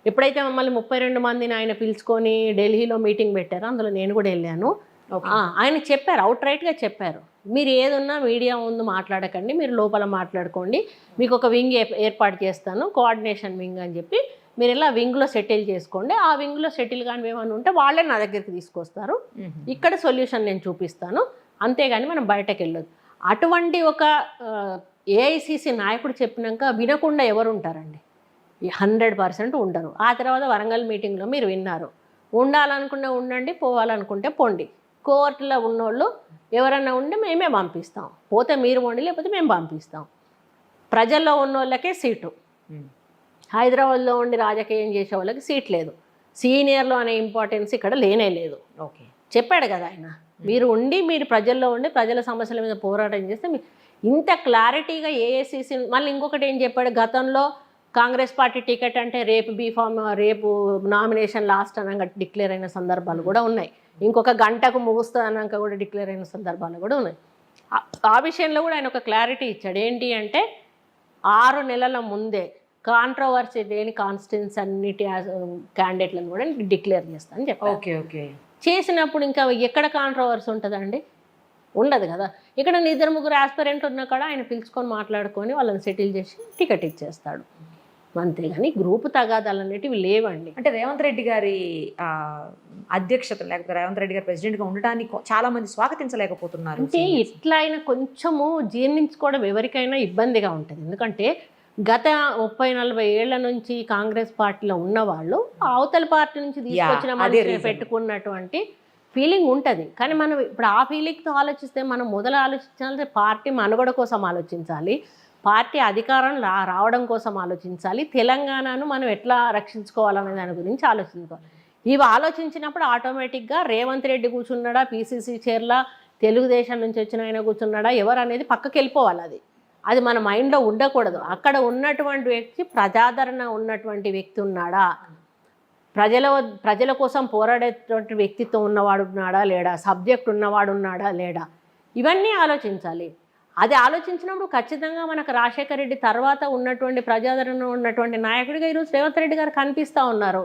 ఎప్పుడైతే మమ్మల్ని 32 మందిని ఆయన పిలుచుకొని ఢిల్లీలో మీటింగ్ పెట్టారో అందులో నేను కూడా వెళ్ళాను. ఆయన చెప్పారు, అవుట్ రైట్గా చెప్పారు, మీరు ఏదున్నా మీడియా ముందు మాట్లాడకండి, మీరు లోపల మాట్లాడుకోండి, మీకు ఒక వింగ్ ఏర్పాటు చేస్తాను, కోఆర్డినేషన్ వింగ్ అని చెప్పి, మీరు ఇలా వింగ్లో సెటిల్ చేసుకోండి, ఆ వింగ్లో సెటిల్ కానీ ఏమైనా ఉంటే వాళ్ళే నా దగ్గరికి తీసుకొస్తారు, ఇక్కడ సొల్యూషన్ నేను చూపిస్తాను, అంతేగాని మనం బయటకు వెళ్ళొద్దు. అటువంటి ఒక ఏఐసిసి నాయకుడు చెప్పినాక వినకుండా ఎవరు ఉంటారండి? 100% ఉండరు. ఆ తర్వాత వరంగల్ మీటింగ్లో మీరు విన్నారు, ఉండాలనుకుంటే ఉండండి, పోవాలనుకుంటే పోండి, కోర్టులో ఉన్నోళ్ళు ఎవరన్నా ఉంటే మేమే పంపిస్తాం, పోతే మీరు పోండి లేకపోతే మేము పంపిస్తాం. ప్రజల్లో ఉన్న వాళ్ళకే సీటు, హైదరాబాద్లో ఉండి రాజకీయం చేసే వాళ్ళకి సీట్ లేదు, సీనియర్లు అనే ఇంపార్టెన్స్ ఇక్కడ లేనే లేదు. ఓకే, చెప్పాడు కదా ఆయన, మీరు ఉండి మీరు ప్రజల్లో ఉండి ప్రజల సమస్యల మీద పోరాటం చేస్తే ఇంత క్లారిటీగా ఏఐసిసి. మళ్ళీ ఇంకొకటి ఏం చెప్పాడు, గతంలో కాంగ్రెస్ పార్టీ టికెట్ అంటే రేపు నామినేషన్ లాస్ట్ అనగా డిక్లేర్ అయిన సందర్భాలు కూడా ఉన్నాయి, ఇంకొక గంటకు ముగుస్తుంది అన్నాక కూడా డిక్లేర్ అయిన సందర్భాలు కూడా ఉన్నాయి. ఆ విషయంలో కూడా ఆయన ఒక క్లారిటీ ఇచ్చాడు. ఏంటి అంటే 6 నెలల ముందే కాంట్రవర్సీ లేని కాన్స్టిట్యూన్స్ అన్నిటి క్యాండిడేట్లను కూడా డిక్లేర్ చేస్తానని చెప్పారు. ఓకే ఓకే, చేసినప్పుడు ఇంకా ఎక్కడ కాంట్రవర్సీ ఉంటుందండి? ఉండదు కదా. ఇక్కడ 2-3 ఆస్పిరెంట్ ఉన్నా కూడా ఆయన పిలుచుకొని మాట్లాడుకొని వాళ్ళని సెటిల్ చేసి టికెట్ ఇచ్చేస్తాడు, అంతేగాని గ్రూపు తగాదాలు అనేటివి లేవండి. అంటే రేవంత్ రెడ్డి గారి అధ్యక్షత లేకపోతే రేవంత్ రెడ్డి గారు ప్రెసిడెంట్గా ఉండటానికి చాలామంది స్వాగతించలేకపోతున్నారు. అంటే ఇట్లా ఆయన కొంచెము జీర్ణించుకోవడం ఎవరికైనా ఇబ్బందిగా ఉంటుంది. ఎందుకంటే గత 30-40 ఏళ్ల నుంచి కాంగ్రెస్ పార్టీలో ఉన్నవాళ్ళు అవతల పార్టీ నుంచి తీసుకొచ్చిన మనిషిని పెట్టుకున్నటువంటి ఫీలింగ్ ఉంటుంది. కానీ మనం ఇప్పుడు ఆ ఫీలింగ్తో ఆలోచిస్తే మనం మొదలు ఆలోచించాలంటే పార్టీ మనుగడ కోసం ఆలోచించాలి, పార్టీ అధికారం రావడం కోసం ఆలోచించాలి, తెలంగాణను మనం ఎట్లా రక్షించుకోవాలనే దాని గురించి ఆలోచించుకోవాలి. ఇవి ఆలోచించినప్పుడు ఆటోమేటిక్గా రేవంత్ రెడ్డి కూర్చున్నాడా, పీసీసీ చైర్లా తెలుగుదేశం నుంచి వచ్చిన ఆయన కూర్చున్నాడా, ఎవరు అనేది పక్కకి వెళ్ళిపోవాలి. అది మన మైండ్లో ఉండకూడదు. అక్కడ ఉన్నటువంటి వ్యక్తి ప్రజాదరణ ఉన్నటువంటి వ్యక్తి ఉన్నాడా, ప్రజల కోసం పోరాడేటువంటి వ్యక్తిత్వం ఉన్నవాడు ఉన్నాడా లేడా, సబ్జెక్ట్ ఉన్నవాడు ఉన్నాడా లేడా, ఇవన్నీ ఆలోచించాలి. అది ఆలోచించినప్పుడు ఖచ్చితంగా మనకు రాజశేఖర రెడ్డి తర్వాత ఉన్నటువంటి ప్రజాదరణ ఉన్నటువంటి నాయకుడిగా ఈరోజు రేవంత్ రెడ్డి గారు కనిపిస్తూ ఉన్నారు.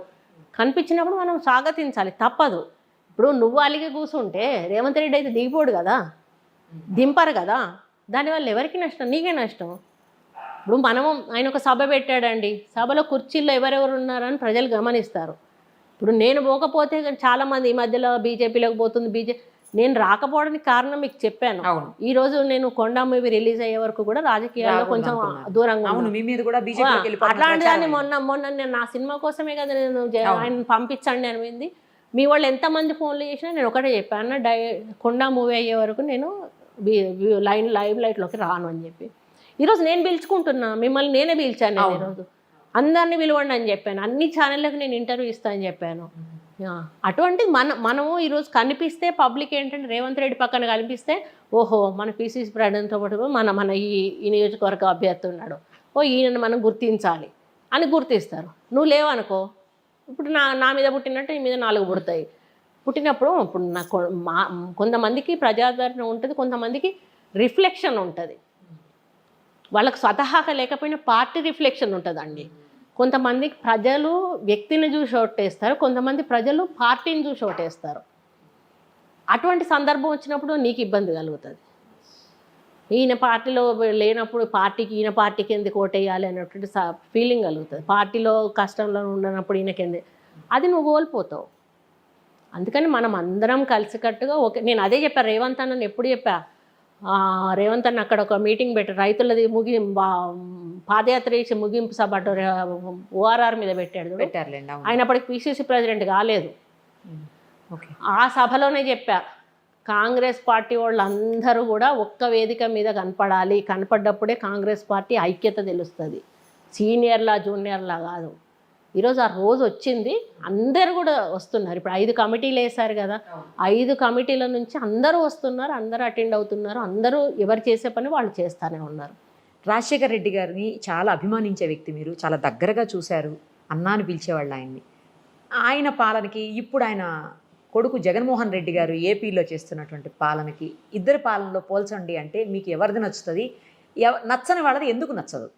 కనిపించినప్పుడు మనం స్వాగతించాలి, తప్పదు. ఇప్పుడు నువ్వు అలిగి కూర్చుంటే రేవంత్ రెడ్డి అయితే దిగిపోడు కదా, దింపరు కదా, దానివల్ల ఎవరికి నష్టం? నీకే నష్టం. ఇప్పుడు మనము ఆయన ఒక సభ పెట్టాడండి, సభలో కుర్చీల్లో ఎవరెవరు ఉన్నారని ప్రజలు గమనిస్తారు. ఇప్పుడు నేను పోకపోతే చాలామంది ఈ మధ్యలో బీజేపీలోకి పోతుంది, నేను రాకపోవడానికి కారణం మీకు చెప్పాను. ఈరోజు నేను కొండా మూవీ రిలీజ్ అయ్యే వరకు కూడా రాజకీయాల్లో కొంచెం దూరంగా, అట్లాంటి దాన్ని మొన్న నేను నా సినిమా కోసమే కదా నేను ఆయన పంపించండి అనిపింది. మీ వాళ్ళు ఎంతమంది ఫోన్లు చేసినా నేను ఒకటే చెప్పాను, కొండా మూవీ అయ్యే వరకు నేను లైవ్ లైట్లోకి రాను అని చెప్పి. ఈరోజు నేను పిలుచుకుంటున్నా, మిమ్మల్ని నేనే పిలిచాను. నేను ఈరోజు అందరినీ పిలవండి అని చెప్పాను, అన్ని ఛానళ్ళకి నేను ఇంటర్వ్యూ ఇస్తానని చెప్పాను. అటువంటి మనము ఈరోజు కనిపిస్తే పబ్లిక్ ఏంటంటే రేవంత్ రెడ్డి పక్కన కనిపిస్తే ఓహో మన పీసీసీ ప్రెసిడెంట్తో పాటు మన ఈ నియోజకవర్గ అభ్యర్థి ఉన్నాడు, ఈయనను మనం గుర్తించాలి అని గుర్తిస్తారు. నువ్వు లేవనుకో, ఇప్పుడు నా మీద పుట్టినట్టు నీ మీద 4 పుడతాయి. పుట్టినప్పుడు ఇప్పుడు కొంతమందికి ప్రజాదరణ ఉంటుంది, కొంతమందికి రిఫ్లెక్షన్ ఉంటుంది. వాళ్ళకు స్వతహాగా లేకపోయినా పార్టీ రిఫ్లెక్షన్ ఉంటుందండి. కొంతమంది ప్రజలు వ్యక్తిని చూసి ఓటేస్తారు, కొంతమంది ప్రజలు పార్టీని చూసి ఓటేస్తారు. అటువంటి సందర్భం వచ్చినప్పుడు నీకు ఇబ్బంది కలుగుతుంది. ఈయన పార్టీలో లేనప్పుడు పార్టీకి ఈయన పార్టీకి ఎందుకు ఓటేయాలి అనేటువంటి ఫీలింగ్ కలుగుతుంది. పార్టీలో కష్టంలో ఉండనప్పుడు ఈయనకెందుకు, అది నువ్వు కోల్పోతావు. అందుకని మనం అందరం కలిసికట్టుగా ఓకే. నేను అదే చెప్పా రేవంత్ అన్నని ఎప్పుడు చెప్పా, రేవంత్ అన్న అక్కడ ఒక మీటింగ్ పెట్టి రైతులది పాదయాత్ర చేసి ముగింపు సభ ఓఆర్ఆర్ మీద పెట్టాడు. ఆయన అప్పటికి పిసిసి ప్రెసిడెంట్ కాలేదు. ఆ సభలోనే చెప్పా, కాంగ్రెస్ పార్టీ వాళ్ళందరూ కూడా ఒక్క వేదిక మీద కనపడాలి, కనపడ్డప్పుడే కాంగ్రెస్ పార్టీ ఐక్యత తెలుస్తుంది, సీనియర్లా జూనియర్లా కాదు. ఈరోజు ఆ రోజు వచ్చింది, అందరూ కూడా వస్తున్నారు. ఇప్పుడు 5 కమిటీలు వేశారు కదా, 5 కమిటీల నుంచి అందరూ వస్తున్నారు, అందరూ అటెండ్ అవుతున్నారు, అందరూ ఎవరు చేసే పని వాళ్ళు చేస్తూనే ఉన్నారు. రాజశేఖర్ రెడ్డి గారిని చాలా అభిమానించే వ్యక్తి మీరు, చాలా దగ్గరగా చూశారు, అన్నాని పిలిచేవాళ్ళు ఆయన్ని. ఆయన పాలనకి ఇప్పుడు ఆయన కొడుకు జగన్మోహన్ రెడ్డి గారు ఏపీలో చేస్తున్నటువంటి పాలనకి ఇద్దరి పాలనలో పోల్చండి అంటే మీకు ఎవరిది నచ్చుతుంది, నచ్చని వాళ్ళది ఎందుకు నచ్చదు?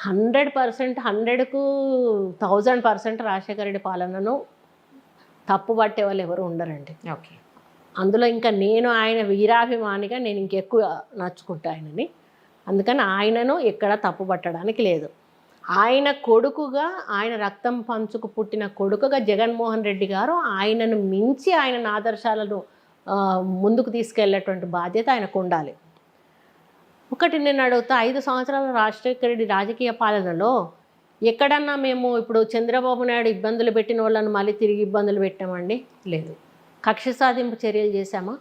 100% 100కు 1000% రాజశేఖర రెడ్డి పాలనను తప్పు పట్టే వాళ్ళు ఎవరు ఉండరండి. ఓకే. అందులో ఇంకా నేను ఆయన వీరాభిమానిగా నేను ఇంకెక్కువ నచ్చుకుంటా ఆయనని. అందుకని ఆయనను ఎక్కడ తప్పు పట్టడానికి లేదు. ఆయన కొడుకుగా, ఆయన రక్తం పంచుకు పుట్టిన కొడుకుగా జగన్మోహన్ రెడ్డి గారు ఆయనను మించి ఆయన ఆదర్శాలను ముందుకు తీసుకెళ్లేటువంటి బాధ్యత ఆయనకు ఉండాలి. ఒకటి నేను అడుగుతా, 5 సంవత్సరాల రాజశేఖర రెడ్డి రాజకీయ పాలనలో ఎక్కడన్నా మేము ఇప్పుడు చంద్రబాబు నాయుడు ఇబ్బందులు పెట్టిన వాళ్ళని మళ్ళీ తిరిగి ఇబ్బందులు పెట్టామండి? లేదు. కక్ష సాధింపు చర్యలు చేశామా?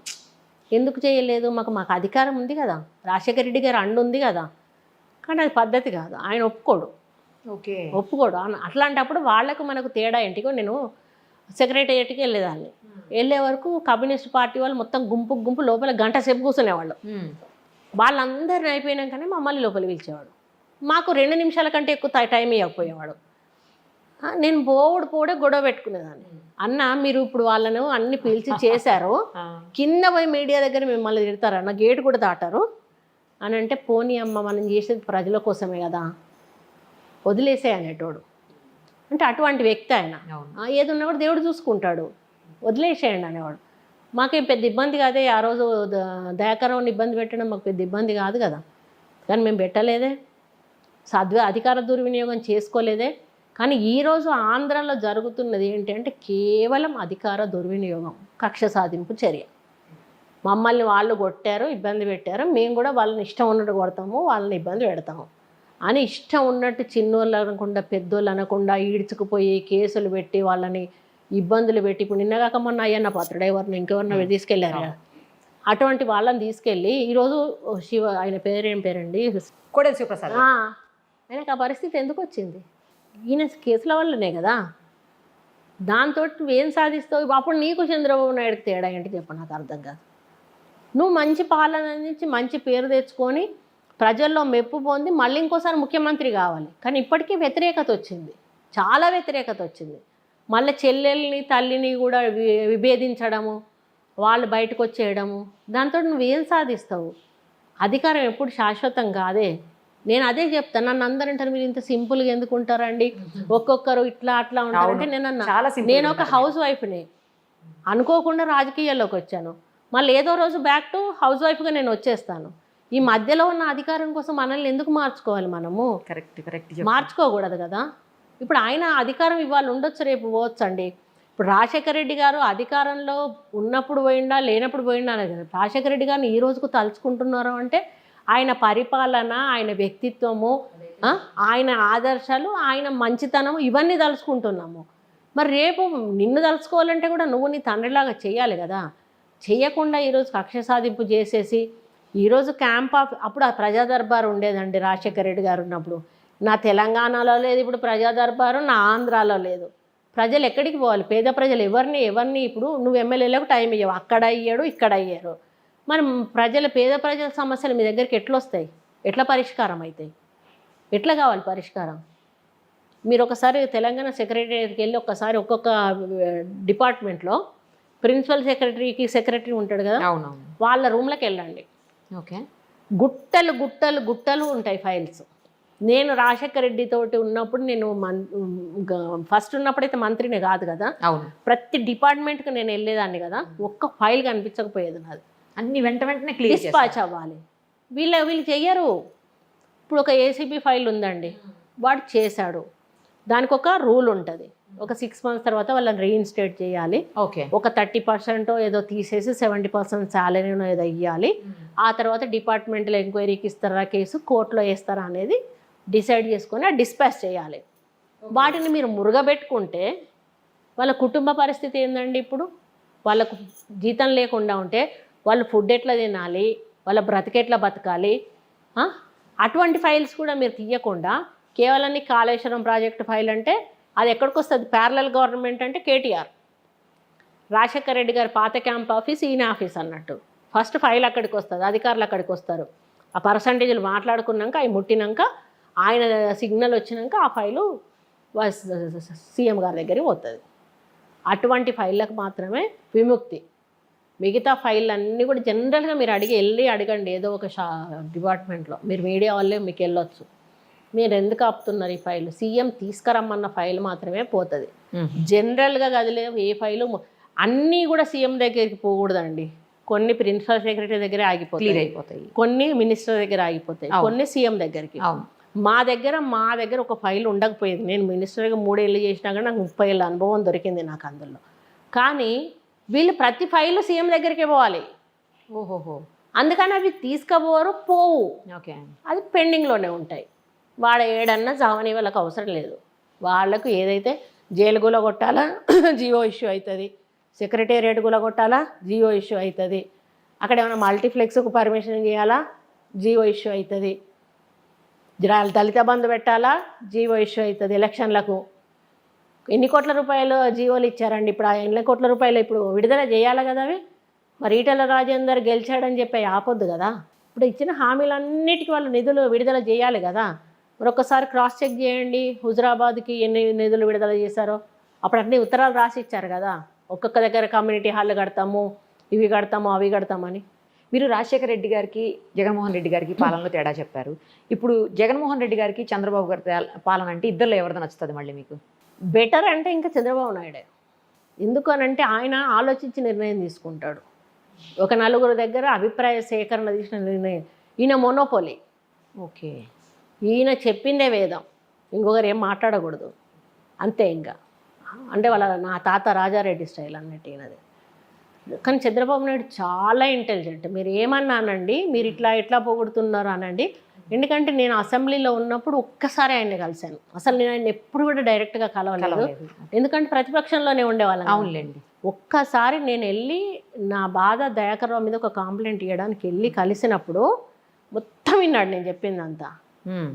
ఎందుకు చేయలేదు? మాకు అధికారం ఉంది కదా, రాజశేఖర రెడ్డి గారు అండు ఉంది కదా. కానీ అది పద్ధతి కాదు, ఆయన ఒప్పుకోడు. ఓకే, ఒప్పుకోడు. అట్లాంటప్పుడు వాళ్ళకు మనకు తేడా ఏంటికో, నేను సెక్రటేరియట్కి వెళ్ళేదాన్ని, వెళ్ళే వరకు కమ్యూనిస్ట్ పార్టీ వాళ్ళు మొత్తం గుంపు లోపల గంట సేపు కూర్చునేవాళ్ళు. వాళ్ళందరిని అయిపోయినాకనే మమ్మల్ని లోపలికి పిలిచేవాడు. మాకు 2 నిమిషాల కంటే ఎక్కువ టైం ఇవ్వకపోయేవాడు. నేను పోడే గొడవ పెట్టుకునేదాన్ని. అన్న మీరు ఇప్పుడు వాళ్ళను అన్ని పిలిచి చేశారు, కింద పోయి మీడియా దగ్గర మిమ్మల్ని తిడతారు అన్న, గేటు కూడా దాటారు అని అంటే, పోనీ అమ్మ మనం చేసేది ప్రజల కోసమే కదా, వదిలేసే అనేటోడు. అంటే అటువంటి వ్యక్తి ఆయన. ఏది ఉన్నా కూడా దేవుడు చూసుకుంటాడు, వదిలేసేయండి అనేవాడు. మాకేం పెద్ద ఇబ్బంది కాదే, ఆ రోజు దయాకరావుని ఇబ్బంది పెట్టడం మాకు పెద్ద ఇబ్బంది కాదు కదా. కానీ మేము పెట్టలేదే, అధికార దుర్వినియోగం చేసుకోలేదే. కానీ ఈరోజు ఆంధ్రాలో జరుగుతున్నది ఏంటంటే కేవలం అధికార దుర్వినియోగం, కక్ష సాధింపు చర్య. మమ్మల్ని వాళ్ళు కొట్టారు, ఇబ్బంది పెట్టారు, మేము కూడా వాళ్ళని ఇష్టం ఉన్నట్టు కొడతాము, వాళ్ళని ఇబ్బంది పెడతాము అని ఇష్టం ఉన్నట్టు చిన్నోళ్ళు అనకుండా పెద్దోళ్ళు అనకుండా ఈడ్చుకుపోయి కేసులు పెట్టి వాళ్ళని ఇబ్బందులు పెట్టి, ఇప్పుడు నిన్నగాక మొన్న అయ్యన్న పాత్రుడు ఎవరిని ఇంకెవరిన తీసుకెళ్ళారు కదా, అటువంటి వాళ్ళని తీసుకెళ్ళి ఈరోజు ఆయన పేరేం పేరండి, కోడెల శివప్రసాద్, ఆయనకు ఆ పరిస్థితి ఎందుకు వచ్చింది? ఈయన కేసుల వల్లనే కదా. దాంతో నువ్వేం సాధిస్తావు? అప్పుడు నీకు చంద్రబాబు నాయుడుకి తేడా ఏంటి చెప్పు, నాకు అర్థం కాదు. నువ్వు మంచి పాలన నుంచి మంచి పేరు తెచ్చుకొని ప్రజల్లో మెప్పు పొంది మళ్ళీ ఇంకోసారి ముఖ్యమంత్రి కావాలి. కానీ ఇప్పటికీ వ్యతిరేకత వచ్చింది, చాలా వ్యతిరేకత వచ్చింది. మళ్ళీ చెల్లెల్ని తల్లిని కూడా విభేదించడము, వాళ్ళు బయటకు వచ్చేయడము, దాంతో నువ్వేం సాధిస్తావు? అధికారం ఎప్పుడు శాశ్వతం కాదే. నేను అదే చెప్తాను. నన్ను అందరూ అంటారు మీరు ఇంత సింపుల్గా ఎందుకు ఉంటారండి, ఒక్కొక్కరు ఇట్లా అట్లా ఉంటారంటే నేను ఒక హౌస్ వైఫ్ని అనుకోకుండా రాజకీయాల్లోకి వచ్చాను. మళ్ళీ ఏదో రోజు బ్యాక్ టు హౌస్ వైఫ్గా నేను వచ్చేస్తాను. ఈ మధ్యలో ఉన్న అధికారం కోసం మనల్ని ఎందుకు మార్చుకోవాలి? మనము కరెక్ట్ మార్చుకోకూడదు కదా. ఇప్పుడు ఆయన అధికారం ఇవాళ ఉండొచ్చు, రేపు పోవచ్చు అండి. ఇప్పుడు రాజశేఖర రెడ్డి గారు అధికారంలో ఉన్నప్పుడు పోయిండా లేనప్పుడు పోయిండా అనేది కదా. రాజశేఖర రెడ్డి గారిని ఈ రోజుకు తలుచుకుంటున్నారు అంటే ఆయన పరిపాలన, ఆయన వ్యక్తిత్వము, ఆయన ఆదర్శాలు, ఆయన మంచితనము, ఇవన్నీ తలుచుకుంటున్నాము. మరి రేపు నిన్ను తలుచుకోవాలంటే కూడా నువ్వు నీ తండ్రిలాగా చేయాలి కదా. చేయకుండా ఈరోజు కక్ష సాధింపు చేసేసి ఈరోజు క్యాంప్ ఆఫ్, అప్పుడు ఆ ప్రజా దర్బారు ఉండేదండి రాజశేఖర రెడ్డి గారు ఉన్నప్పుడు. నా తెలంగాణలో లేదు ఇప్పుడు ప్రజా దర్బారు, నా ఆంధ్రాలో లేదు. ప్రజలు ఎక్కడికి పోవాలి? పేద ప్రజలు ఎవరిని ఇప్పుడు నువ్వు ఎమ్మెల్యేలకు టైం ఇవ్వవు, అక్కడ అయ్యాడు ఇక్కడ అయ్యారు. మరి పేద ప్రజల సమస్యలు మీ దగ్గరికి ఎట్లా వస్తాయి? ఎట్లా పరిష్కారం అవుతాయి? ఎట్లా కావాలి పరిష్కారం? మీరు ఒకసారి తెలంగాణ సెక్రటరీకి వెళ్ళి ఒక్కసారి ఒక్కొక్క డిపార్ట్మెంట్లో ప్రిన్సిపల్ సెక్రటరీ ఉంటాడు కదా, వాళ్ళ రూమ్లోకి వెళ్ళండి. ఓకే, గుట్టలు ఉంటాయి ఫైల్స్. నేను రాజశేఖర రెడ్డి తోటి ఉన్నప్పుడు నేను ఫస్ట్ ఉన్నప్పుడైతే మంత్రిని కాదు కదా, అవును, ప్రతి డిపార్ట్మెంట్కి నేను వెళ్ళేదాన్ని కదా, ఒక్క ఫైల్ కనిపించకపోయేది నాది. అన్ని వెంటనే క్లియర్ డిస్పాచ్ అవ్వాలి. వీళ్ళు చెయ్యరు. ఇప్పుడు ఒక ఏసీబీ ఫైల్ ఉందండి, వాడు చేశాడు, దానికి ఒక రూల్ ఉంటుంది, ఒక 6 months తర్వాత వాళ్ళని రీఇన్స్టేట్ చేయాలి, ఓకే, ఒక 30% ఏదో తీసేసి 70% శాలరీనో ఏదో ఇవ్వాలి, ఆ తర్వాత డిపార్ట్మెంటల్ ఎంక్వైరీకి ఇస్తారా కేసు, కోర్టులో వేస్తారా అనేది డిసైడ్ చేసుకొని డిస్పాచ్ చేయాలి. వాటిని మీరు మురుగబెట్టుకుంటే వాళ్ళ కుటుంబ పరిస్థితి ఏందండి? ఇప్పుడు వాళ్ళకు జీతం లేకుండా ఉంటే వాళ్ళు ఫుడ్ ఎట్లా తినాలి, వాళ్ళ బ్రతికెట్లా బతకాలి? అటువంటి ఫైల్స్ కూడా మీరు తీయకుండా కేవలం కాళేశ్వరం ప్రాజెక్టు ఫైల్ అంటే అది ఎక్కడికి వస్తుంది? ప్యారలల్ గవర్నమెంట్ అంటే కేటీఆర్, రాజశేఖర రెడ్డి గారి పాత క్యాంప్ ఆఫీస్ ఈయన ఆఫీస్ అన్నట్టు. ఫస్ట్ ఫైల్ అక్కడికి వస్తుంది, అధికారులు అక్కడికి వస్తారు, ఆ పర్సంటేజ్లు మాట్లాడుకున్నాక అవి ముట్టినాక ఆయన సిగ్నల్ వచ్చినాక ఆ ఫైలు సీఎం గారి దగ్గరికి పోతుంది. అటువంటి ఫైళ్ళకు మాత్రమే విముక్తి. మిగతా ఫైల్ అన్నీ కూడా జనరల్గా మీరు వెళ్ళి అడగండి ఏదో ఒక డిపార్ట్మెంట్లో, మీరు మీడియా వాళ్ళే మీకు వెళ్ళొచ్చు, మీరు ఎందుకు ఆపుతున్నారు ఈ ఫైల్, సీఎం తీసుకురమ్మన్న ఫైల్ మాత్రమే పోతుంది. జనరల్గా గదిలే ఏ ఫైలు అన్నీ కూడా సీఎం దగ్గరికి పోకూడదండి. కొన్ని ప్రిన్సిపల్ సెక్రటరీ దగ్గర అయిపోతాయి, కొన్ని మినిస్టర్ దగ్గర ఆగిపోతాయి, కొన్ని సీఎం దగ్గరికి. మా దగ్గర ఒక ఫైల్ ఉండకపోయేది. నేను మినిస్టర్గా 3 ఏళ్ళు చేసినా కానీ నాకు 30 ఏళ్ళ అనుభవం దొరికింది నాకు అందులో. కానీ వీళ్ళు ప్రతి ఫైలు సీఎం దగ్గరికే పోవాలి. ఓహోహో, అందుకని అవి తీసుకుపోరు, పోవు, ఓకే, అది పెండింగ్లోనే ఉంటాయి. వాడ ఏడన్నా చావని వాళ్ళకి అవసరం లేదు. వాళ్ళకు ఏదైతే జైలు గులగొట్టాలా జియో ఇష్యూ అవుతుంది, సెక్రటేరియట్ గులగొట్టాలా జియో ఇష్యూ అవుతుంది, అక్కడ ఏమైనా మల్టీప్లెక్స్కు పర్మిషన్ చేయాలా జియో ఇష్యూ అవుతుంది, దళిత బంధు పెట్టాలా జియో ఇష్యూ అవుతుంది, ఎలక్షన్లకు ఎన్ని కోట్ల రూపాయలు జీవోలు ఇచ్చారండి. ఇప్పుడు ఆ ఎన్ని కోట్ల రూపాయలు ఇప్పుడు విడుదల చేయాలి కదా అవి. మరి ఈటెల రాజేందర్ గెలిచాడని చెప్పి ఆపొద్దు కదా. ఇప్పుడు ఇచ్చిన హామీలన్నిటికీ వాళ్ళు నిధులు విడుదల చేయాలి కదా. మరొకసారి క్రాస్ చెక్ చేయండి, హుజురాబాద్కి ఎన్ని నిధులు విడుదల చేశారో. అప్పుడు అన్ని ఉత్తరాలు రాసి ఇచ్చారు కదా, ఒక్కొక్క దగ్గర కమ్యూనిటీ హాల్ కడతాము, ఇవి కడతాము, అవి కడతామని. మీరు రాజశేఖర రెడ్డి గారికి జగన్మోహన్ రెడ్డి గారికి పాలనలో తేడా చెప్పారు. ఇప్పుడు జగన్మోహన్ రెడ్డి గారికి చంద్రబాబు గారి పాలన అంటే ఇద్దరిలో ఎవరిది నచ్చుతుంది మళ్ళీ మీకు? బెటర్ అంటే ఇంకా చంద్రబాబు నాయుడే. ఎందుకు అనంటే ఆయన ఆలోచించి నిర్ణయం తీసుకుంటాడు. ఒక నలుగురు దగ్గర అభిప్రాయ సేకరణ తీసిన నిర్ణయం. ఈయన మోనోపోలీ. ఓకే, ఈయన చెప్పిందే వేదం, ఇంకొకరు ఏం మాట్లాడకూడదు అంతే. ఇంకా అంటే నా తాత రాజారెడ్డి స్టైల్ అన్నట్టు ఈయనది. కానీ చంద్రబాబు నాయుడు చాలా ఇంటెలిజెంట్. మీరు ఏమన్నా అనండి, మీరు ఎట్లా పొగుడుతున్నారు అనండి. ఎందుకంటే నేను అసెంబ్లీలో ఉన్నప్పుడు ఒక్కసారి ఆయన్ని కలిశాను. అసలు నేను ఆయన ఎప్పుడు కూడా డైరెక్ట్గా కలవలేదు, ఎందుకంటే ప్రతిపక్షంలోనే ఉండేవాళ్ళం. అవునులేండి. ఒక్కసారి నేను వెళ్ళి నా బాధ దయాకర్ రావు మీద ఒక కంప్లైంట్ ఇవ్వడానికి వెళ్ళి కలిసినప్పుడు మొత్తం విన్నాడు నేను చెప్పిందంతా.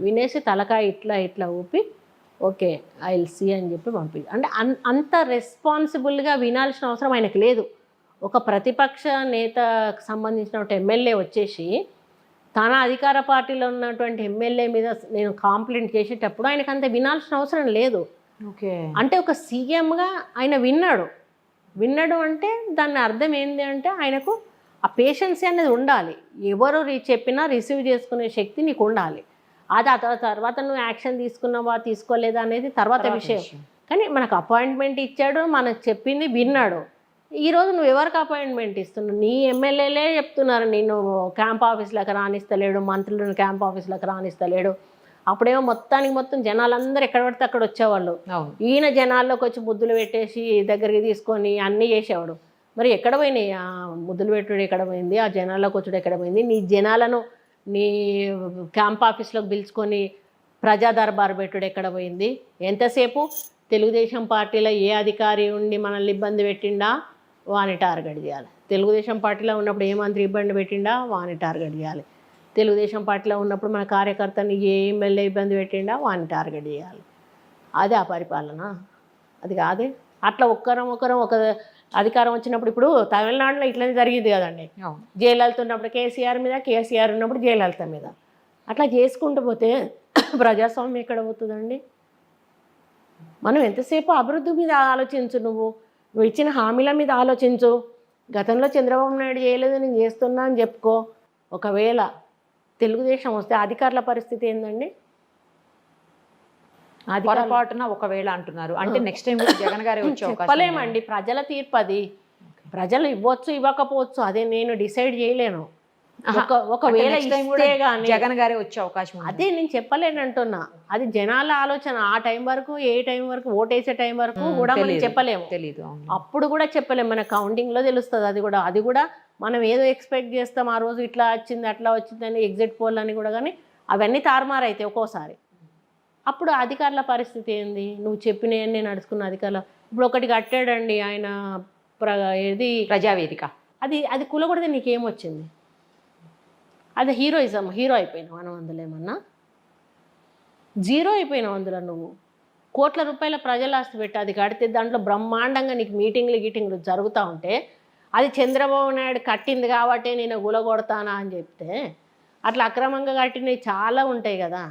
వినేసి తలకాయ ఇట్లా ఊపి ఓకే ఐ విల్ సీ అని చెప్పి పంపించి. అంటే అంత రెస్పాన్సిబుల్గా వినాల్సిన అవసరం ఆయనకు లేదు. ఒక ప్రతిపక్ష నేతకు సంబంధించిన ఎమ్మెల్యే వచ్చేసి తన అధికార పార్టీలో ఉన్నటువంటి ఎమ్మెల్యే మీద నేను కంప్లైంట్ చేసేటప్పుడు ఆయనకు అంత వినాల్సిన అవసరం లేదు. ఓకే, అంటే ఒక సీఎంగా ఆయన విన్నాడు అంటే దాని అర్థం ఏంటి అంటే ఆయనకు ఆ పేషెన్సీ అనేది ఉండాలి. ఎవరు చెప్పినా రిసీవ్ చేసుకునే శక్తి నీకు ఉండాలి. అది ఆ తర్వాత నువ్వు యాక్షన్ తీసుకున్నావా తీసుకోలేదా అనేది తర్వాత విషయం. కానీ మనకు అపాయింట్మెంట్ ఇచ్చాడు, మనకు చెప్పింది విన్నాడు. ఈరోజు నువ్వు ఎవరికి అపాయింట్మెంట్ ఇస్తున్నావు? నీ ఎమ్మెల్యేలే చెప్తున్నారు నేను క్యాంప్ ఆఫీస్లోకి రానిస్తలేడు, మంత్రులను క్యాంప్ ఆఫీస్లోకి రానిస్తలేడు. అప్పుడేమో మొత్తం జనాలందరూ ఎక్కడ పడితే అక్కడ వచ్చేవాళ్ళు. ఈయన జనాల్లోకి వచ్చి ముద్దులు పెట్టేసి దగ్గరికి తీసుకొని అన్నీ చేసేవాడు. మరి ఎక్కడ పోయినాయి ఆ ముద్దులు పెట్టుడు? ఎక్కడ పోయింది? ఆ జనాల్లోకి వచ్చుడు ఎక్కడ పోయింది? నీ జనాలను నీ క్యాంప్ ఆఫీస్లోకి పిలుచుకొని ప్రజా దర్బారు పెట్టుడు ఎక్కడ పోయింది? ఎంతసేపు తెలుగుదేశం పార్టీలో ఏ అధికారి ఉండి మనల్ని ఇబ్బంది పెట్టిండా వాని టార్గెట్ చేయాలి. తెలుగుదేశం పార్టీలో ఉన్నప్పుడు ఏ మంత్రి ఇబ్బంది పెట్టిండా వాని టార్గెట్ చేయాలి. తెలుగుదేశం పార్టీలో ఉన్నప్పుడు మన కార్యకర్తని ఏ ఎమ్మెల్యే ఇబ్బంది పెట్టిండా వాని టార్గెట్ చేయాలి. అదే ఆ పరిపాలన, అది కాదే. అట్లా ఒకరం ఒక అధికారం వచ్చినప్పుడు ఇప్పుడు తమిళనాడులో ఇట్లనే జరిగింది కదండి. జయలలిత ఉన్నప్పుడు కేసీఆర్ మీద, కేసీఆర్ ఉన్నప్పుడు జయలలిత మీద. అట్లా చేసుకుంటూ పోతే ప్రజాస్వామ్యం ఎక్కడ పోతుందండి? మనం ఎంతసేపు అభివృద్ధి మీద ఆలోచించు, నువ్వు ఇచ్చిన హామీల మీద ఆలోచించు. గతంలో చంద్రబాబు నాయుడు చేయలేదు నేను చేస్తున్నా అని చెప్పుకో. ఒకవేళ తెలుగుదేశం వస్తే అధికారుల పరిస్థితి ఏందండి? పొరపాటున ఒకవేళ అంటున్నారు అంటే నెక్స్ట్ టైం జగన్ గారే వచ్చే అవకాశం చెప్పలేమండి, ప్రజల తీర్పు అది. ప్రజలు ఇవ్వచ్చు ఇవ్వకపోవచ్చు, అదే నేను డిసైడ్ చేయలేను. ఒకవేళ ఇస్తే గానీ జగన్ గారే వచ్చే అవకాశం ఉంది. అదే నేను చెప్పలేనంటున్నా. అది జనాల ఆలోచన. ఆ టైం వరకు, ఏ టైం వరకు, ఓటేసే టైం వరకు కూడా మనం చెప్పలేము. తెలీదు. అప్పుడు కూడా చెప్పలేము, మన కౌంటింగ్ లో తెలుస్తుంది. అది కూడా మనం ఏదో ఎక్స్పెక్ట్ చేస్తాం, ఆ రోజు ఇట్లా వచ్చింది అట్లా వచ్చిందని ఎగ్జిట్ పోల్ అని కూడా, కానీ అవన్నీ తారుమారైతే ఒక్కోసారి. అప్పుడు అధికారుల పరిస్థితి ఏంది? నువ్వు చెప్పినవన్నీ నడుచుకున్న అధికారులు. ఇప్పుడు ఒకటి కట్టాడండి ఆయన, ఏది ప్రజావేదిక, అది కూలగొడితే నీకేమొచ్చింది? అది హీరోయిజం, హీరో అయిపోయినావు మనం అందులో ఏమన్నా? జీరో అయిపోయినావు అందులో నువ్వు. కోట్ల రూపాయల ప్రజల ఆస్తి పెట్టి అది కడితే దాంట్లో బ్రహ్మాండంగా నీకు మీటింగ్లు జరుగుతూ ఉంటే, అది చంద్రబాబు నాయుడు కట్టింది కాబట్టి నేను గులగొడతానా అని చెప్తే, అట్లా అక్రమంగా కట్టినవి చాలా ఉంటాయి కదా,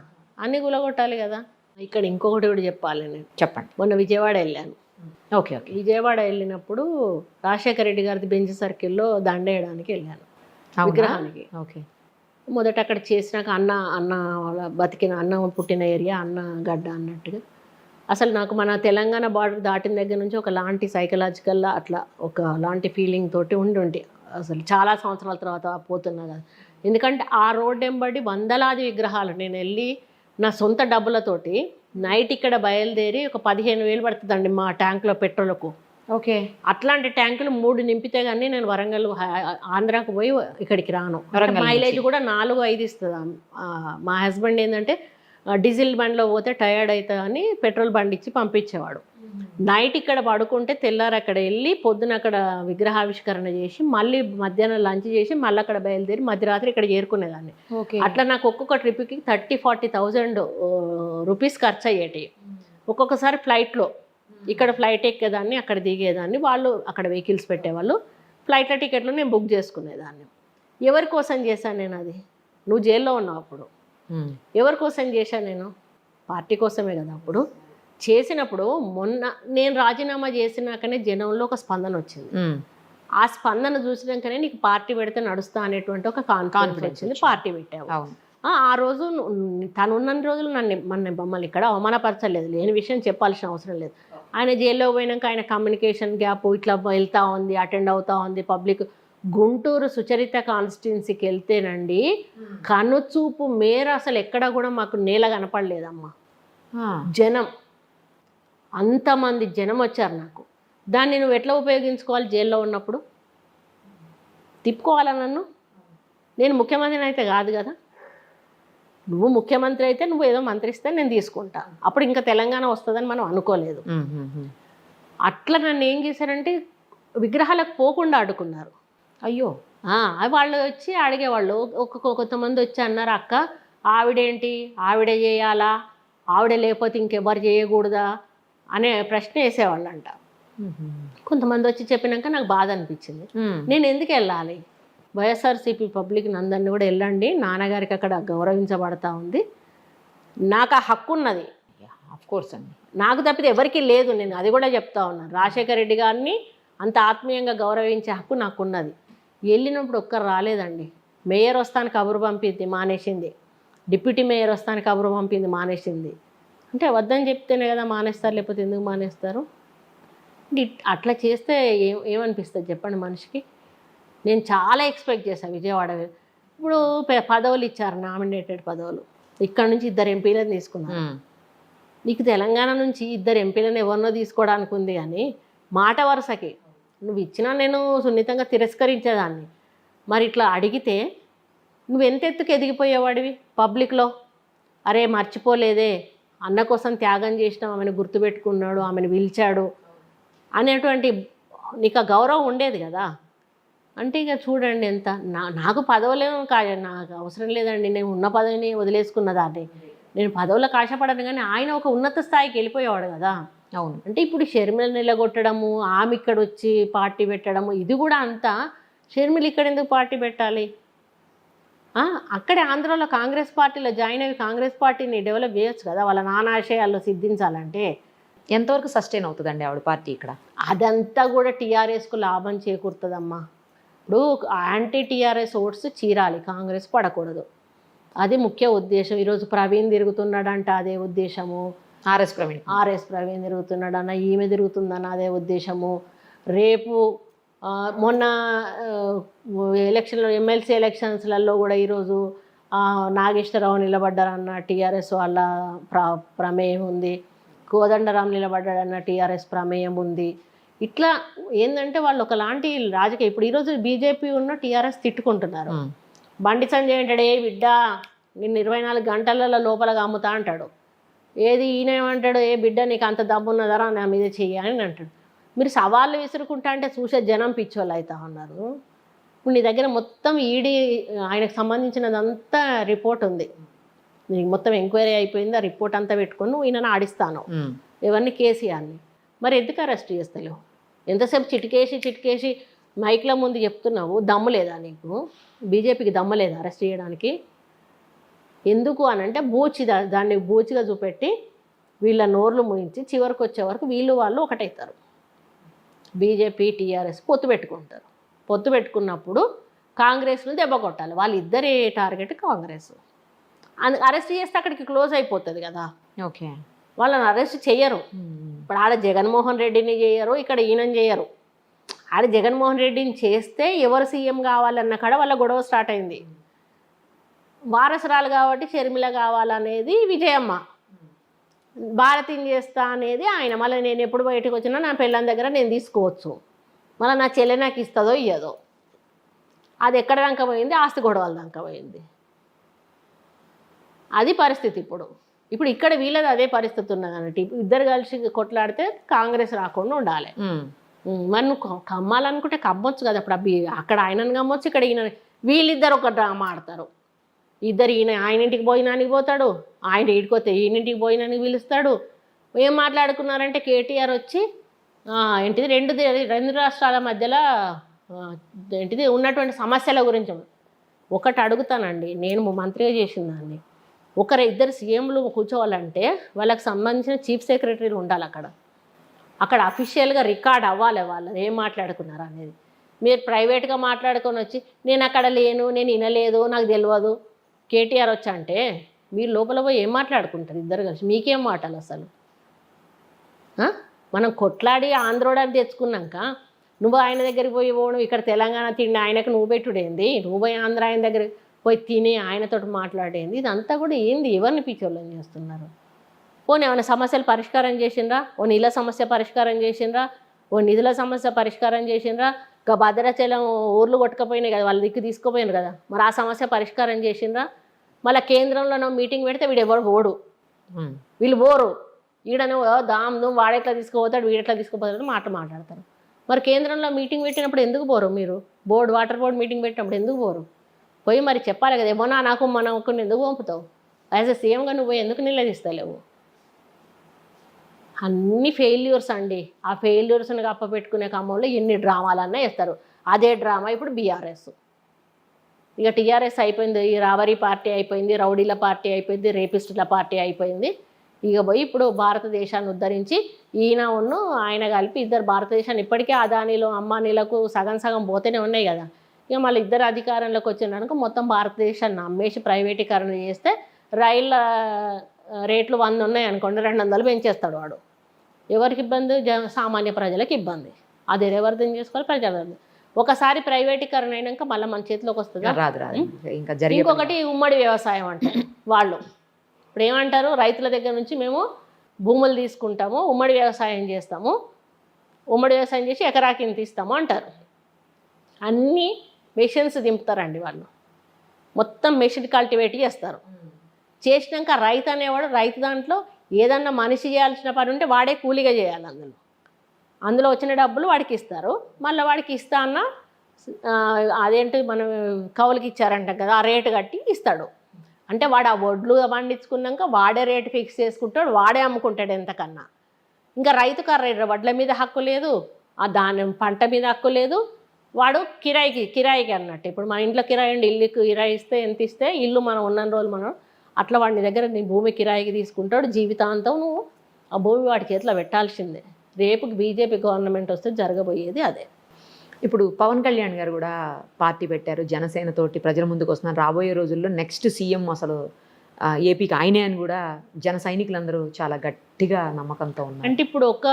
అన్నీ గులగొట్టాలి కదా. ఇక్కడ ఇంకొకటి కూడా చెప్పాలి నేను. చెప్పండి. మొన్న విజయవాడ వెళ్ళాను. ఓకే. విజయవాడ వెళ్ళినప్పుడు రాజశేఖర రెడ్డి గారిది బెంచ్ సర్కిల్లో దండేయడానికి వెళ్ళాను, విగ్రహానికి. ఓకే. మొదట అక్కడ చేసినాక అన్న వాళ్ళ బతికిన అన్న పుట్టిన ఏరియా, అన్న గడ్డ అన్నట్టుగా. అసలు నాకు మన తెలంగాణ బార్డర్ దాటిన దగ్గర నుంచి ఒక లాంటి సైకలాజికల్లా అట్లా ఒక లాంటి ఫీలింగ్ తోటి ఉండి అసలు చాలా సంవత్సరాల తర్వాత పోతున్నా కదా. ఎందుకంటే ఆ రోడ్ వెంబడి వందలాది విగ్రహాలు నేను వెళ్ళి నా సొంత డబ్బులతోటి నైట్ ఇక్కడ బయలుదేరి ఒక 15,000 పడుతుందండి మా ట్యాంకులో పెట్రోల్కు. ఓకే. అట్లాంటి ట్యాంకులు 3 నింపితే కానీ నేను వరంగల్ ఆంధ్రాకు పోయి ఇక్కడికి రాను. మైలేజ్ కూడా 4-5 ఇస్తుంది. మా హస్బెండ్ ఏంటంటే డీజిల్ బండిలో పోతే టయర్డ్ అవుతా అని పెట్రోల్ బండి ఇచ్చి పంపించేవాడు. నైట్ ఇక్కడ పడుకుంటే తెల్లారు అక్కడ వెళ్ళి పొద్దున అక్కడ విగ్రహావిష్కరణ చేసి మళ్ళీ మధ్యాహ్నం లంచ్ చేసి మళ్ళీ అక్కడ బయలుదేరి మధ్యరాత్రి ఇక్కడ చేరుకునేదాన్ని. అట్లా నాకు ఒక్కొక్క ట్రిప్కి 30,000-40,000 రూపీస్ ఖర్చు అయ్యేటి. ఒక్కొక్కసారి ఫ్లైట్లో ఇక్కడ ఫ్లైట్ ఎక్కేదాన్ని, అక్కడ దిగేదాన్ని, వాళ్ళు అక్కడ వెహికల్స్ పెట్టేవాళ్ళు, ఫ్లైట్ల టికెట్లు నేను బుక్ చేసుకునేదాన్ని. ఎవరి కోసం చేశాను నేను అది? నువ్వు జైల్లో ఉన్నావు అప్పుడు. ఎవరి కోసం చేశాను నేను? పార్టీ కోసమే కదా. అప్పుడు చేసినప్పుడు మొన్న నేను రాజీనామా చేసినాకనే జనంలో ఒక స్పందన వచ్చింది. ఆ స్పందన చూసినాకనే నీకు పార్టీ పెడితే నడుస్తా అనేటువంటి ఒక కాన్ఫిడెన్స్ వచ్చింది, పార్టీ పెట్టావు. ఆ రోజు తను ఉన్న రోజులు మమ్మల్ని ఇక్కడ అవమానపరచలేదు, లేని విషయం చెప్పాల్సిన అవసరం లేదు. ఆయన జైల్లో పోయినాక ఆయన కమ్యూనికేషన్ గ్యాప్ ఇట్లా వెళ్తూ ఉంది, అటెండ్ అవుతూ ఉంది పబ్లిక్. గుంటూరు సుచరిత కాన్స్టిట్యున్సీకి వెళ్తేనండి కనుచూపు మేర అసలు ఎక్కడ కూడా మాకు నేల కనపడలేదమ్మా. జనం, అంతమంది జనం వచ్చారు నాకు. దాన్ని నువ్వు ఎట్లా ఉపయోగించుకోవాలి? జైల్లో ఉన్నప్పుడు తిప్పుకోవాలా నన్ను? నేను ముఖ్యమంత్రిని అయితే కాదు కదా. నువ్వు ముఖ్యమంత్రి అయితే నువ్వు ఏదో మంత్రిస్తే నేను తీసుకుంటా. అప్పుడు ఇంకా తెలంగాణ వస్తుందని మనం అనుకోలేదు. అట్లా నన్ను ఏం చేశారంటే విగ్రహాలకు పోకుండా అడ్డుకున్నారు. అయ్యో. వాళ్ళు వచ్చి అడిగేవాళ్ళు. కొంతమంది వచ్చి అన్నారు, అక్క ఆవిడేంటి, ఆవిడే చేయాలా, ఆవిడ లేకపోతే ఇంకెవరు చేయకూడదా అనే ప్రశ్న వేసేవాళ్ళంట. కొంతమంది వచ్చి చెప్పినాక నాకు బాధ అనిపించింది. నేను ఎందుకు వెళ్ళాలి? వైఎస్ఆర్సీపీ పబ్లిక్ అందరినీ కూడా వెళ్ళండి, నాన్నగారికి అక్కడ గౌరవించబడతా ఉంది, నాకు ఆ హక్కు ఉన్నది. కోర్స్ అండి, నాకు తప్పితే ఎవరికి లేదు. నేను అది కూడా చెప్తా ఉన్నాను. రాజశేఖర రెడ్డి గారిని అంత ఆత్మీయంగా గౌరవించే హక్కు నాకున్నది. వెళ్ళినప్పుడు ఒక్కరు రాలేదండి. మేయర్ వస్తాను కబురు పంపింది, మానేసింది. డిప్యూటీ మేయర్ వస్తాను కబురు పంపింది, మానేసింది. అంటే వద్దని చెప్తేనే కదా మానేస్తారు, లేకపోతే ఎందుకు మానేస్తారు? అట్లా చేస్తే ఏమనిపిస్తుంది చెప్పండి మనిషికి? నేను చాలా ఎక్స్పెక్ట్ చేశాను విజయవాడ. ఇప్పుడు పదవులు ఇచ్చారు, నామినేటెడ్ పదవులు. ఇక్కడ నుంచి 2 ఎంపీలను తీసుకున్నాను. నీకు తెలంగాణ నుంచి 2 ఎంపీలను ఎవరినో తీసుకోవడానికి ఉంది, కానీ మాట వరుసకి నువ్వు ఇచ్చినా నేను సున్నితంగా తిరస్కరించేదాన్ని. మరి ఇట్లా అడిగితే నువ్వు ఎంత ఎత్తుకు ఎదిగిపోయేవాడివి పబ్లిక్లో. అరే మర్చిపోలేదే, అన్న కోసం త్యాగం చేసినాం, ఆమెను గుర్తుపెట్టుకున్నాడు, ఆమెను పిలిచాడు అనేటువంటి నీకు ఆ గౌరవం ఉండేది కదా. అంటే ఇక చూడండి ఎంత నాకు పదవులేమో నాకు అవసరం లేదండి. నేను ఉన్న పదవిని వదిలేసుకున్న దాన్ని. నేను పదవులకు ఆశపడను, కానీ ఆయన ఒక ఉన్నత స్థాయికి వెళ్ళిపోయేవాడు కదా. అవును. అంటే ఇప్పుడు షర్మిల నిలగొట్టడము, ఆమె ఇక్కడ వచ్చి పార్టీ పెట్టడము, ఇది కూడా అంతా. షర్మిల ఇక్కడ ఎందుకు పార్టీ పెట్టాలి? అక్కడే ఆంధ్రాలో కాంగ్రెస్ పార్టీలో జాయిన్ అయ్యి కాంగ్రెస్ పార్టీని డెవలప్ చేయొచ్చు కదా, వాళ్ళ నానాశయాల్లో సిద్ధించాలంటే. ఎంతవరకు సస్టైన్ అవుతుందండి ఆవిడ పార్టీ ఇక్కడ? అదంతా కూడా టీఆర్ఎస్కు లాభం చేకూరుతుందమ్మా. ఇప్పుడు యాంటీ టీఆర్ఎస్ ఓట్స్ చీరాలి, కాంగ్రెస్ పడకూడదు. అది ముఖ్య ఉద్దేశం. ఈరోజు ప్రవీణ్ తిరుగుతున్నాడంట, అదే ఉద్దేశము. ఆర్ఎస్ ప్రవీణ్ తిరుగుతున్నాడు అన్న, ఈమె తిరుగుతుందన్న అదే ఉద్దేశము. రేపు మొన్న ఎలక్షన్లో ఎమ్మెల్సీ ఎలక్షన్స్లలో కూడా ఈరోజు నాగేశ్వరరావు నిలబడ్డారన్న టీఆర్ఎస్ వాళ్ళ ప్రమేయం ఉంది, కోదండరాం నిలబడ్డాడన్న టీఆర్ఎస్ ప్రమేయం ఉంది. ఇట్లా ఏంటంటే వాళ్ళు ఒకలాంటి రాజకీయ, ఇప్పుడు ఈరోజు బీజేపీ ఉన్న టీఆర్ఎస్ తిట్టుకుంటున్నారు. బండి సంజయ్ అంటాడు, ఏ బిడ్డ నిన్ను 24 గంటలలో లోపలగా అమ్ముతా అంటాడు. ఏది ఈయన ఏమంటాడు, ఏ బిడ్డ నీకు అంత దమ్మున్నదరా నా మీద చెయ్యి అని అంటాడు. మీరు సవాళ్ళు విసురుకుంటా అంటే చూసే జనం పిచ్చోళ్ళు అవుతా ఉన్నారు. ఇప్పుడు నీ దగ్గర మొత్తం ఈడీ ఆయనకు సంబంధించినదంతా రిపోర్ట్ ఉంది, నీకు మొత్తం ఎంక్వైరీ అయిపోయింది, ఆ రిపోర్ట్ అంతా పెట్టుకొని నువ్వు ఈయనను ఆడిస్తాను ఎవరిని, కేసీఆర్ని. మరి ఎందుకు అరెస్ట్ చేస్తలేవు? ఎంతసేపు చిటికేసి మైక్ల ముందు చెప్తున్నావు, దమ్ము లేదా నీకు? బీజేపీకి దమ్ము లేదా అరెస్ట్ చేయడానికి? ఎందుకు అని అంటే దాన్ని బూచిగా చూపెట్టి వీళ్ళ నోర్లు ముయించి చివరికి వచ్చే వరకు వాళ్ళు ఒకటవుతారు. బీజేపీ టీఆర్ఎస్ పొత్తు పెట్టుకుంటారు. పొత్తు పెట్టుకున్నప్పుడు కాంగ్రెస్ను దెబ్బ కొట్టాలి. వాళ్ళిద్దరి టార్గెట్ కాంగ్రెస్. అరెస్ట్ చేస్తే అక్కడికి క్లోజ్ అయిపోతుంది కదా. ఓకే, వాళ్ళని అరెస్ట్ చేయరు. ఇప్పుడు ఆడ జగన్మోహన్ రెడ్డిని చేయరు, ఇక్కడ ఈయనని చేయరు. ఆడ జగన్మోహన్ రెడ్డిని చేస్తే ఎవరు సీఎం కావాలన్న కాడ వాళ్ళ గొడవ స్టార్ట్ అయింది. వారసురాలు కాబట్టి షర్మిల కావాలనేది విజయమ్మ, భారతిని చేస్తా అనేది ఆయన. మళ్ళీ నేను ఎప్పుడు బయటకు వచ్చినా నా పిల్లల దగ్గర నేను తీసుకోవచ్చు, మళ్ళీ నా చెల్లె నాకు ఇస్తుందో ఇయ్యదో. అది ఎక్కడ దాకా పోయింది? ఆస్తి గొడవల దాకా పోయింది. అది పరిస్థితి ఇప్పుడు ఇక్కడ వీళ్ళది అదే పరిస్థితి ఉన్నది అన్నట్టు. ఇద్దరు కలిసి కొట్లాడితే కాంగ్రెస్ రాకుండా ఉండాలి. మరి నువ్వు కమ్మాలనుకుంటే కమ్మొచ్చు కదా. అప్పుడు అక్కడ ఆయనను కమ్మొచ్చు, ఇక్కడ ఈయన. వీళ్ళిద్దరు ఒక డ్రామా ఆడతారు. ఇద్దరు ఆయన ఇంటికి భోజనానికి పోతాడు, ఆయన ఈడిపోతే ఈయనింటికి భోజనానికి పిలుస్తాడు. ఏం మాట్లాడుకున్నారంటే కేటీఆర్ వచ్చి ఏంటిది రెండు రాష్ట్రాల మధ్యలో ఏంటిది ఉన్నటువంటి సమస్యల గురించి ఒకటి అడుగుతానండి. నేను మంత్రిగా చేసిన దాన్ని, ఇద్దరు సీఎంలు కూర్చోవాలంటే వాళ్ళకి సంబంధించిన చీఫ్ సెక్రటరీలు ఉండాలి అక్కడ అఫీషియల్గా రికార్డ్ అవ్వాలి వాళ్ళు ఏం మాట్లాడుకున్నారు అనేది. మీరు ప్రైవేట్గా మాట్లాడుకొని వచ్చి నేను అక్కడ లేను, నేను వినలేదు, నాకు తెలియదు, కేటీఆర్ వచ్చా అంటే మీరు లోపల పోయి ఏం మాట్లాడుకుంటారు ఇద్దరు కలిసి? మీకేం మాటలు అసలు? మనం కొట్లాడి ఆంధ్రోడని తెచ్చుకున్నాక నువ్వు ఆయన దగ్గరికి పోయి పోవడం, ఇక్కడ తెలంగాణ తిండి ఆయనకు నువ్వు పెట్టుడేంది, నువ్వు పోయి ఆంధ్ర ఆయన దగ్గర పోయి తిని ఆయనతో మాట్లాడేంది? ఇదంతా కూడా ఏంది? ఎవరిని పిచ్చోళ్ళని చేస్తున్నారు? పోనీ ఏమైనా సమస్యలు పరిష్కారం చేసిండ్రా? ఓ నీళ్ళ సమస్య పరిష్కారం చేసిండ్రా? ఓ నిధుల సమస్య పరిష్కారం చేసిండ్రా? ఇంకా భద్రాచలం ఊర్లు కొట్టుకపోయినాయి కదా, వాళ్ళ దిక్కు తీసుకుపోయినారు కదా, మరి ఆ సమస్య పరిష్కారం చేసిండ్రా? మళ్ళీ కేంద్రంలో మీటింగ్ పెడితే వీడు ఎవరు పోడు, వీళ్ళు పోరు. ఈడను నువ్వు వాడెట్లా తీసుకుపోతాడు, వీడెట్లా తీసుకుపోతాడు మాట్లాడతారు. మరి కేంద్రంలో మీటింగ్ పెట్టినప్పుడు ఎందుకు పోరు? మీరు వాటర్ బోర్డు మీటింగ్ పెట్టినప్పుడు ఎందుకు పోరు? పోయి మరి చెప్పాలి కదా, ఏమన్నా నాకు మనకు ఎందుకు పంపుతావు? యాజ్ ఎ సీఎంగా నువ్వు పోయి ఎందుకు నిలదీస్తలేవు? అన్ని ఫెయిల్యూర్స్ అండి. ఆ ఫెయిల్యూర్స్ని కప్పపెట్టుకునే క్రమంలో ఎన్ని డ్రామాలన్నా వేస్తారు. అదే డ్రామా ఇప్పుడు బీఆర్ఎస్. ఇక టీఆర్ఎస్ అయిపోయింది, ఈ రావరీ పార్టీ అయిపోయింది, రౌడీల పార్టీ అయిపోయింది, రేపిస్టుల పార్టీ అయిపోయింది. ఇక పోయి ఇప్పుడు భారతదేశాన్ని ఉద్ధరించి ఆయన కలిపి ఇద్దరు భారతదేశాన్ని ఇప్పటికే అదానీలో అంబానీలకు సగం పోతేనే ఉన్నాయి కదా. ఇక మళ్ళీ ఇద్దరు అధికారంలోకి వచ్చినాక మొత్తం భారతదేశాన్ని అమ్మేసి ప్రైవేటీకరణ చేస్తే రైళ్ళ రేట్లు 100 ఉన్నాయి అనుకోండి, 200 పెంచేస్తాడు వాడు. ఎవరికి ఇబ్బంది? సామాన్య ప్రజలకు ఇబ్బంది. అది ఎవరిదం చేసుకోవాలి? ప్రజలు. ఒకసారి ప్రైవేటీకరణ అయినాక మళ్ళీ మన చేతిలోకి వస్తుంది. ఇంకొకటి ఉమ్మడి వ్యవసాయం అంటారు వాళ్ళు. ఇప్పుడు ఏమంటారు? రైతుల దగ్గర నుంచి మేము భూములు తీసుకుంటాము, ఉమ్మడి వ్యవసాయం చేస్తాము, ఉమ్మడి వ్యవసాయం చేసి ఎకరాకి ఇంత ఇస్తాము అంటారు. అన్నీ మెషిన్స్ దింపుతారండి వాళ్ళు. మొత్తం మెషిన్ కల్టివేట్ చేస్తారు. చేసినాక రైతు అనేవాడు రైతు దాంట్లో ఏదన్నా మనిషి చేయాల్సిన పని ఉంటే వాడే కూలీగా చేయాలి. అందులో వచ్చిన డబ్బులు వాడికి ఇస్తారు. మళ్ళీ వాడికి ఇస్తా అన్న అదేంటి మనం కౌలుకి ఇచ్చారంట కదా, ఆ రేటు కట్టి ఇస్తాడు. అంటే వాడు ఆ వడ్లు పండించుకున్నాక వాడే రేటు ఫిక్స్ చేసుకుంటాడు, వాడే అమ్ముకుంటాడు ఎంతకన్నా. ఇంకా రైతుకు ఆ వడ్ల మీద హక్కు లేదు, ఆ ధాన్యం పంట మీద హక్కు లేదు. వాడు కిరాయికి అన్నట్టు. ఇప్పుడు మన ఇంట్లో కిరాయి ఉండి ఇల్లుకి కిరాయి ఇస్తే ఎంత ఇస్తే ఇల్లు మనం ఉన్న రోజులు మనం అట్లా వాడి దగ్గర నీ భూమి కిరాయికి తీసుకుంటాడు. జీవితాంతం నువ్వు ఆ భూమి వాడి చేతిలో పెట్టాల్సిందే. రేపు బీజేపీ గవర్నమెంట్ వస్తే జరగబోయేది అదే. ఇప్పుడు పవన్ కళ్యాణ్ గారు కూడా పార్టీ పెట్టారు, జనసేన తోటి ప్రజల ముందుకు వస్తున్నారు. రాబోయే రోజుల్లో నెక్స్ట్ సీఎం అసలు ఏపీకి ఆయనే అని కూడా జన సైనికులందరూ చాలా గట్టిగా నమ్మకంతో ఉన్నారు. అంటే ఇప్పుడు ఒక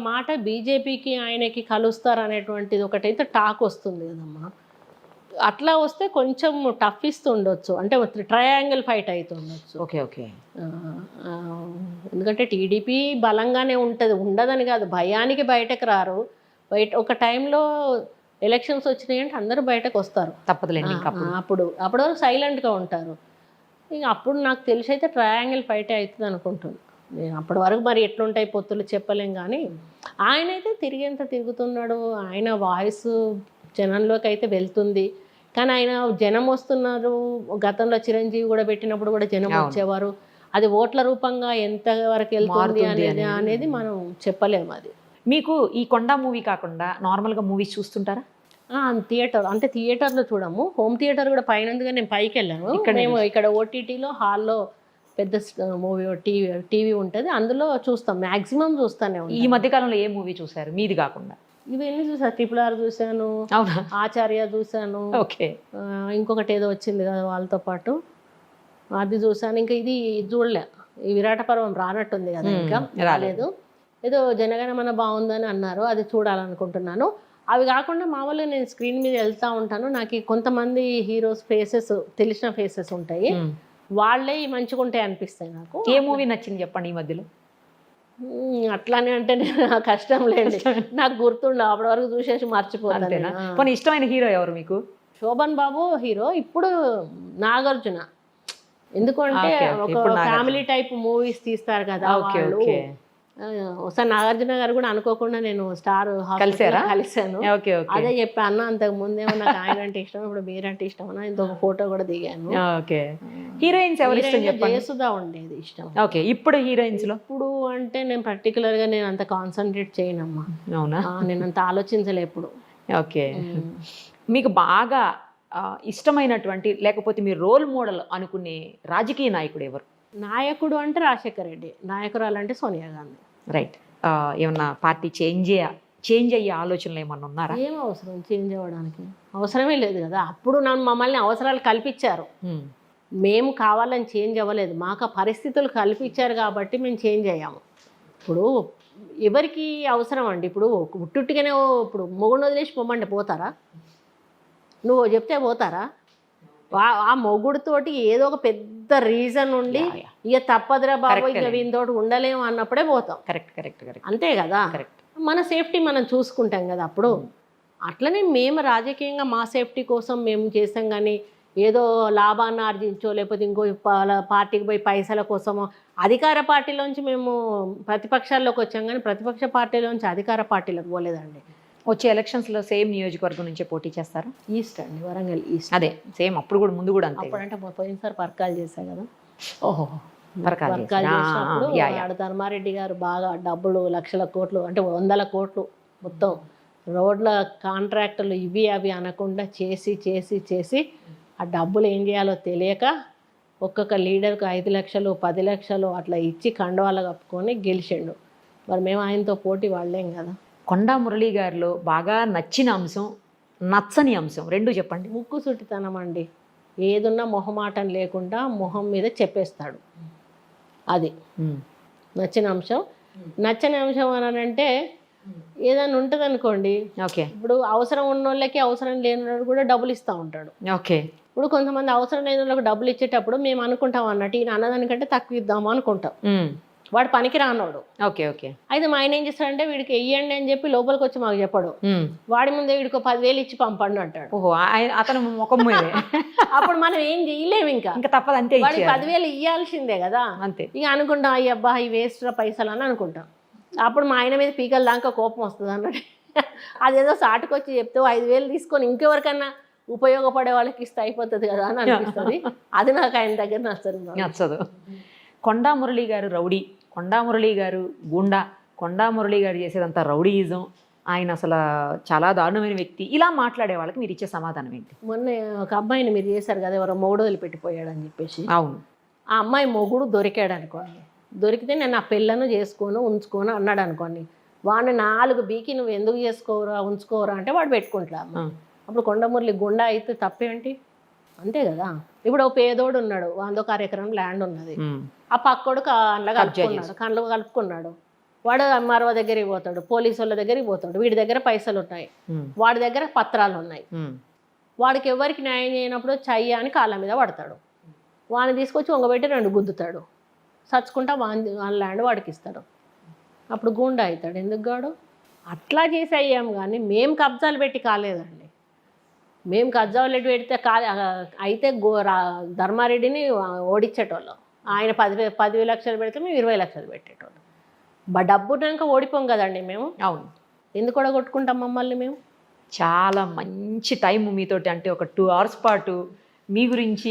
మాట బీజేపీకి ఆయనకి కలుస్తారు అనేటువంటిది ఒకటైతే టాక్ వస్తుంది కదమ్మా. అట్లా వస్తే కొంచెం టఫ్ ఇస్తూ ఉండొచ్చు, అంటే ట్రయాంగిల్ ఫైట్ అవుతుండొచ్చు. Okay okay. ఎందుకంటే టీడీపీ బలంగానే ఉంటుంది, ఉండదని కాదు, భయానికి బయటకు రారు. ఒక టైంలో ఎలక్షన్స్ వచ్చినాయి అంటే అందరూ బయటకు వస్తారు, తప్పదులేండి. అప్పుడు వరకు సైలెంట్గా ఉంటారు. ఇక అప్పుడు నాకు తెలిసి అయితే ట్రయాంగిల్ ఫైట్ అవుతుంది అనుకుంటున్నాను నేను. అప్పటి వరకు మరి ఎట్లుంటాయి పొత్తులు చెప్పలేం, కానీ ఆయన అయితే తిరిగేంత తిరుగుతున్నాడు. ఆయన వాయిస్ జనంలోకి అయితే వెళ్తుంది, కానీ ఆయన జనం వస్తున్నారు. గతంలో చిరంజీవి కూడా పెట్టినప్పుడు కూడా జనం వచ్చేవారు. అది ఓట్ల రూపంగా ఎంతవరకు వెళ్తుంది అనేది మనం చెప్పలేము. అది మీకు ఈ కొండ మూవీ కాకుండా నార్మల్గా మూవీస్ చూస్తుంటారా? థియేటర్ అంటే థియేటర్లో చూడము, హోమ్ థియేటర్ కూడా పైనందుగా నేను పైకి వెళ్ళాను. మేము ఇక్కడ ఓటీటీలో హాల్లో పెద్ద మూవీ టీవీ ఉంటుంది, అందులో చూస్తాం, మ్యాక్సిమం చూస్తానే ఉంటాం. ఈ మధ్యకాలంలో ఏ మూవీ చూసారు మీది కాకుండా? ఇవన్నీ చూసాను, RRR చూశాను, ఆచార్య చూశాను, ఇంకొకటి ఏదో వచ్చింది కదా వాళ్ళతో పాటు, అది చూశాను. ఇంకా ఇది చూడలే, ఈ విరాట పర్వం రానట్టుంది కదా, ఇంకా రాలేదు. ఏదో జనగణమన బాగుందని అన్నారు, అది చూడాలనుకుంటున్నాను. అవి కాకుండా మామూలుగా నేను స్క్రీన్ మీద వెళ్తూ ఉంటాను. నాకు కొంతమంది హీరోస్ ఫేసెస్, తెలిసిన ఫేసెస్ ఉంటాయి, వాళ్ళే మంచిగా ఉంటాయి అనిపిస్తాయి నాకు. ఏ మూవీ నచ్చింది చెప్పండి ఈ మధ్యలో? అట్లానే అంటే కష్టం లేండి, నాకు గుర్తుండ, అప్పటి వరకు చూసేసి మర్చిపోతాను. కొన్ని ఇష్టమైన హీరో ఎవరు మీకు? శోభన్ బాబు హీరో, ఇప్పుడు నాగార్జున. ఎందుకంటే ఒక ఫ్యామిలీ టైప్ మూవీస్ తీస్తారు కదా వాళ్ళు. ఒకసారి నాగార్జున గారు కూడా అనుకోకుండా నేను స్టార్ కలిశాను, అదే చెప్పా అన్న అంతకు ముందేమో నాకు ఆయన అంటే ఇష్టం, ఇప్పుడు మీరంటే ఇష్టం అన్న, ఇంకొక ఫోటో కూడా దిగాను. హీరోయిన్స్ ఎవరు ఇష్టం? జయసుధా ఉండేది ఇష్టం. ఓకే, ఇప్పుడు హీరోయిన్స్ లో ఇప్పుడు అంటే నేను పర్టికులర్ గా నేను అంత కాన్సన్ట్రేట్ చేయనమ్మా. అవునా? నేను అంత ఆలోచించలే ఎప్పుడు. ఓకే, మీకు బాగా ఇష్టమైనటువంటి లేకపోతే మీ రోల్ మోడల్ అనుకునే రాజకీయ నాయకుడు ఎవరు? నాయకుడు అంటే రాజశేఖర రెడ్డి, నాయకురాలు అంటే సోనియా గాంధీ. రైట్. ఏమన్నా పార్టీ చేంజ్ అయ్యే ఆలోచనలు ఏమన్నా ఉన్నారా? ఏం అవసరం చేంజ్ అవ్వడానికి, అవసరమే లేదు కదా. అప్పుడు మమ్మల్ని అవసరాలు కల్పించారు, మేము కావాలని చేంజ్ అవ్వలేదు, మాకు ఆ పరిస్థితులు కల్పించారు కాబట్టి మేము చేంజ్ అయ్యాము. ఇప్పుడు ఎవరికి అవసరం అండి, ఇప్పుడు ఉట్టుట్టుగానే ఇప్పుడు మొగుడు వదిలేసి పొమ్మంటే పోతారా? నువ్వు చెప్తే పోతారా? ఆ మొగుడుతోటి ఏదో ఒక పెద్ద రీజన్ ఉండి ఇక తప్పదురా బాబు ఇక వీనితోటి ఉండలేము అన్నప్పుడే పోతాం. కరెక్ట్. అంతే కదా, మన సేఫ్టీ మనం చూసుకుంటాం కదా అప్పుడు. అట్లనే మేము రాజకీయంగా మా సేఫ్టీ కోసం మేము చేసాం, కానీ ఏదో లాభాన్ని ఆర్జించో లేకపోతే ఇంకో పార్టీకి పోయి పైసల కోసమో. అధికార పార్టీలోంచి మేము ప్రతిపక్షాల్లోకి వచ్చాం, కానీ ప్రతిపక్ష పార్టీలోంచి అధికార పార్టీలకు పోలేదండి. వచ్చే ఎలక్షన్స్లో సేమ్ నియోజకవర్గం నుంచే పోటీ చేస్తారు? ఈస్ట్ అండి, వరంగల్ ఈస్ట్. అదే సేమ్, అప్పుడు కూడా ముందు కూడా అంతే. అప్పుడంటే పోయినసారి పర్కాలు చేశా కదా. ఓహో, పర్కాలు చేసినప్పుడు ధర్మారెడ్డి గారు బాగా డబ్బులు, లక్షల కోట్లు అంటే 100 కోట్లు మొత్తం రోడ్ల కాంట్రాక్టులు ఇవి అవి అనకుండా చేసి ఆ డబ్బులు ఏం చేయాలో తెలియక ఒక్కొక్క లీడర్కు 5 లక్షలు 10 లక్షలు అట్లా ఇచ్చి కండవాళ్ళ కప్పుకొని గెలిచిండు. మరి మేము ఆయనతో పోటీ వాళ్ళేం కదా. కొండా మురళీ గారిలో బాగా నచ్చిన అంశం, నచ్చని అంశం రెండు చెప్పండి. ముక్కుసూటితనం అండి, ఏదున్నా మొహమాటం లేకుండా మొహం మీద చెప్పేస్తాడు, అది నచ్చిన అంశం. నచ్చని అంశం అని అంటే ఏదైనా ఉంటుంది అనుకోండి, ఓకే, ఇప్పుడు అవసరం ఉన్న వాళ్ళకి అవసరం లేని వాళ్ళు కూడా డబ్బులు ఇస్తూ ఉంటాడు. ఓకే, ఇప్పుడు కొంతమంది అవసరం లేని వాళ్ళకి డబ్బులు ఇచ్చేటప్పుడు మేము అనుకుంటాం అన్నట్టు ఈయన అన్నదానికంటే తక్కువ ఇద్దాము అనుకుంటాం, వాడు పనికి రానోడు. Okay okay. అయితే మా ఆయన ఏం చేస్తాడంటే వీడికి వెయ్యండి అని చెప్పి లోపలికి వచ్చి మాకు చెప్పడు, వాడి ముందే వీడికి 10,000 ఇచ్చి పంపండి అంటాడు. ఓహో, అతను ముఖం మీదే. అప్పుడు మనం ఏం చేయలేము, ఇంకా తప్పదు అంతే, వాడికి 10,000 ఇవ్వాల్సిందే కదా అంతే. ఇక అనుకుంటాం అయ్యబ్బా ఈ వేస్ట్ పైసలు అని అనుకుంటాం. అప్పుడు మా ఆయన మీద పీకల దాకా కోపం వస్తుంది అన్నట్టు. అదేదో సాటుకొచ్చి చెప్తే 5,000 తీసుకొని ఇంకెవరికన్నా ఉపయోగపడే వాళ్ళకి ఇస్తే అయిపోతుంది కదా అని అనిపిస్తుంది. అది నాకు ఆయన దగ్గర నచ్చదు. కొండా మురళీ గారు రౌడీ, కొండా మురళీ గారు గుండా, కొండా మురళీ గారు చేసేదంతా రౌడీయిజం, ఆయన అసలు చాలా దారుణమైన వ్యక్తి, ఇలా మాట్లాడే వాళ్ళకి మీరు ఇచ్చే సమాధానం ఏంటి? మొన్న ఒక అమ్మాయిని మీరు చేశారు కదా, ఎవరో మొగుడు వదిలిపెట్టిపోయాడు అని చెప్పేసి. అవును, ఆ అమ్మాయి మొగుడు దొరికాడు అనుకోండి, దొరికితే నేను నా పిల్లను చేసుకోను ఉంచుకోను అన్నాడు అనుకోండి, వాడిని 4 బీకి నువ్వు ఎందుకు చేసుకోరా ఉంచుకోరా అంటే వాడు పెట్టుకుంటా. అప్పుడు కొండమురళి గుండా అయితే తప్పేంటి? అంతే కదా. ఇప్పుడు ఓ పేదోడు ఉన్నాడు, 100 ఎకరం ల్యాండ్ ఉన్నది, ఆ పక్కోడు కళ్ళు కలుపుకున్నాడు, వాడు మరో దగ్గరికి పోతాడు, పోలీసు వాళ్ళ దగ్గరికి పోతాడు, వీడి దగ్గర పైసలు ఉన్నాయి, వాడి దగ్గర పత్రాలు ఉన్నాయి, వాడికి ఎవరికి న్యాయం చేయనప్పుడు చెయ్య అని కాళ్ళ మీద పడతాడు, వాడిని తీసుకొచ్చి వంగబెట్టి 2 గుద్దుతాడు, చచ్చుకుంటా వాళ్ళ ల్యాండ్ వాడికి ఇస్తాడు, అప్పుడు గుండా అవుతాడు. ఎందుకు గాడు? అట్లా చేసి అయ్యాం కానీ మేము కబ్జాలు పెట్టి కాలేదండి. మేము కబ్జాలు పెడితే అయితే ధర్మారెడ్డిని ఓడించేటోళ్ళం. ఆయన 10 లక్షలు పెడితే మేము 20 లక్షలు పెట్టేటోళ్ళం. డబ్బు ఉన్నాక ఓడిపోం కదండి మేము. అవును. ఎందుకు కూడా కొట్టుకుంటాం మమ్మల్ని మేము? చాలా మంచి టైం మీతోటి, అంటే ఒక 2 hours పాటు మీ గురించి,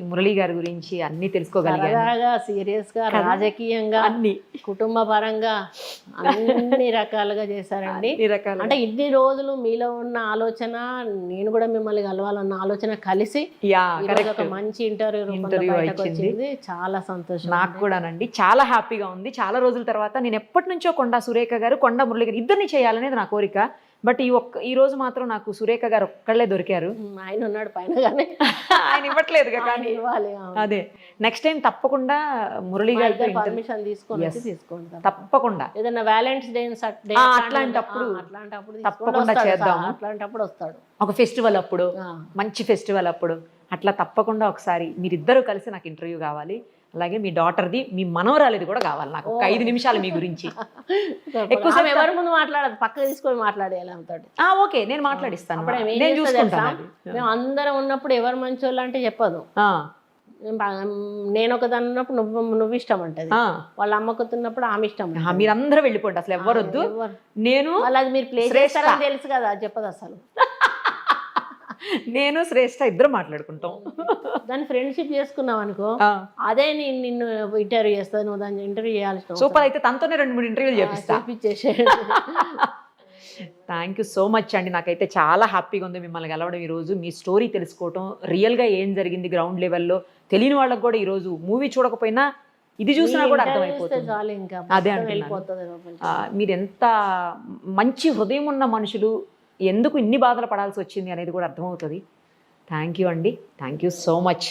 మురళి గారి గురించి అన్నీ తెలుసుకోగలిగాను. సరదాగా, సీరియస్గా, రాజకీయంగా, అన్ని కుటుంబ పరంగా అన్ని రకాలుగా చేశారండి. అంటే ఇన్ని రోజులు మీలో ఉన్న ఆలోచన, నేను కూడా మిమ్మల్ని కలవాలన్న ఆలోచన కలిసి ఒక మంచి ఇంటర్వ్యూ వచ్చింది. చాలా సంతోషం నాకు కూడానండి. చాలా హ్యాపీగా ఉంది. చాలా రోజుల తర్వాత నేను ఎప్పటి నుంచో కొండా సురేఖ గారు, కొండా మురళి గారు ఇద్దరిని చేయాలనేది నా కోరిక. బట్ ఈ రోజు మాత్రం నాకు సురేఖ గారు ఒక్కళ్ళే దొరికారు. ఆయన ఉన్నాడు పైన, కానీ ఆయన ఇవ్వట్లేదు. కానీ అదే నెక్స్ట్ టైం తప్పకుండా మురళి గారి పర్మిషన్ తీసుకోండి. తప్పకుండా ఏదైనా వ్యాలెంటైన్స్ డే అట్లాంటప్పుడు తప్పకుండా చేద్దాం. అట్లాంటప్పుడు వస్తాడు ఒక ఫెస్టివల్ అప్పుడు, మంచి ఫెస్టివల్ అప్పుడు అట్లా తప్పకుండా ఒకసారి మీరిద్దరూ కలిసి నాకు ఇంటర్వ్యూ కావాలి. అలాగే మీ డాటర్ది, మీ మనవరాలిది కూడా కావాలి నాకు. ఒక 5 నిమిషాలు మీ గురించి. ఎక్కువసేపు ఎవరి ముందు మాట్లాడదు, పక్కకు తీసుకొని మాట్లాడేయాలి ఆమెతోటి. ఓకే, నేను మాట్లాడిస్తాను, నేను చూసుకుంటాను. మేము అందరం ఉన్నప్పుడు ఎవరు మంచోళ్ళు అంటే చెప్పదు. నేను ఒకదాన్ని ఉన్నప్పుడు నువ్వు ఇష్టం అంటది, వాళ్ళ అమ్మకుతున్నప్పుడు ఆమె ఇష్టం. మీరందరూ వెళ్ళిపోండి, అసలు ఎవరొద్దు. నేను అది మీరు ప్లే చేస్తారని తెలుసు కదా, చెప్పదు అసలు. నేను శ్రేష్ఠ ఇద్దరు మాట్లాడుకుంటాం. దాన్ని ఫ్రెండ్షిప్ చేసుకున్నావు అనుకో, అదే నేను నిన్ను ఇంటర్వ్యూ చేస్తాను, నువ్వు దాన్ని ఇంటర్వ్యూ చేయాల్సిన. సూపర్. అయితే తనతోనే 2-3 ఇంటర్వ్యూలు చేపిచ్చేసే. థ్యాంక్ యూ సో మచ్ అండి. నాకైతే చాలా హ్యాపీగా ఉంది మిమ్మల్ని కలవడం, ఈరోజు మీ స్టోరీ తెలుసుకోవటం, రియల్గా ఏం జరిగింది గ్రౌండ్ లెవెల్లో తెలియని వాళ్ళకి కూడా ఈరోజు మూవీ చూడకపోయినా ఇది చూసినా కూడా అర్థమైపోతుంది. అదే అంటున్నాను, మీరు ఎంత మంచి హృదయం ఉన్న మనుషులు, ఎందుకు ఇన్ని బాధలు పడాల్సి వచ్చింది అనేది కూడా అర్థమవుతుంది. థ్యాంక్ యూ అండి. Thank you so much.